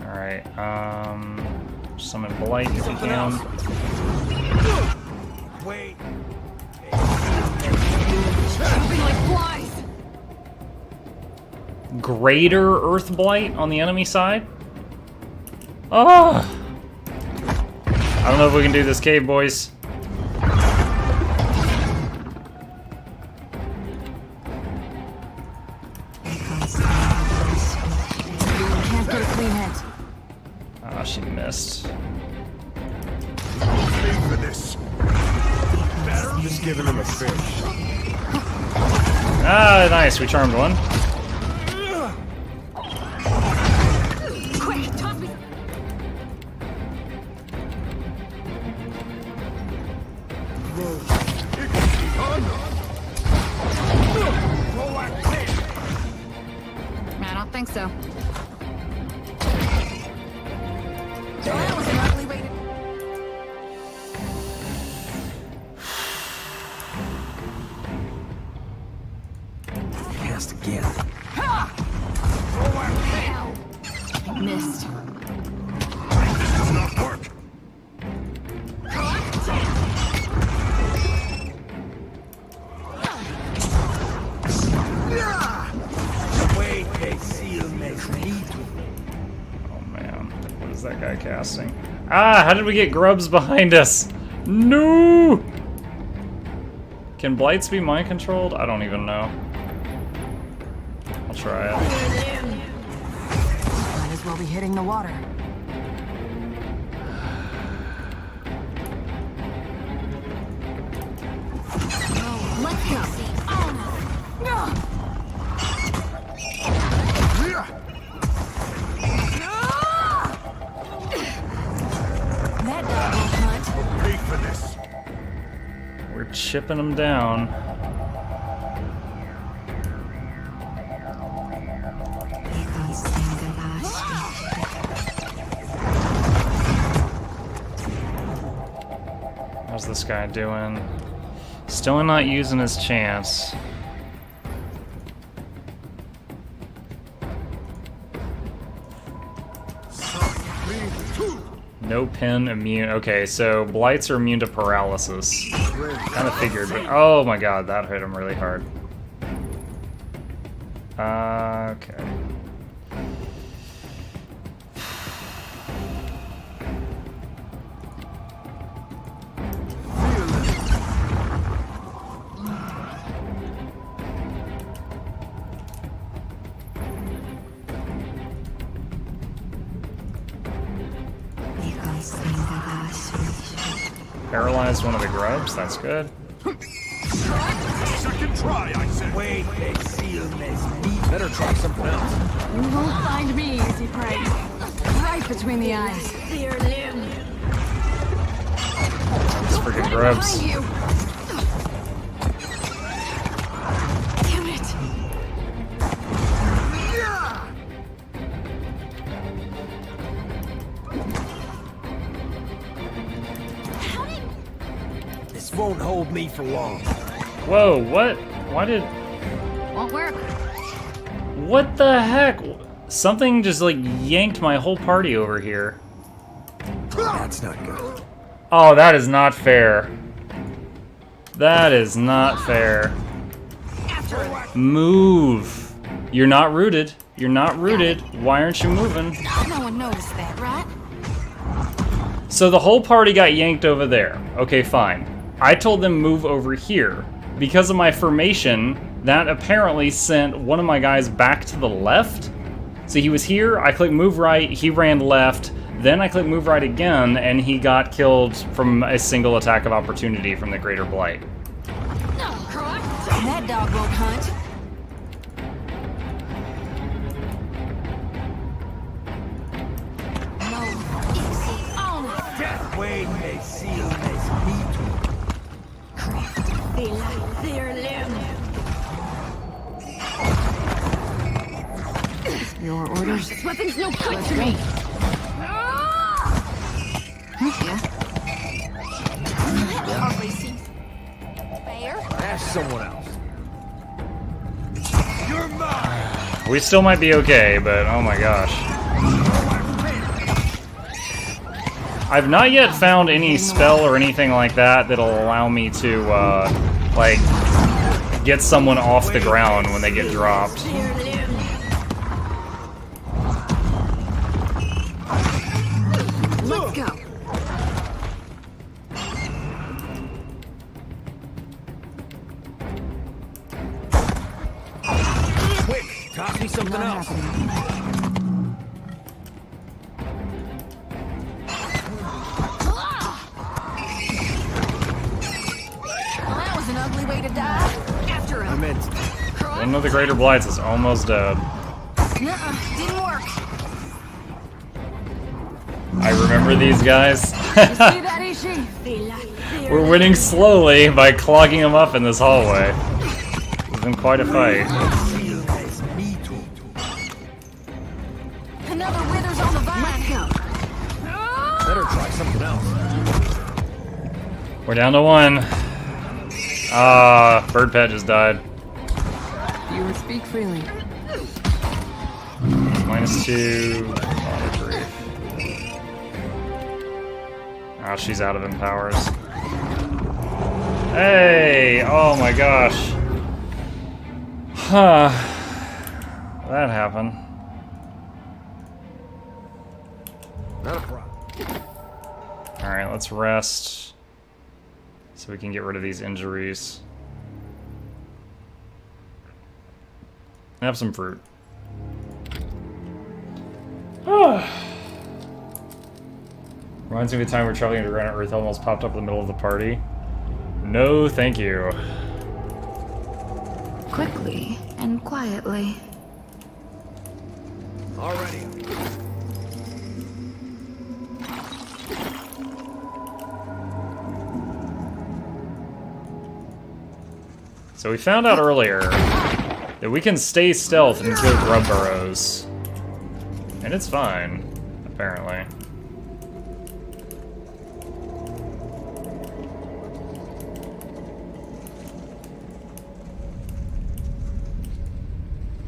Alright, summon Blight if you can. Wait. Greater Earth Blight on the enemy side? Oh! I don't know if we can do this cave, boys. Can't get a clean hit. Ah, she missed. For this. Just giving him a fish. Ah, nice. We charmed one. I don't think so. That was an ugly way to... Cast again. Missed. This does not work. The way they seal makes me. Oh man, what is that guy casting? Ah, how did we get grubs behind us? No! Can blights be mind controlled? I don't even know. I'll try it. Might as well be hitting the water. Let's go. That dog will hunt. Pay for this. We're chipping them down. How's this guy doing? Still not using his chance. No pin immune. Okay, so blights are immune to paralysis. Kind of figured, but oh my god, that hit him really hard. Okay. Paralyzed one of the grubs, that's good. Second try, I said. Wait, they seal makes me. Better try something else. You won't find me, easy prey. Right between the eyes. Fear limb. These freaking grubs. Behind you. Damn it. This won't hold me for long. Whoa, what? Why did... Won't work. What the heck? Something just like yanked my whole party over here. That's not good. Oh, that is not fair. That is not fair. Move. You're not rooted. You're not rooted. Why aren't you moving? No one noticed that, right? So the whole party got yanked over there. Okay, fine. I told them move over here. Because of my formation, that apparently sent one of my guys back to the left. So he was here, I clicked move right, he ran left, then I clicked move right again, and he got killed from a single attack of opportunity from the Greater Blight. That dog won't hunt. No, easy on it. That way they seal makes me. Feel like fear limb. Your orders? This weapon's no good to me. Yeah. Hardly seems fair. Ask someone else. You're mine. We still might be okay, but oh my gosh. I've not yet found any spell or anything like that that'll allow me to, like, get someone off the ground when they get dropped. Let's go. Quick, toss me something else. That was an ugly way to die. After him. One of the Greater Blights is almost dead. Nuh-uh, didn't work. I remember these guys. You see that, Ishi? We're winning slowly by clogging him up in this hallway. It's been quite a fight. Another wither's on the vine. Let's go. Better try something else. We're down to 1. Ah, bird pet just died. You would speak freely. -2. Body brief. Ah, she's out of empowers. Hey! Oh my gosh. Huh. That happened. Not a problem. Alright, let's rest. So we can get rid of these injuries. Have some fruit. Reminds me of the time we're traveling underground at Earth almost popped up in the middle of the party. No, thank you. Quickly and quietly. Already. So we found out earlier that we can stay stealth and kill grub burrows. And it's fine, apparently.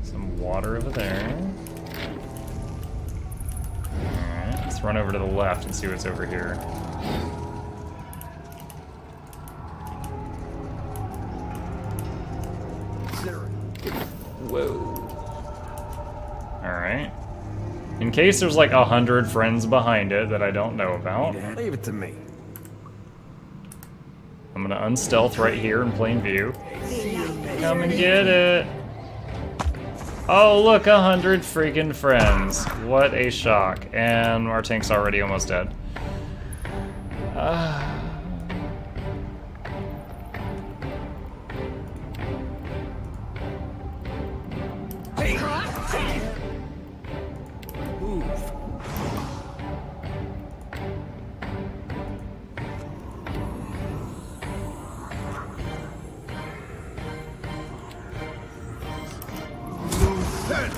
Some water over there. Alright, let's run over to the left and see what's over here. Whoa. Alright. In case there's like 100 friends behind it that I don't know about. Leave it to me. I'm gonna unstealth right here in plain view. Come and get it. Oh, look, 100 freaking friends. What a shock. And our tank's already almost dead.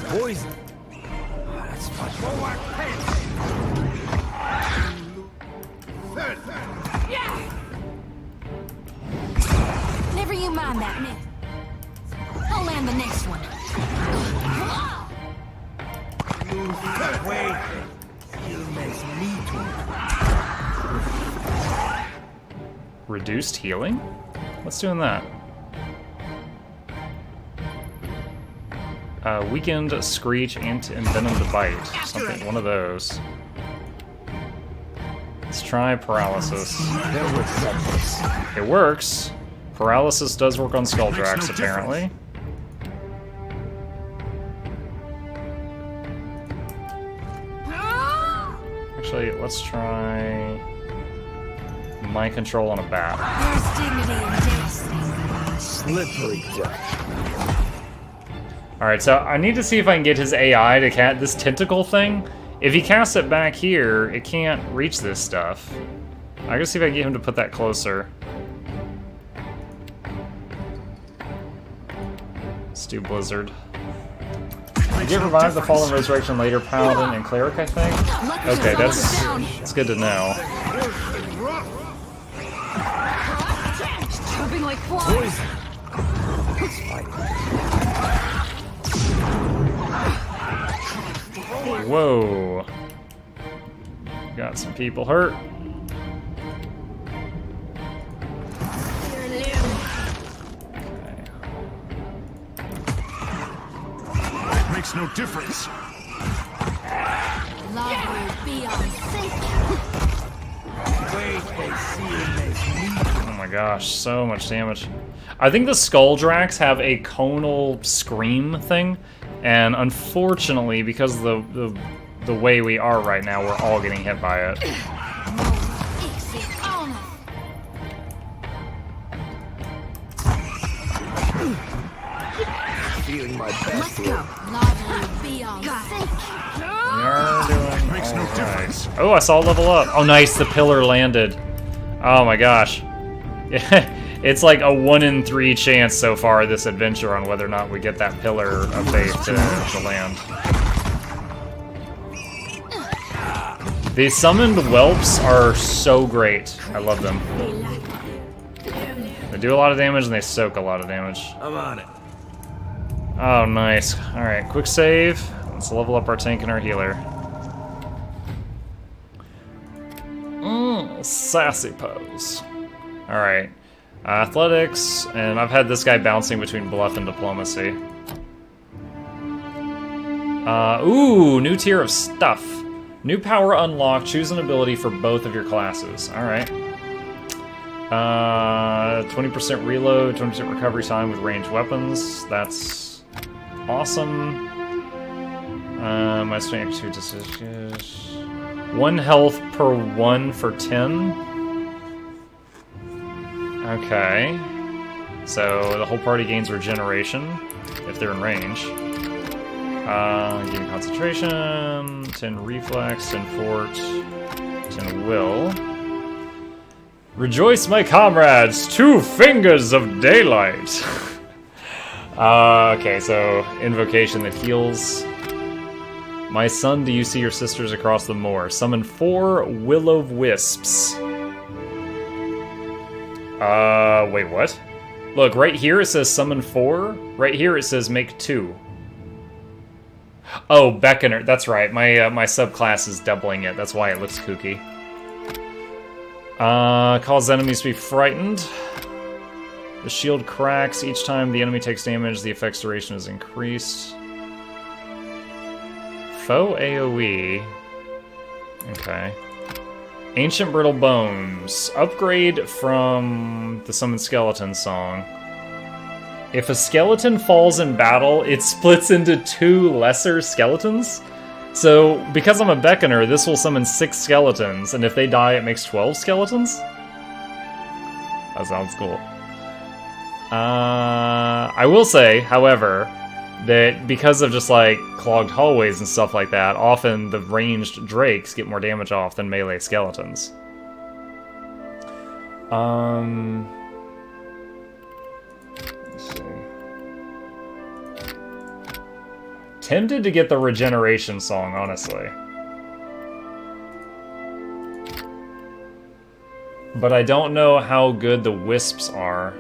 Poison. Oh, that's fun. Never you mind that myth. I'll land the next one. Wait. You makes me Reduced healing? What's doing that? Weakened Screech and Envenomed Bite. Something, one of those. Let's try Paralysis. It works. Paralysis does work on Skulldrax, apparently. Actually, let's try Mind Control on a bat. Slippery duck. Alright, so I need to see if I can get his AI to cast this tentacle thing. If he casts it back here, it can't reach this stuff. I gotta see if I can get him to put that closer. Let's do Blizzard. Did you revive the Fallen Resurrection later, Paladin and Cleric, I think? Okay, that's good to know. Jumping like flies. Whoa. Got some people hurt. Makes no difference. Love will be on sync. Oh my gosh, so much damage. I think the Skulldrax have a conal scream thing, and unfortunately, because of the way we are right now, we're all getting hit by it. Feeling my best. Let's go. Love will be on sync. We are doing all right. Oh, I saw a level up. Oh, nice, the pillar landed. Oh my gosh. It's like a 1 in 3 chance so far this adventure on whether or not we get that pillar of faith to land. The summoned whelps are so great. I love them. They do a lot of damage and they soak a lot of damage. I'm on it. Oh, nice. Alright, quick save. Let's level up our tank and our healer. Sassy pose. Alright. Athletics, and I've had this guy bouncing between bluff and diplomacy. Ooh, new tier of stuff. New power unlocked. Choose an ability for both of your classes. Alright. 20% reload, 20% recovery time with ranged weapons. That's awesome. My strength 2 decisions. 1 health per 1 for 10. Okay. So the whole party gains regeneration if they're in range. Gain concentration, 10 reflex, 10 fort, 10 will. Rejoice, my comrades! 2 fingers of daylight! Okay, so invocation that heals. My son, do you see your sisters across the moor? Summon 4 will-o'-wisps. Wait, what? Look, right here it says summon 4. Right here it says make 2. Oh, Beckoner. That's right. My subclass is doubling it. That's why it looks kooky. Cause enemies to be frightened. The shield cracks. Each time the enemy takes damage, the effect's duration is increased. Foe AoE. Okay. Ancient Brittle Bones. Upgrade from the Summoned Skeleton song. If a skeleton falls in battle, it splits into 2 lesser skeletons. So, because I'm a Beckoner, this will summon 6 skeletons, and if they die, it makes 12 skeletons? That sounds cool. I will say, however, that because of just like clogged hallways and stuff like that, often the ranged drakes get more damage off than melee skeletons. Let's see. Tempted to get the regeneration song, honestly. But I don't know how good the wisps are.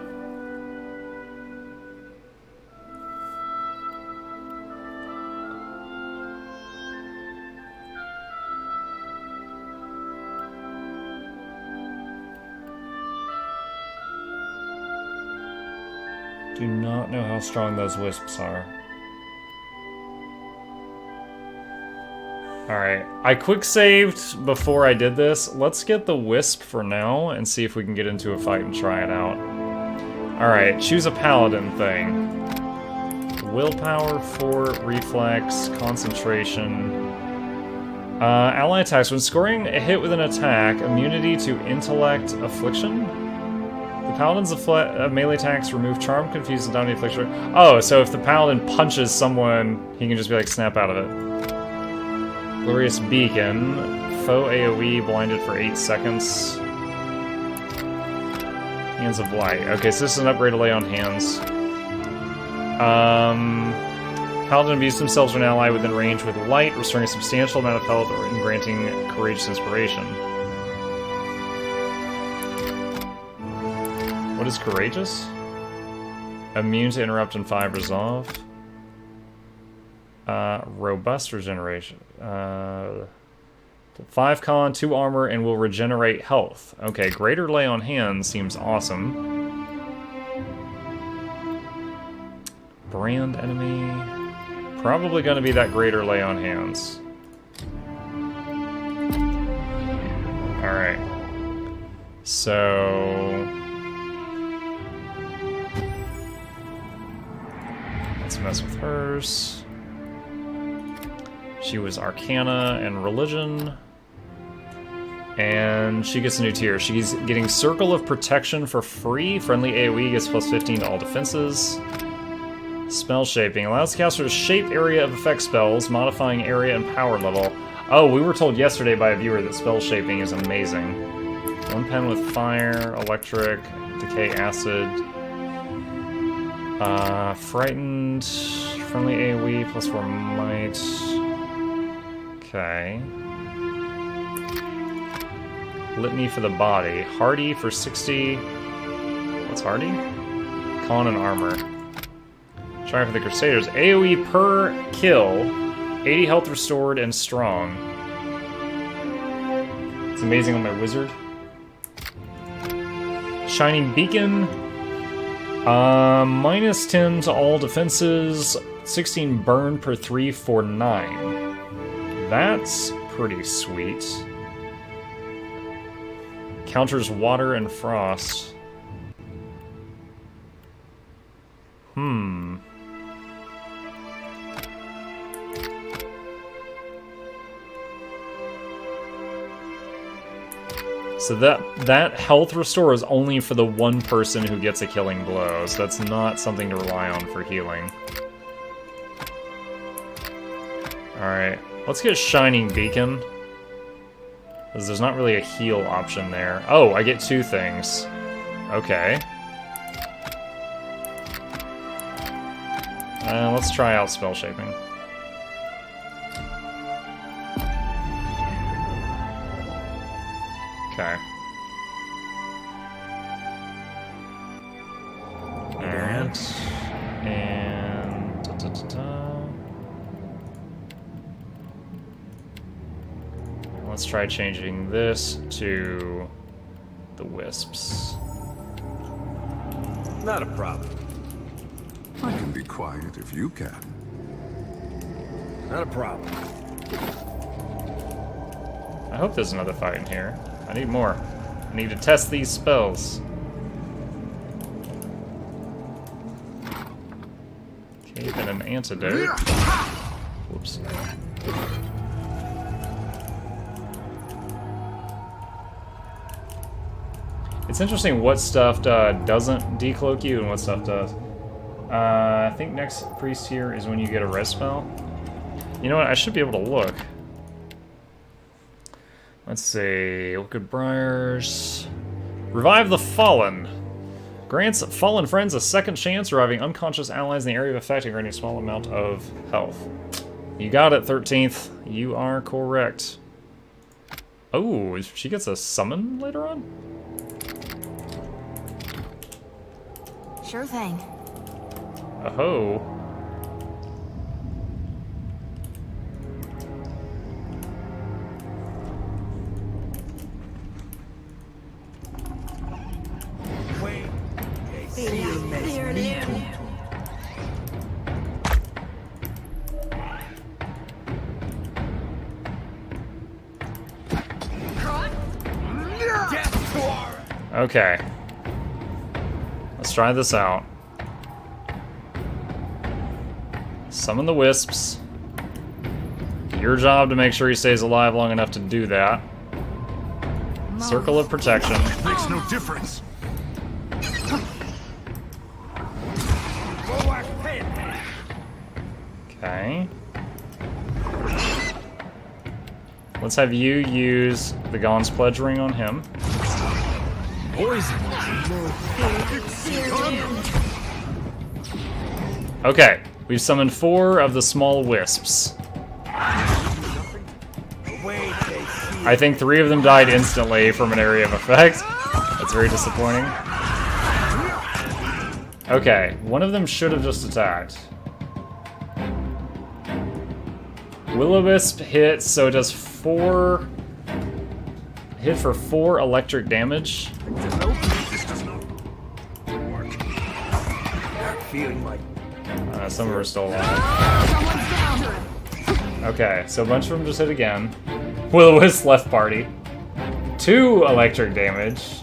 Do not know how strong those wisps are. Alright, I quick saved before I did this. Let's get the wisp for now and see if we can get into a fight and try it out. Alright, choose a paladin thing. Willpower, fort, reflex, concentration. Ally attacks. When scoring a hit with an attack, immunity to intellect affliction? The paladin's melee attacks remove charm, confuse, and dominate affliction. Oh, so if the paladin punches someone, he can just be like, snap out of it. Glorious Beacon. Foe AoE blinded for 8 seconds. Hands of Light. Okay, so this is an upgrade to Lay on Hands. Paladin imbues themselves or an ally within range with light, restoring a substantial amount of health and granting courageous inspiration. What is courageous? Immune to interrupt and 5 resolve. Robust regeneration. 5 con, 2 armor, and will regenerate health. Okay, greater lay on hands seems awesome. Brand enemy. Probably gonna be that greater lay on hands. Alright. So let's mess with hers. She was Arcana and Religion. And she gets a new tier. She's getting Circle of Protection for free. Friendly AoE gets plus 15 to all defenses. Spell Shaping. Allows the caster to shape area of effect spells, modifying area and power level. Oh, we were told yesterday by a viewer that Spell Shaping is amazing. 1 pen with fire, electric, decay acid. Frightened, friendly AoE, +4 might. Okay. Litany for the body. Hardy for 60. What's Hardy? Con and armor. Try for the Crusaders. AoE per kill. 80 health restored and strong. It's amazing on my wizard. Shining Beacon. -10 to all defenses. 16 burn per 3 for 9. That's pretty sweet. Counters water and frost. So that health restore is only for the one person who gets a killing blow, so that's not something to rely on for healing. Alright, let's get Shining Beacon. Because there's not really a heal option there. Oh, I get 2 things. Okay. Let's try out Spell Shaping. Okay. Alright. And... Let's try changing this to the wisps. Not a problem. I can be quiet if you can. Not a problem. I hope there's another fight in here. I need more. I need to test these spells. Okay, then an antidote. Whoops. It's interesting what stuff doesn't decloak you and what stuff does. I think next priest here is when you get a res spell. You know what? I should be able to look. Let's see. Orchid Briars. Revive the Fallen. Grants fallen friends a second chance, reviving unconscious allies in the area of effect and granting a small amount of health. You got it, 13th. You are correct. Oh, she gets a summon later on? Sure thing. Oh. Okay. Let's try this out. Summon the wisps. Your job to make sure he stays alive long enough to do that. Circle of protection. Makes no difference. Okay. Let's have you use the Gon's Pledge Ring on him. Okay, we've summoned 4 of the small wisps. I think 3 of them died instantly from an area of effect. That's very disappointing. Okay, one of them should have just attacked. Will-O-Wisp hits, so it does 4... hit for 4 electric damage. Some of them are still alive. Okay, so a bunch of them just hit again. Will-O-Wisp left party. 2 electric damage.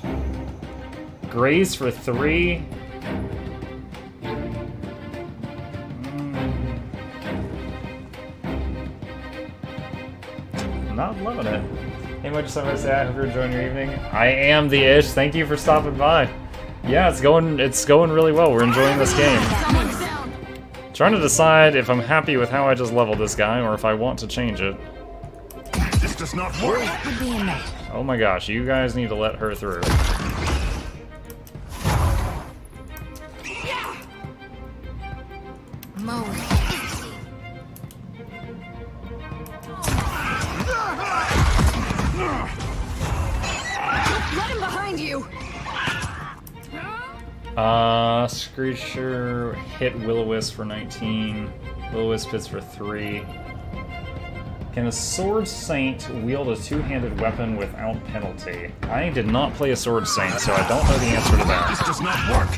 Graze for 3. Not loving it. Hey, what just somebody say? I hope you're enjoying your evening. I am the Ish. Thank you for stopping by. Yeah, it's going really well. We're enjoying this game. Trying to decide if I'm happy with how I just leveled this guy or if I want to change it. This does not work. Oh my gosh, you guys need to let her through. Come over. Let him behind you! Screecher hit Will-O-Wisp for 19. Will-O-Wisp hits for 3. Can a Sword Saint wield a two-handed weapon without penalty? I did not play a Sword Saint, so I don't know the answer to that. This does not work.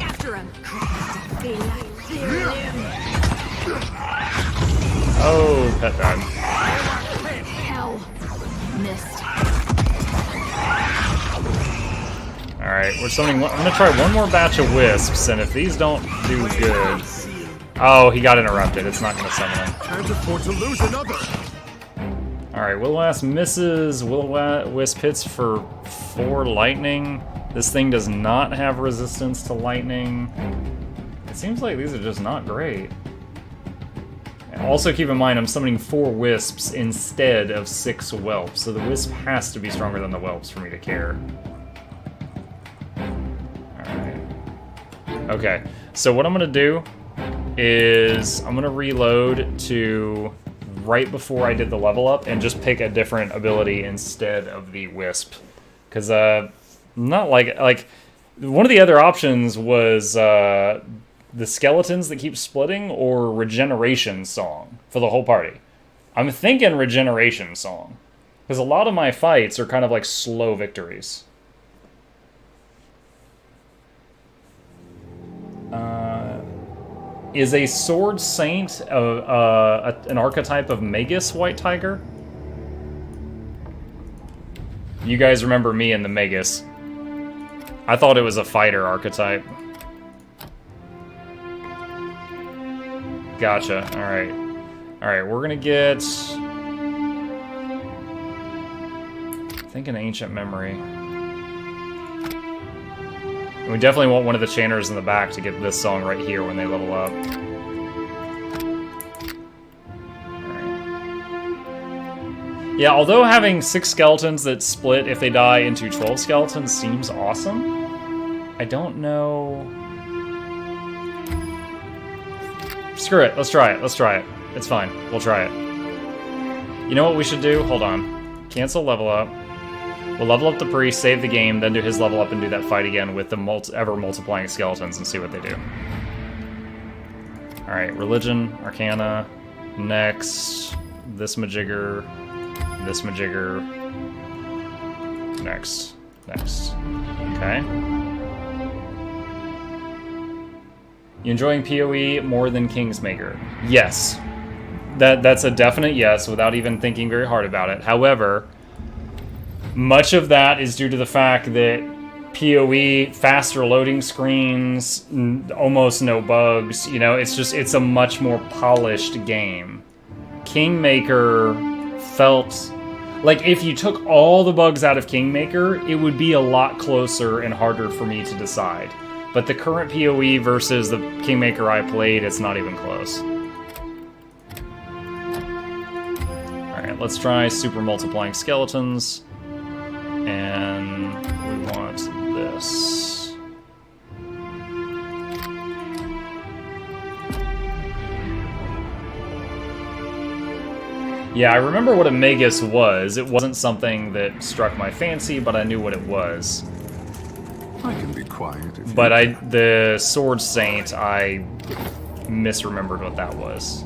After him! Oh, pet died. Hell. Missed. Alright, we're summoning one. I'm gonna try one more batch of wisps, and if these don't do good... Oh, he got interrupted. It's not gonna summon him. Can't afford to lose another. Alright, Will-O-Wisp misses. Will-O-Wisp hits for 4 lightning. This thing does not have resistance to lightning. It seems like these are just not great. And also keep in mind, I'm summoning 4 wisps instead of 6 whelps, so the wisp has to be stronger than the whelps for me to care. Alright. Okay, so what I'm gonna do is I'm gonna reload to right before I did the level up and just pick a different ability instead of the wisp. Because, not like, one of the other options was, the skeletons that keep splitting or regeneration song for the whole party. I'm thinking regeneration song. Because a lot of my fights are kind of like slow victories. Is a Sword Saint an archetype of Magus White Tiger? You guys remember me in the Magus. I thought it was a fighter archetype. Gotcha, alright. Alright, we're gonna get... I think an Ancient Memory. And we definitely want one of the chanters in the back to get this song right here when they level up. Alright. Yeah, although having 6 skeletons that split if they die into 12 skeletons seems awesome, I don't know... Screw it, let's try it, let's try it. It's fine, we'll try it. You know what we should do? Hold on. Cancel level up. We'll level up the priest, save the game, then do his level up and do that fight again with the ever-multiplying skeletons and see what they do. Alright, religion, arcana, next, this majigger, next. Okay. You enjoying PoE more than Kingsmaker? Yes. That's a definite yes, without even thinking very hard about it. However, much of that is due to the fact that PoE, faster loading screens, almost no bugs, you know, it's a much more polished game. Kingmaker felt like if you took all the bugs out of Kingmaker, it would be a lot closer and harder for me to decide. But the current PoE versus the Kingmaker I played, it's not even close. Alright, let's try super multiplying skeletons. And we want this. Yeah, I remember what a Magus was. It wasn't something that struck my fancy, but I knew what it was. I can be quiet if But the Sword Saint, I misremembered what that was.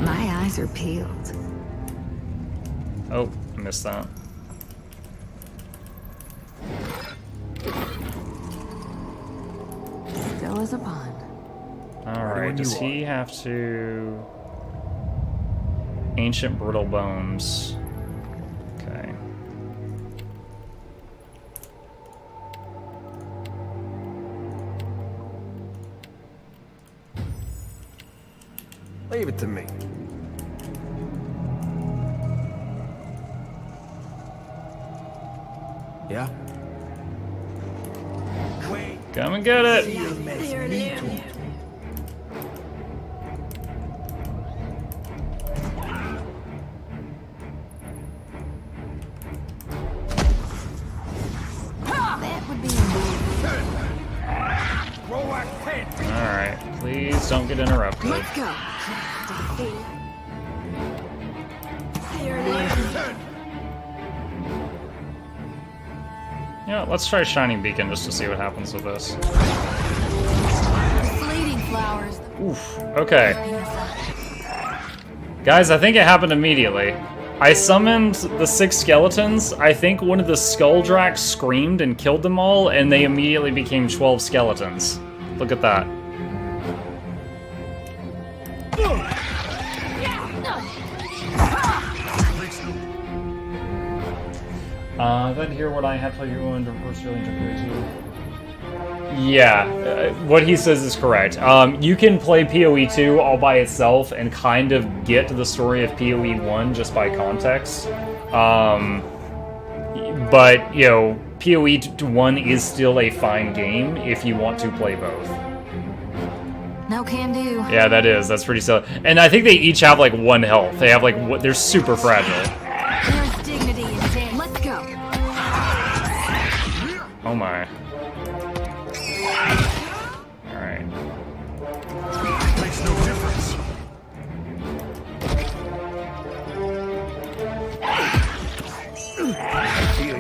My eyes are peeled. Oh, I missed that. Still as a pond. Alright, does he have to... Ancient Brittle Bones. Okay. Leave it to me. Yeah? Come and get it! Alright, please don't get interrupted. Let's go. Yeah, let's try Shining Beacon just to see what happens with this. Fleeting flowers. Oof, okay. Guys, I think it happened immediately. I summoned the 6 skeletons. I think one of the Skulldrakks screamed and killed them all, and they immediately became 12 skeletons. Look at that. Then hear what I have to you and reverse really interpret too. Yeah, what he says is correct. You can play PoE 2 all by itself and kind of get to the story of PoE 1 just by context. But, you know, PoE 1 is still a fine game if you want to play both. No can do. Yeah, that is. That's pretty silly. And I think they each have like 1 health. They have like, they're super fragile. There's dignity in damn. Let's go. Oh my. Alright. Makes no difference.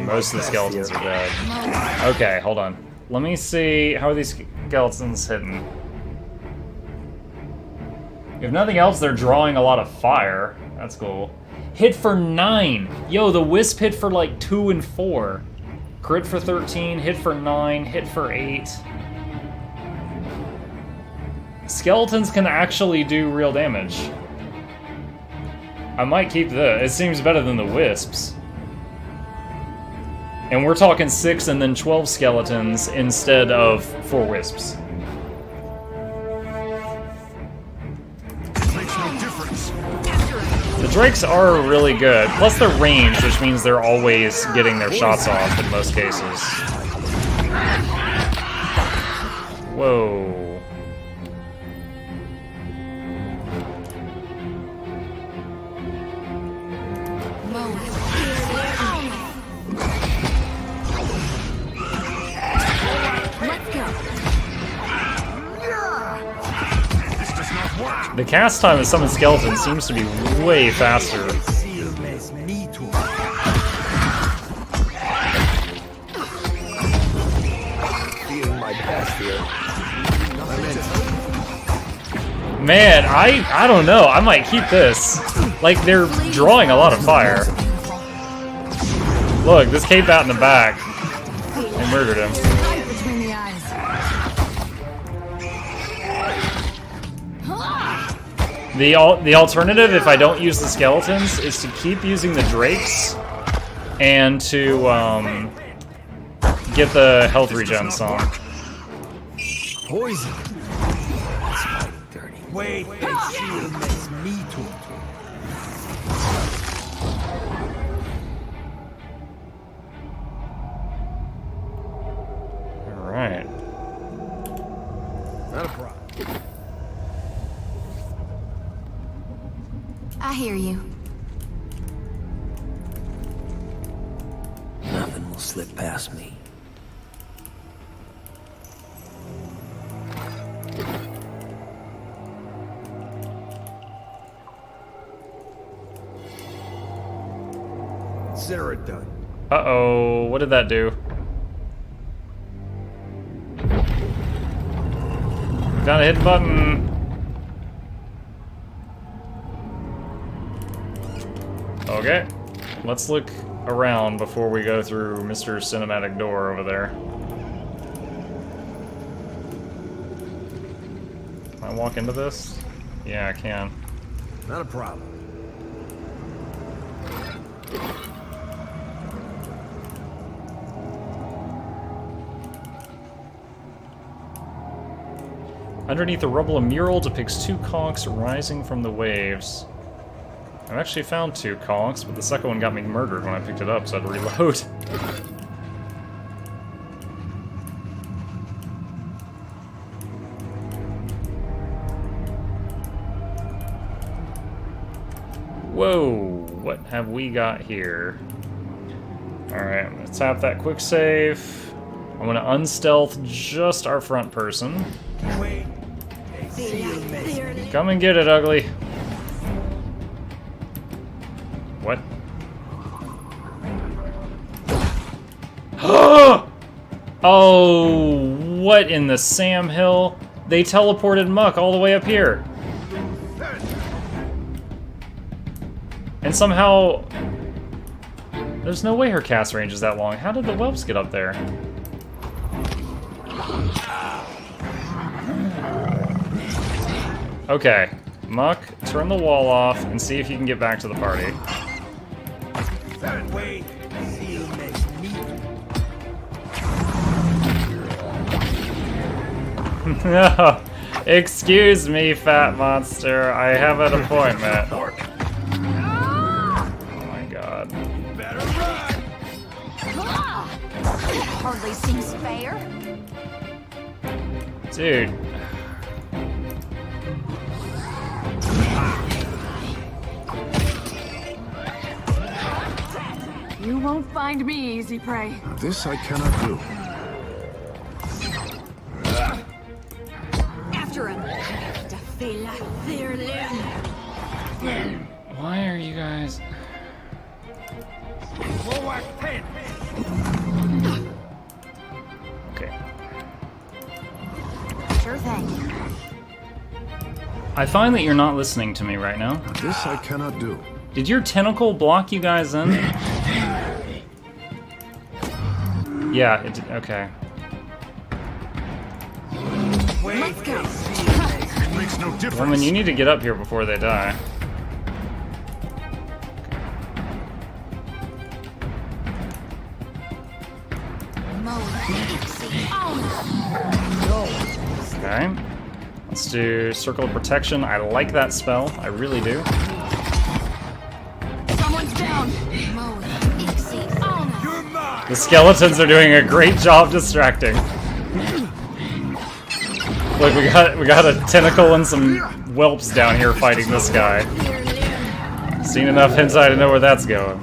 Most of the skeletons are dead. Okay, hold on. Let me see, how are these skeletons hitting? If nothing else, they're drawing a lot of fire. That's cool. Hit for 9! Yo, the Wisp hit for like 2 and 4. Crit for 13, hit for 9, hit for 8. Skeletons can actually do real damage. I might keep this. It seems better than the Wisps. And we're talking 6 and then 12 skeletons instead of 4 Wisps. Makes no difference. The Drakes are really good. Plus they're ranged, which means they're always getting their shots off in most cases. Whoa. The cast time of some skeletons seems to be way faster. Man, I don't know. I might keep this. Like, they're drawing a lot of fire. Look, this cape out in the back. They murdered him. The alternative, if I don't use the skeletons, is to keep using the Drakes and to get the health regen song. Poison. That's fighting dirty. Wait, that shield makes me too. All right. Not a problem. I hear you. Nothing will slip past me. Consider it done. Uh-oh, what did that do? Gotta hit the button. Okay, let's look around before we go through Mr. Cinematic Door over there. Can I walk into this? Yeah, I can. Not a problem. Underneath the rubble, a mural depicts 2 conchs rising from the waves. I've actually found 2 conchs, but the second one got me murdered when I picked it up, so I had to reload. Whoa, what have we got here? Alright, I'm gonna tap that quick save. I'm gonna unstealth just our front person. Come and get it, ugly. What? Oh, what in the Sam Hill? They teleported Muck all the way up here. And somehow... There's no way her cast range is that long. How did the whelps get up there? Okay, Muck, turn the wall off and see if you can get back to the party. No, excuse me, fat monster. I have an appointment. Oh my god. Hardly seems fair. Dude. You won't find me easy prey. This I cannot do. After him. Why are you guys... Okay. Sure thing. I find that you're not listening to me right now. This I cannot do. Did your tentacle block you guys in? Yeah, it did. Okay. Let's go. It makes no difference. Woman, you need to get up here before they die. Okay. Let's do Circle of Protection. I like that spell. I really do. Someone's down. The skeletons are doing a great job distracting. Look, we got a tentacle and some whelps down here fighting this guy. Seen enough hentai to know where that's going.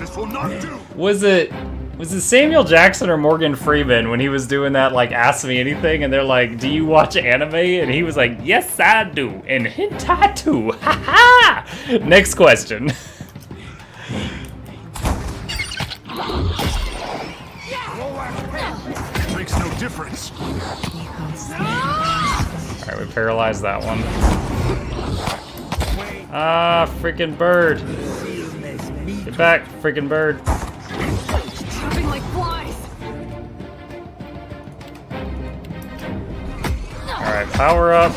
This will not do. Was it Samuel Jackson or Morgan Freeman when he was doing that, like, Ask Me Anything, and they're like, do you watch anime? And he was like, yes, I do, and hentai too, ha ha! Next question. It makes no difference. Alright, we paralyzed that one. Ah, freaking bird. Get back, freaking bird. Jumping like flies. Alright, power up,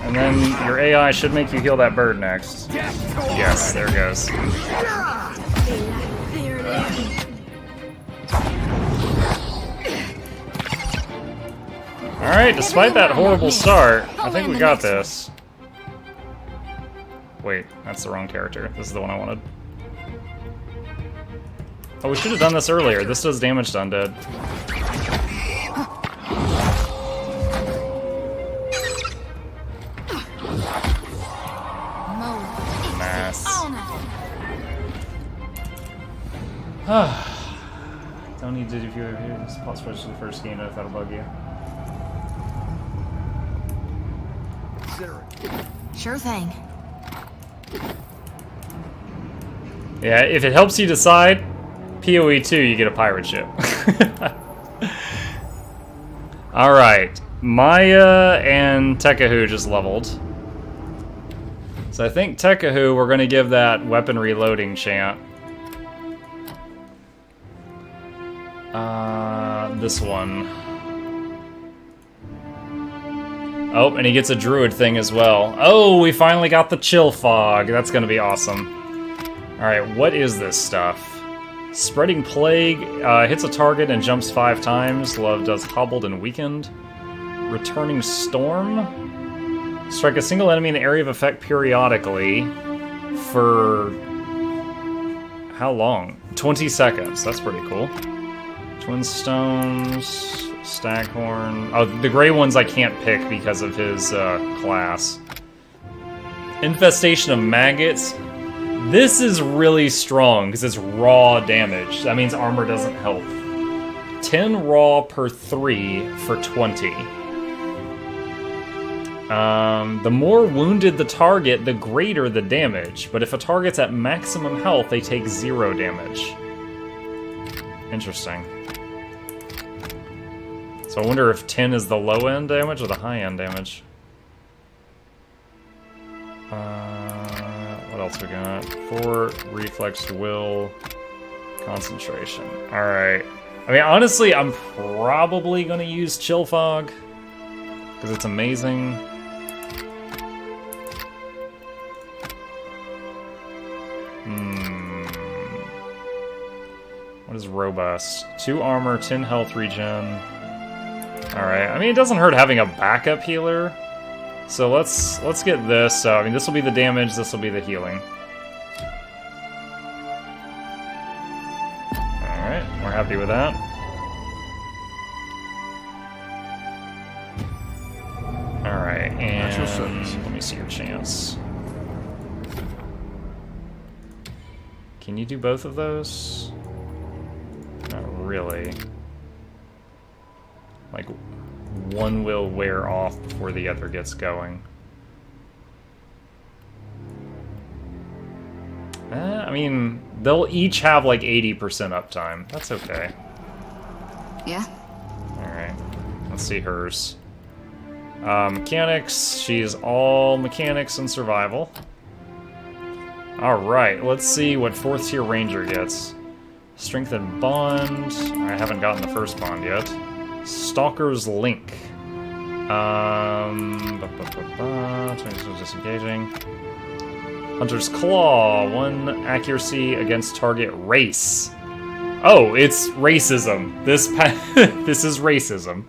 and then your AI should make you heal that bird next. Yes, there it goes. Alright, despite that horrible start, I think we got this. Wait, that's the wrong character. This is the one I wanted. Oh, we should have done this earlier. This does damage to undead. Nice. Don't need to do if you're here. Just pause switch to the first game if that'll bug you. Sure thing. Yeah, if it helps you decide, PoE 2, you get a pirate ship. Alright, Maya and Tekahu just leveled. So I think Tekahu, we're going to give that weapon reloading chant. This one. Oh, and he gets a druid thing as well. Oh, we finally got the chill fog. That's going to be awesome. Alright, what is this stuff? Spreading Plague, hits a target and jumps 5 times. Love does Hobbled and Weakened. Returning Storm. Strike a single enemy in the area of effect periodically for... how long? 20 seconds. That's pretty cool. Twin Stones, Staghorn. Oh, the gray ones I can't pick because of his class. Infestation of Maggots. This is really strong because it's raw damage. That means armor doesn't help. 10 raw per 3 for 20. The more wounded the target, the greater the damage. But if a target's at maximum health, they take 0 damage. Interesting. So I wonder if 10 is the low end damage or the high end damage. What else we got? Fort, reflex, will, concentration. Alright. I mean, honestly, I'm probably going to use Chill Fog. Because it's amazing. What is robust? 2 armor, 10 health regen. Alright, I mean, it doesn't hurt having a backup healer. So let's get this. So, I mean, this will be the damage, this will be the healing. Alright, we're happy with that. Alright, and let me see your chance. Can you do both of those? Not really. Like, one will wear off before the other gets going. I mean, they'll each have like 80% uptime. That's okay. Yeah? Alright. Let's see hers. Mechanics. She's all mechanics and survival. Alright, let's see what 4th tier ranger gets. Strength and bond. I haven't gotten the first bond yet. Stalker's Link. 26 disengaging. Hunter's Claw. 1 accuracy against target race. Oh, it's racism. This is racism.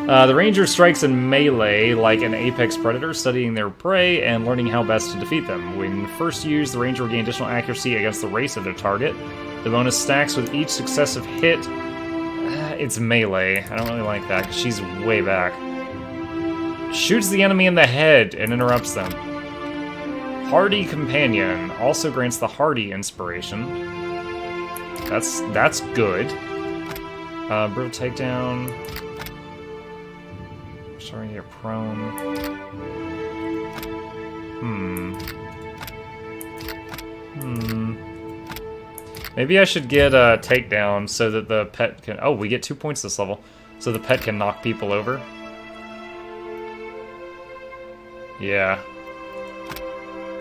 The ranger strikes in melee like an apex predator, studying their prey and learning how best to defeat them. When first used, the ranger will gain additional accuracy against the race of their target. The bonus stacks with each successive hit. It's melee. I don't really like that because she's way back. Shoots the enemy in the head and interrupts them. Hardy Companion also grants the Hardy inspiration. That's good. Brutal Takedown. Sorry, you're prone. Maybe I should get a takedown so that the pet can... Oh, we get 2 points this level. So the pet can knock people over. Yeah.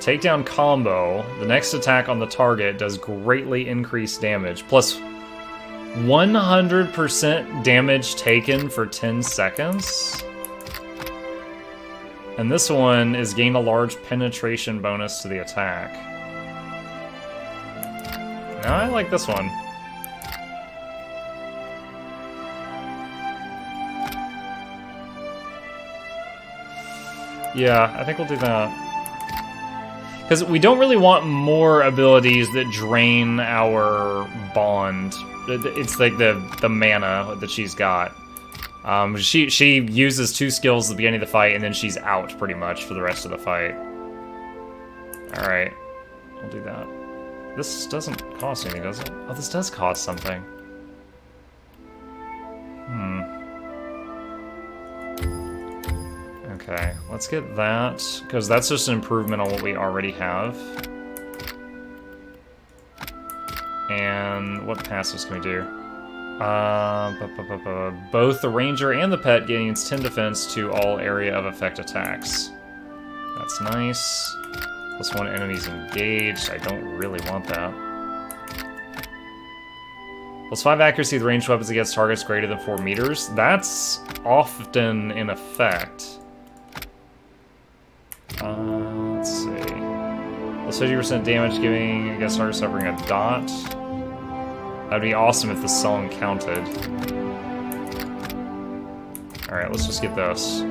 Takedown combo. The next attack on the target does greatly increased damage. Plus 100% damage taken for 10 seconds. And this one is gain a large penetration bonus to the attack. No, I like this one. Yeah, I think we'll do that. Because we don't really want more abilities that drain our bond. It's like the mana that she's got. She uses 2 skills at the beginning of the fight, and then she's out pretty much for the rest of the fight. Alright, I'll do that. This doesn't cost anything, does it? Oh, this does cost something. Okay, let's get that, because that's just an improvement on what we already have. And what passives can we do? Both the ranger and the pet gains 10 defense to all area of effect attacks. That's nice. Plus 1 enemies engaged. I don't really want that. Plus 5 accuracy with ranged weapons against targets greater than 4 meters. That's often in effect. Let's see. Plus 50% damage giving against target suffering a dot. That'd be awesome if the song counted. Alright, let's just get this.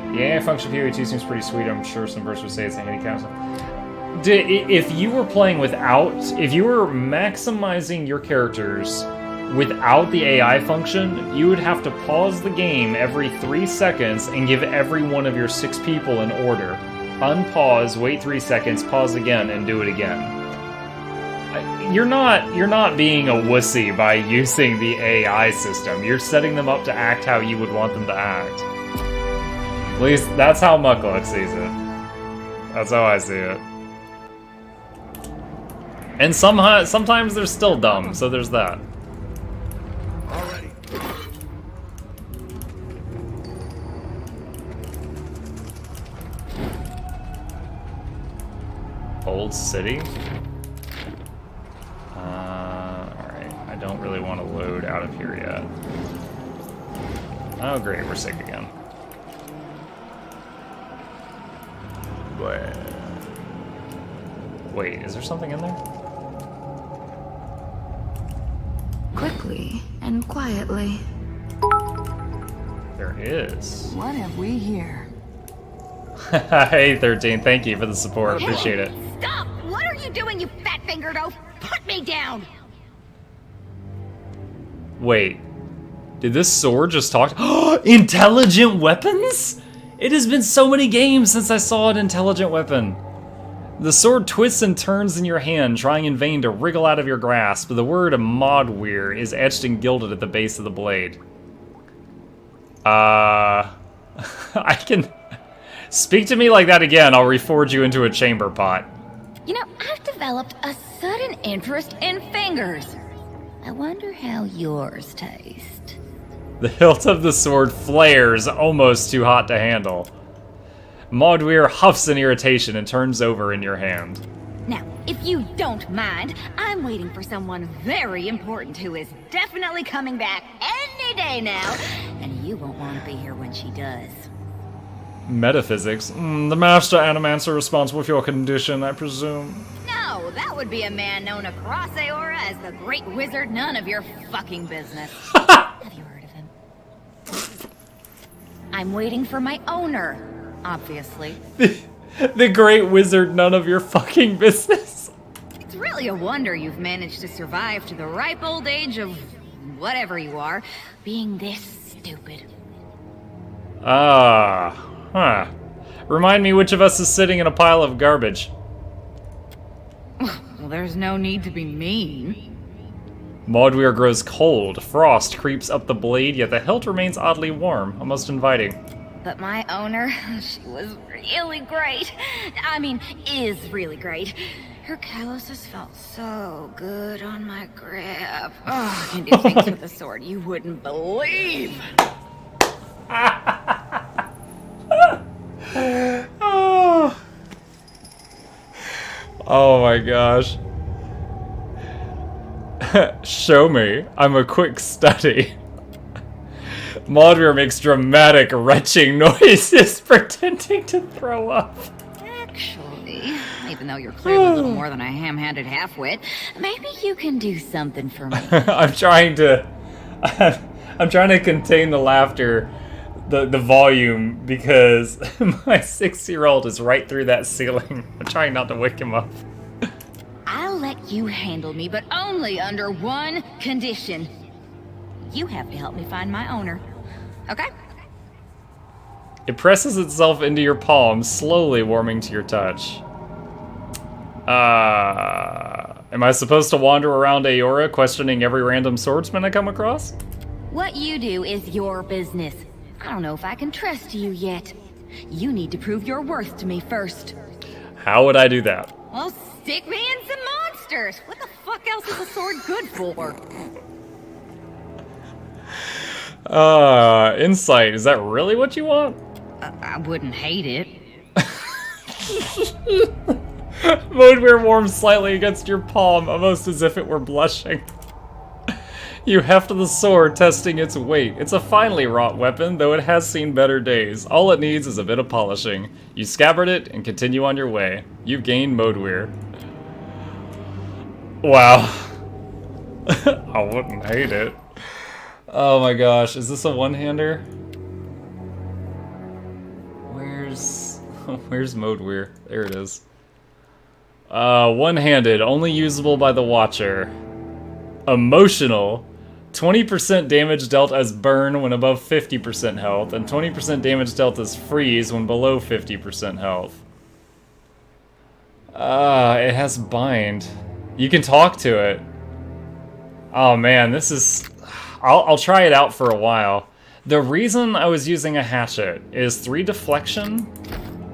The AI function PoE2 seems pretty sweet. I'm sure some person would say it's a handicap. If you were playing without... If you were maximizing your characters without the AI function, you would have to pause the game every 3 seconds and give every one of your 6 people an order. unpause, wait 3 seconds, pause again, and do it again. You're not being a wussy by using the AI system. You're setting them up to act how you would want them to act. At least that's how Mukluk sees it. That's how I see it. And sometimes they're still dumb, so there's that. Already. Old City? Alright. I don't really want to load out of here yet. Oh great, we're sick again. Wait, is there something in there? Quickly and quietly. There is. What have we here? Hey, 13, thank you for the support. Appreciate it. Stop! What are you doing, you fat-fingered oaf? Put me down! Wait. Did this sword just talk? Intelligent weapons? It has been so many games since I saw an intelligent weapon. The sword twists and turns in your hand, trying in vain to wriggle out of your grasp. The word Modweir is etched and gilded at the base of the blade. I can... Speak to me like that again, I'll reforge you into a chamber pot. You know, I've developed a sudden interest in fingers. I wonder how yours taste. The hilt of the sword flares, almost too hot to handle. Modweir huffs in irritation and turns over in your hand. Now, if you don't mind, I'm waiting for someone very important who is definitely coming back any day now, and you won't want to be here when she does. Metaphysics? The master animancer responsible for your condition, I presume. No, that would be a man known across Aora as the Great Wizard. None of your fucking business. Have you heard of him? I'm waiting for my owner, obviously. The Great Wizard, none of your fucking business. It's really a wonder you've managed to survive to the ripe old age of whatever you are, being this stupid. Huh. Remind me which of us is sitting in a pile of garbage. Well, there's no need to be mean. Modweir grows cold. Frost creeps up the blade, yet the hilt remains oddly warm, almost inviting. But my owner, she was really great. I mean, is really great. Her calluses felt so good on my grip. Oh, and do things with the sword you wouldn't believe. Oh my gosh. Show me. I'm a quick study. Modweir makes dramatic retching noises, pretending to throw up. Actually, even though you're clearly a little more than a ham-handed half-wit, maybe you can do something for me. I'm trying to contain the laughter, the volume, because my 6-year-old is right through that ceiling. I'm trying not to wake him up. I'll let you handle me, but only under one condition. You have to help me find my owner. Okay? It presses itself into your palm, slowly warming to your touch. Am I supposed to wander around Aora, questioning every random swordsman I come across? What you do is your business. I don't know if I can trust you yet. You need to prove your worth to me first. How would I do that? Well, stick me in some monsters. What the fuck else is a sword good for? Insight. Is that really what you want? I wouldn't hate it. Modweir warms slightly against your palm, almost as if it were blushing. You heft the sword, testing its weight. It's a finely wrought weapon, though it has seen better days. All it needs is a bit of polishing. You scabbard it and continue on your way. You've gained Modweir. Wow. I wouldn't hate it. Oh my gosh, is this a one-hander? Where's Modweir? There it is. One-handed, only usable by the Watcher. Emotional. 20% damage dealt as burn when above 50% health, and 20% damage dealt as freeze when below 50% health. It has bind. You can talk to it. Oh man, this is... I'll try it out for a while. The reason I was using a hatchet is 3 deflection,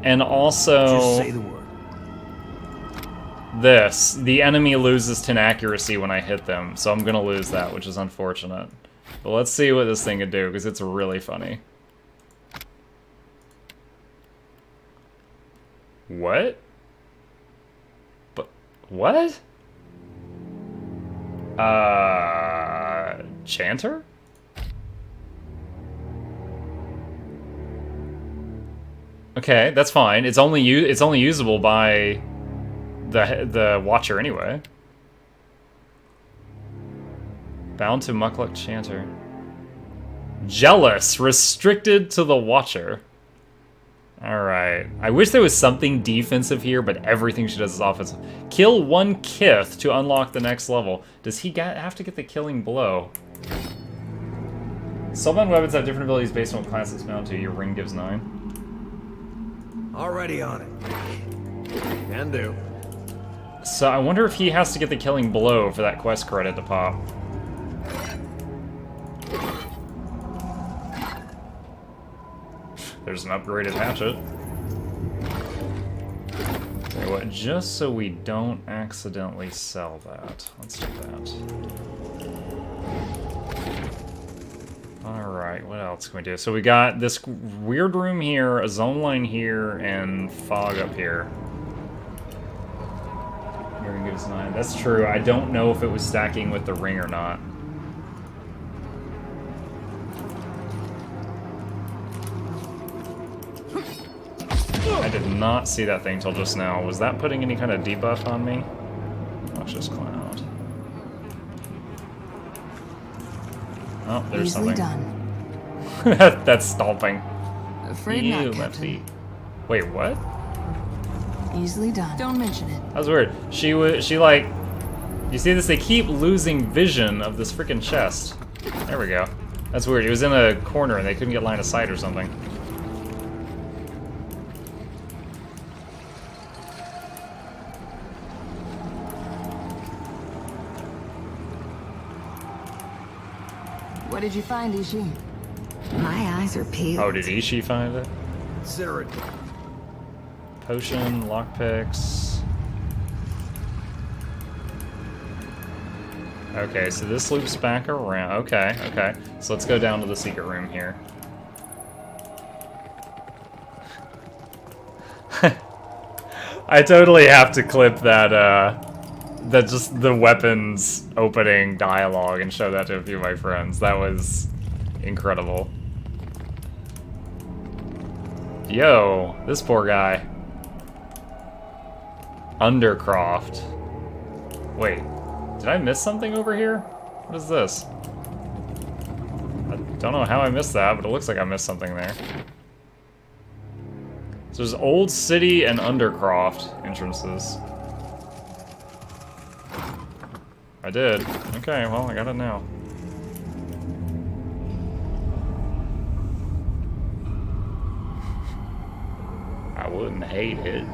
and also... Just say the word. This. The enemy loses 10 accuracy when I hit them, so I'm gonna lose that, which is unfortunate. But let's see what this thing can do, because it's really funny. What? But what? Chanter? Okay, that's fine. It's only usable by the Watcher anyway. Bound to Mukluk Chanter. Jealous, restricted to the Watcher. Alright. I wish there was something defensive here, but everything she does is offensive. Kill 1 Kith to unlock the next level. Does he have to get the killing blow? Soulbound weapons have different abilities based on what class it's bound to. Your ring gives 9. Already on it. Can do. So I wonder if he has to get the killing blow for that quest credit to pop. There's an upgraded hatchet. Tell you what, just so we don't accidentally sell that, let's do that. Alright, what else can we do? So we got this weird room here, a zone line here, and fog up here. We're gonna give us 9. That's true. I don't know if it was stacking with the ring or not. I did not see that thing till just now. Was that putting any kind of debuff on me? Noxious Cloud. Oh, there's Easily something. done. That's stomping. Afraid Ew, not, my Captain. feet. Wait, what? Easily done. Don't mention it. That was weird. She like... You see this? They keep losing vision of this freaking chest. There we go. That's weird. It was in a corner and they couldn't get line of sight or something. What did you find, Ishi? My eyes are peeled. Oh, did Ishi find it? Consider it. Potion, lockpicks. Okay, so this loops back around. Okay, okay. So let's go down to the secret room here. I totally have to clip that, that just the weapons opening dialogue and show that to a few of my friends. That was incredible. Yo, this poor guy. Undercroft. Wait, did I miss something over here? What is this? I don't know how I missed that, but it looks like I missed something there. So there's Old City and Undercroft entrances. I did. Okay, well, I got it now. I wouldn't hate it.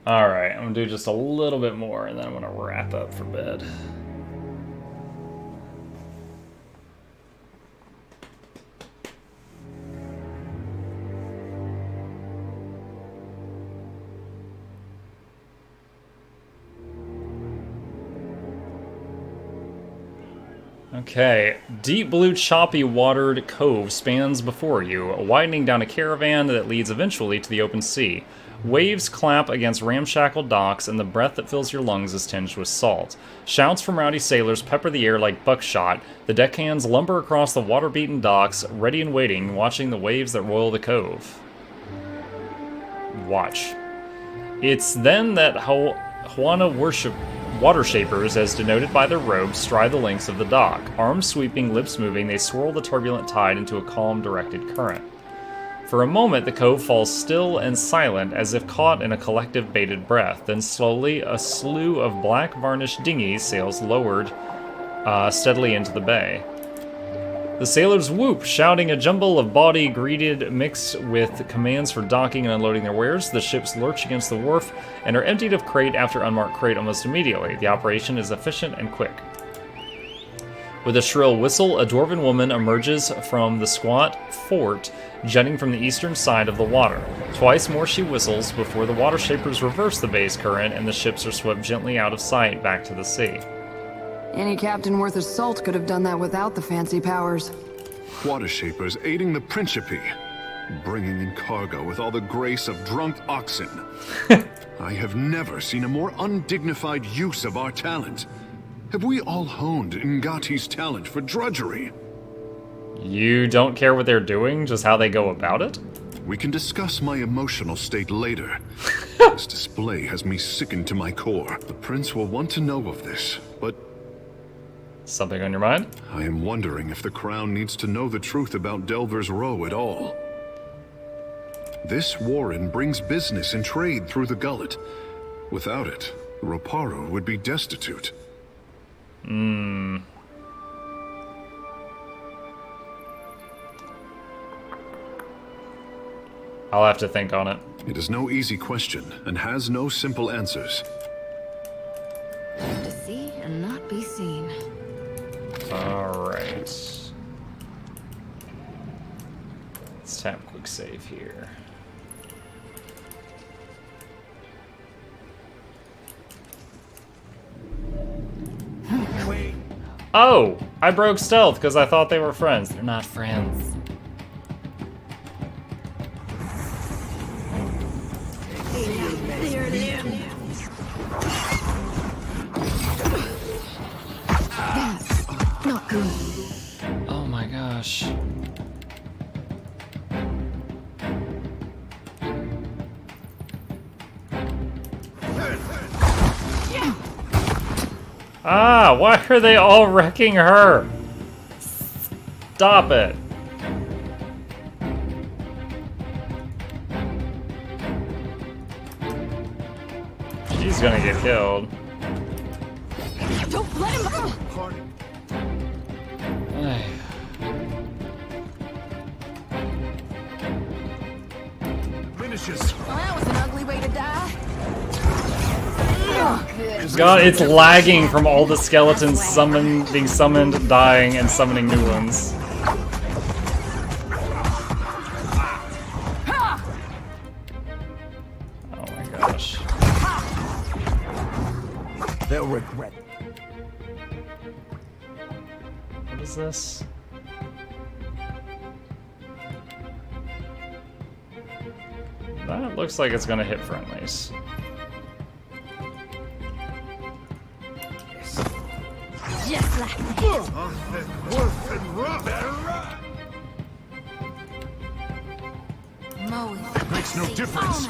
Alright, I'm gonna do just a little bit more and then I'm gonna wrap up for bed. Okay, deep blue choppy watered cove spans before you, widening down a caravan that leads eventually to the open sea. Waves clap against ramshackle docks, and the breath that fills your lungs is tinged with salt. Shouts from rowdy sailors pepper the air like buckshot. The deckhands lumber across the water-beaten docks, ready and waiting, watching the waves that roil the cove. Watch. It's then that Juana water shapers, as denoted by their robes, stride the lengths of the dock. Arms sweeping, lips moving, they swirl the turbulent tide into a calm, directed current. For a moment, the cove falls still and silent, as if caught in a collective bated breath. Then slowly, a slew of black varnished dinghies sails steadily into the bay. The sailors whoop, shouting a jumble of bawdy greeted mixed with commands for docking and unloading their wares. The ships lurch against the wharf and are emptied of crate after unmarked crate almost immediately. The operation is efficient and quick. With a shrill whistle, a dwarven woman emerges from the squat fort jutting from the eastern side of the water. Twice more she whistles before the water shapers reverse the bay's current and the ships are swept gently out of sight back to the sea. Any captain worth his salt could have done that without the fancy powers. Water shapers aiding the Principe, bringing in cargo with all the grace of drunk oxen. I have never seen a more undignified use of our talent. Have we all honed Ngati's talent for drudgery? You don't care what they're doing, just how they go about it? We can discuss my emotional state later. This display has me sickened to my core. The prince will want to know of this, but... Something on your mind? I am wondering if the crown needs to know the truth about Delver's Row at all. This warren brings business and trade through the Gullet. Without it, Roparo would be destitute. I'll have to think on it. It is no easy question, and has no simple answers. To see and not be seen. Alright. Let's tap quick save here. Oh! I broke stealth because I thought they were friends. They're not friends. That's not good. Oh my gosh. Ah, why are they all wrecking her? Stop it. She's gonna get killed. Don't let him. Finishes. Well, that was an ugly way to die. God, it's lagging from all the skeletons being summoned, dying, and summoning new ones. Oh my gosh. They'll regret. What is this? That looks like it's gonna hit friendlies. Just like Wolf and rough. Moe. Makes no difference.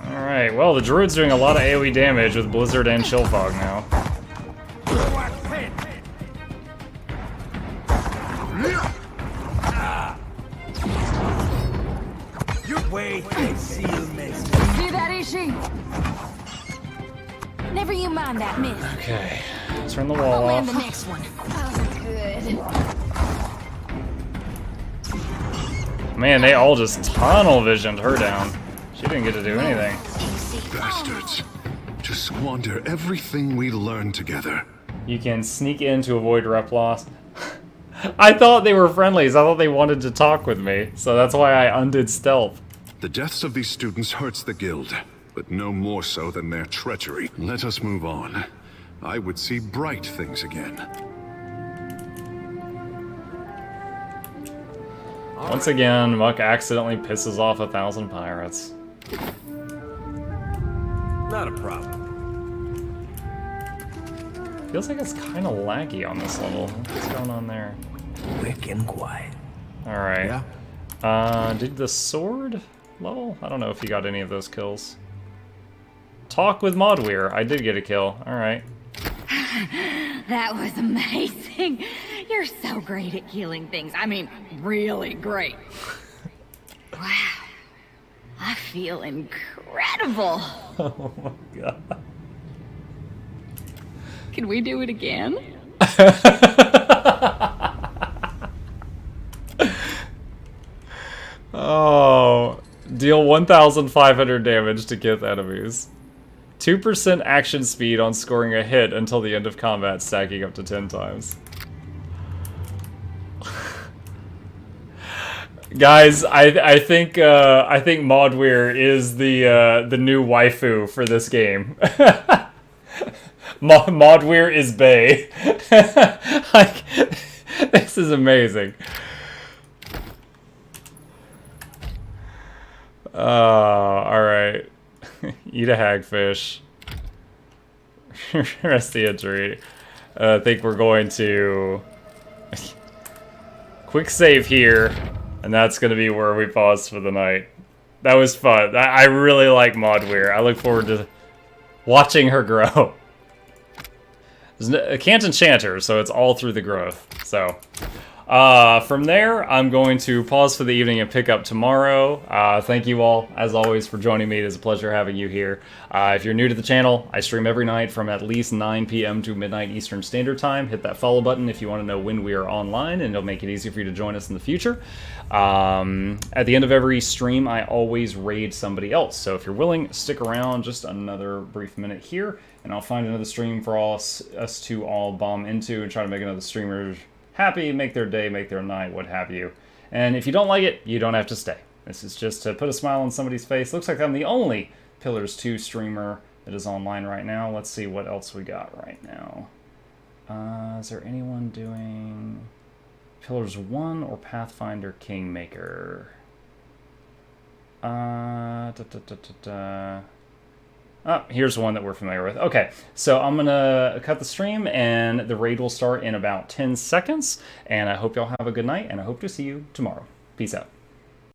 Alright, well, the druid's doing a lot of AoE damage with Blizzard and Chill Fog now. Wait and see you next. See that, Ishi? Never you mind that, miss. Okay, turn the wall I'll land off. the next one. That was good. Man, they all just tunnel visioned her down. She didn't get to do anything. Bastards. To squander everything we learned together. You can sneak in to avoid rep loss. I thought they were friendlies. I thought they wanted to talk with me. So that's why I undid stealth. The deaths of these students hurts the guild, but no more so than their treachery. Let us move on. I would see bright things again. Once again, Muck accidentally pisses off 1,000 pirates. Not a problem. Feels like it's kind of laggy on this level. What's going on there? Quick and quiet. Alright. Did the sword level? I don't know if you got any of those kills. Talk with Modweir. I did get a kill. Alright. That was amazing. You're so great at killing things. I mean, really great. Wow. I feel incredible. Oh my god. Can we do it again? Oh, deal 1,500 damage to Kith enemies. 2% action speed on scoring a hit until the end of combat, stacking up to 10 times. Guys, I think Maudweir is the new waifu for this game. Maudweir is bae. Like, this is amazing. Alright. Eat a hagfish. Rest the injury. I think we're going to... quick save here, and that's going to be where we pause for the night. That was fun. I really like Maudweir. I look forward to watching her grow. I can't enchant her, so it's all through the growth. So, from there, I'm going to pause for the evening and pick up tomorrow. Thank you all, as always, for joining me. It is a pleasure having you here. If you're new to the channel, I stream every night from at least 9 p.m. to midnight Eastern Standard Time. Hit that follow button if you want to know when we are online, and it'll make it easier for you to join us in the future. At the end of every stream, I always raid somebody else. So if you're willing, stick around just another brief minute here, and I'll find another stream for us to all bomb into and try to make another streamer happy, make their day, make their night, what have you. And if you don't like it, you don't have to stay. This is just to put a smile on somebody's face. Looks like I'm the only Pillars 2 streamer that is online right now. Let's see what else we got right now. Is there anyone doing Pillars 1 or Pathfinder Kingmaker? Oh, here's one that we're familiar with. Okay, so I'm going to cut the stream, and the raid will start in about 10 seconds. And I hope y'all have a good night, and I hope to see you tomorrow. Peace out.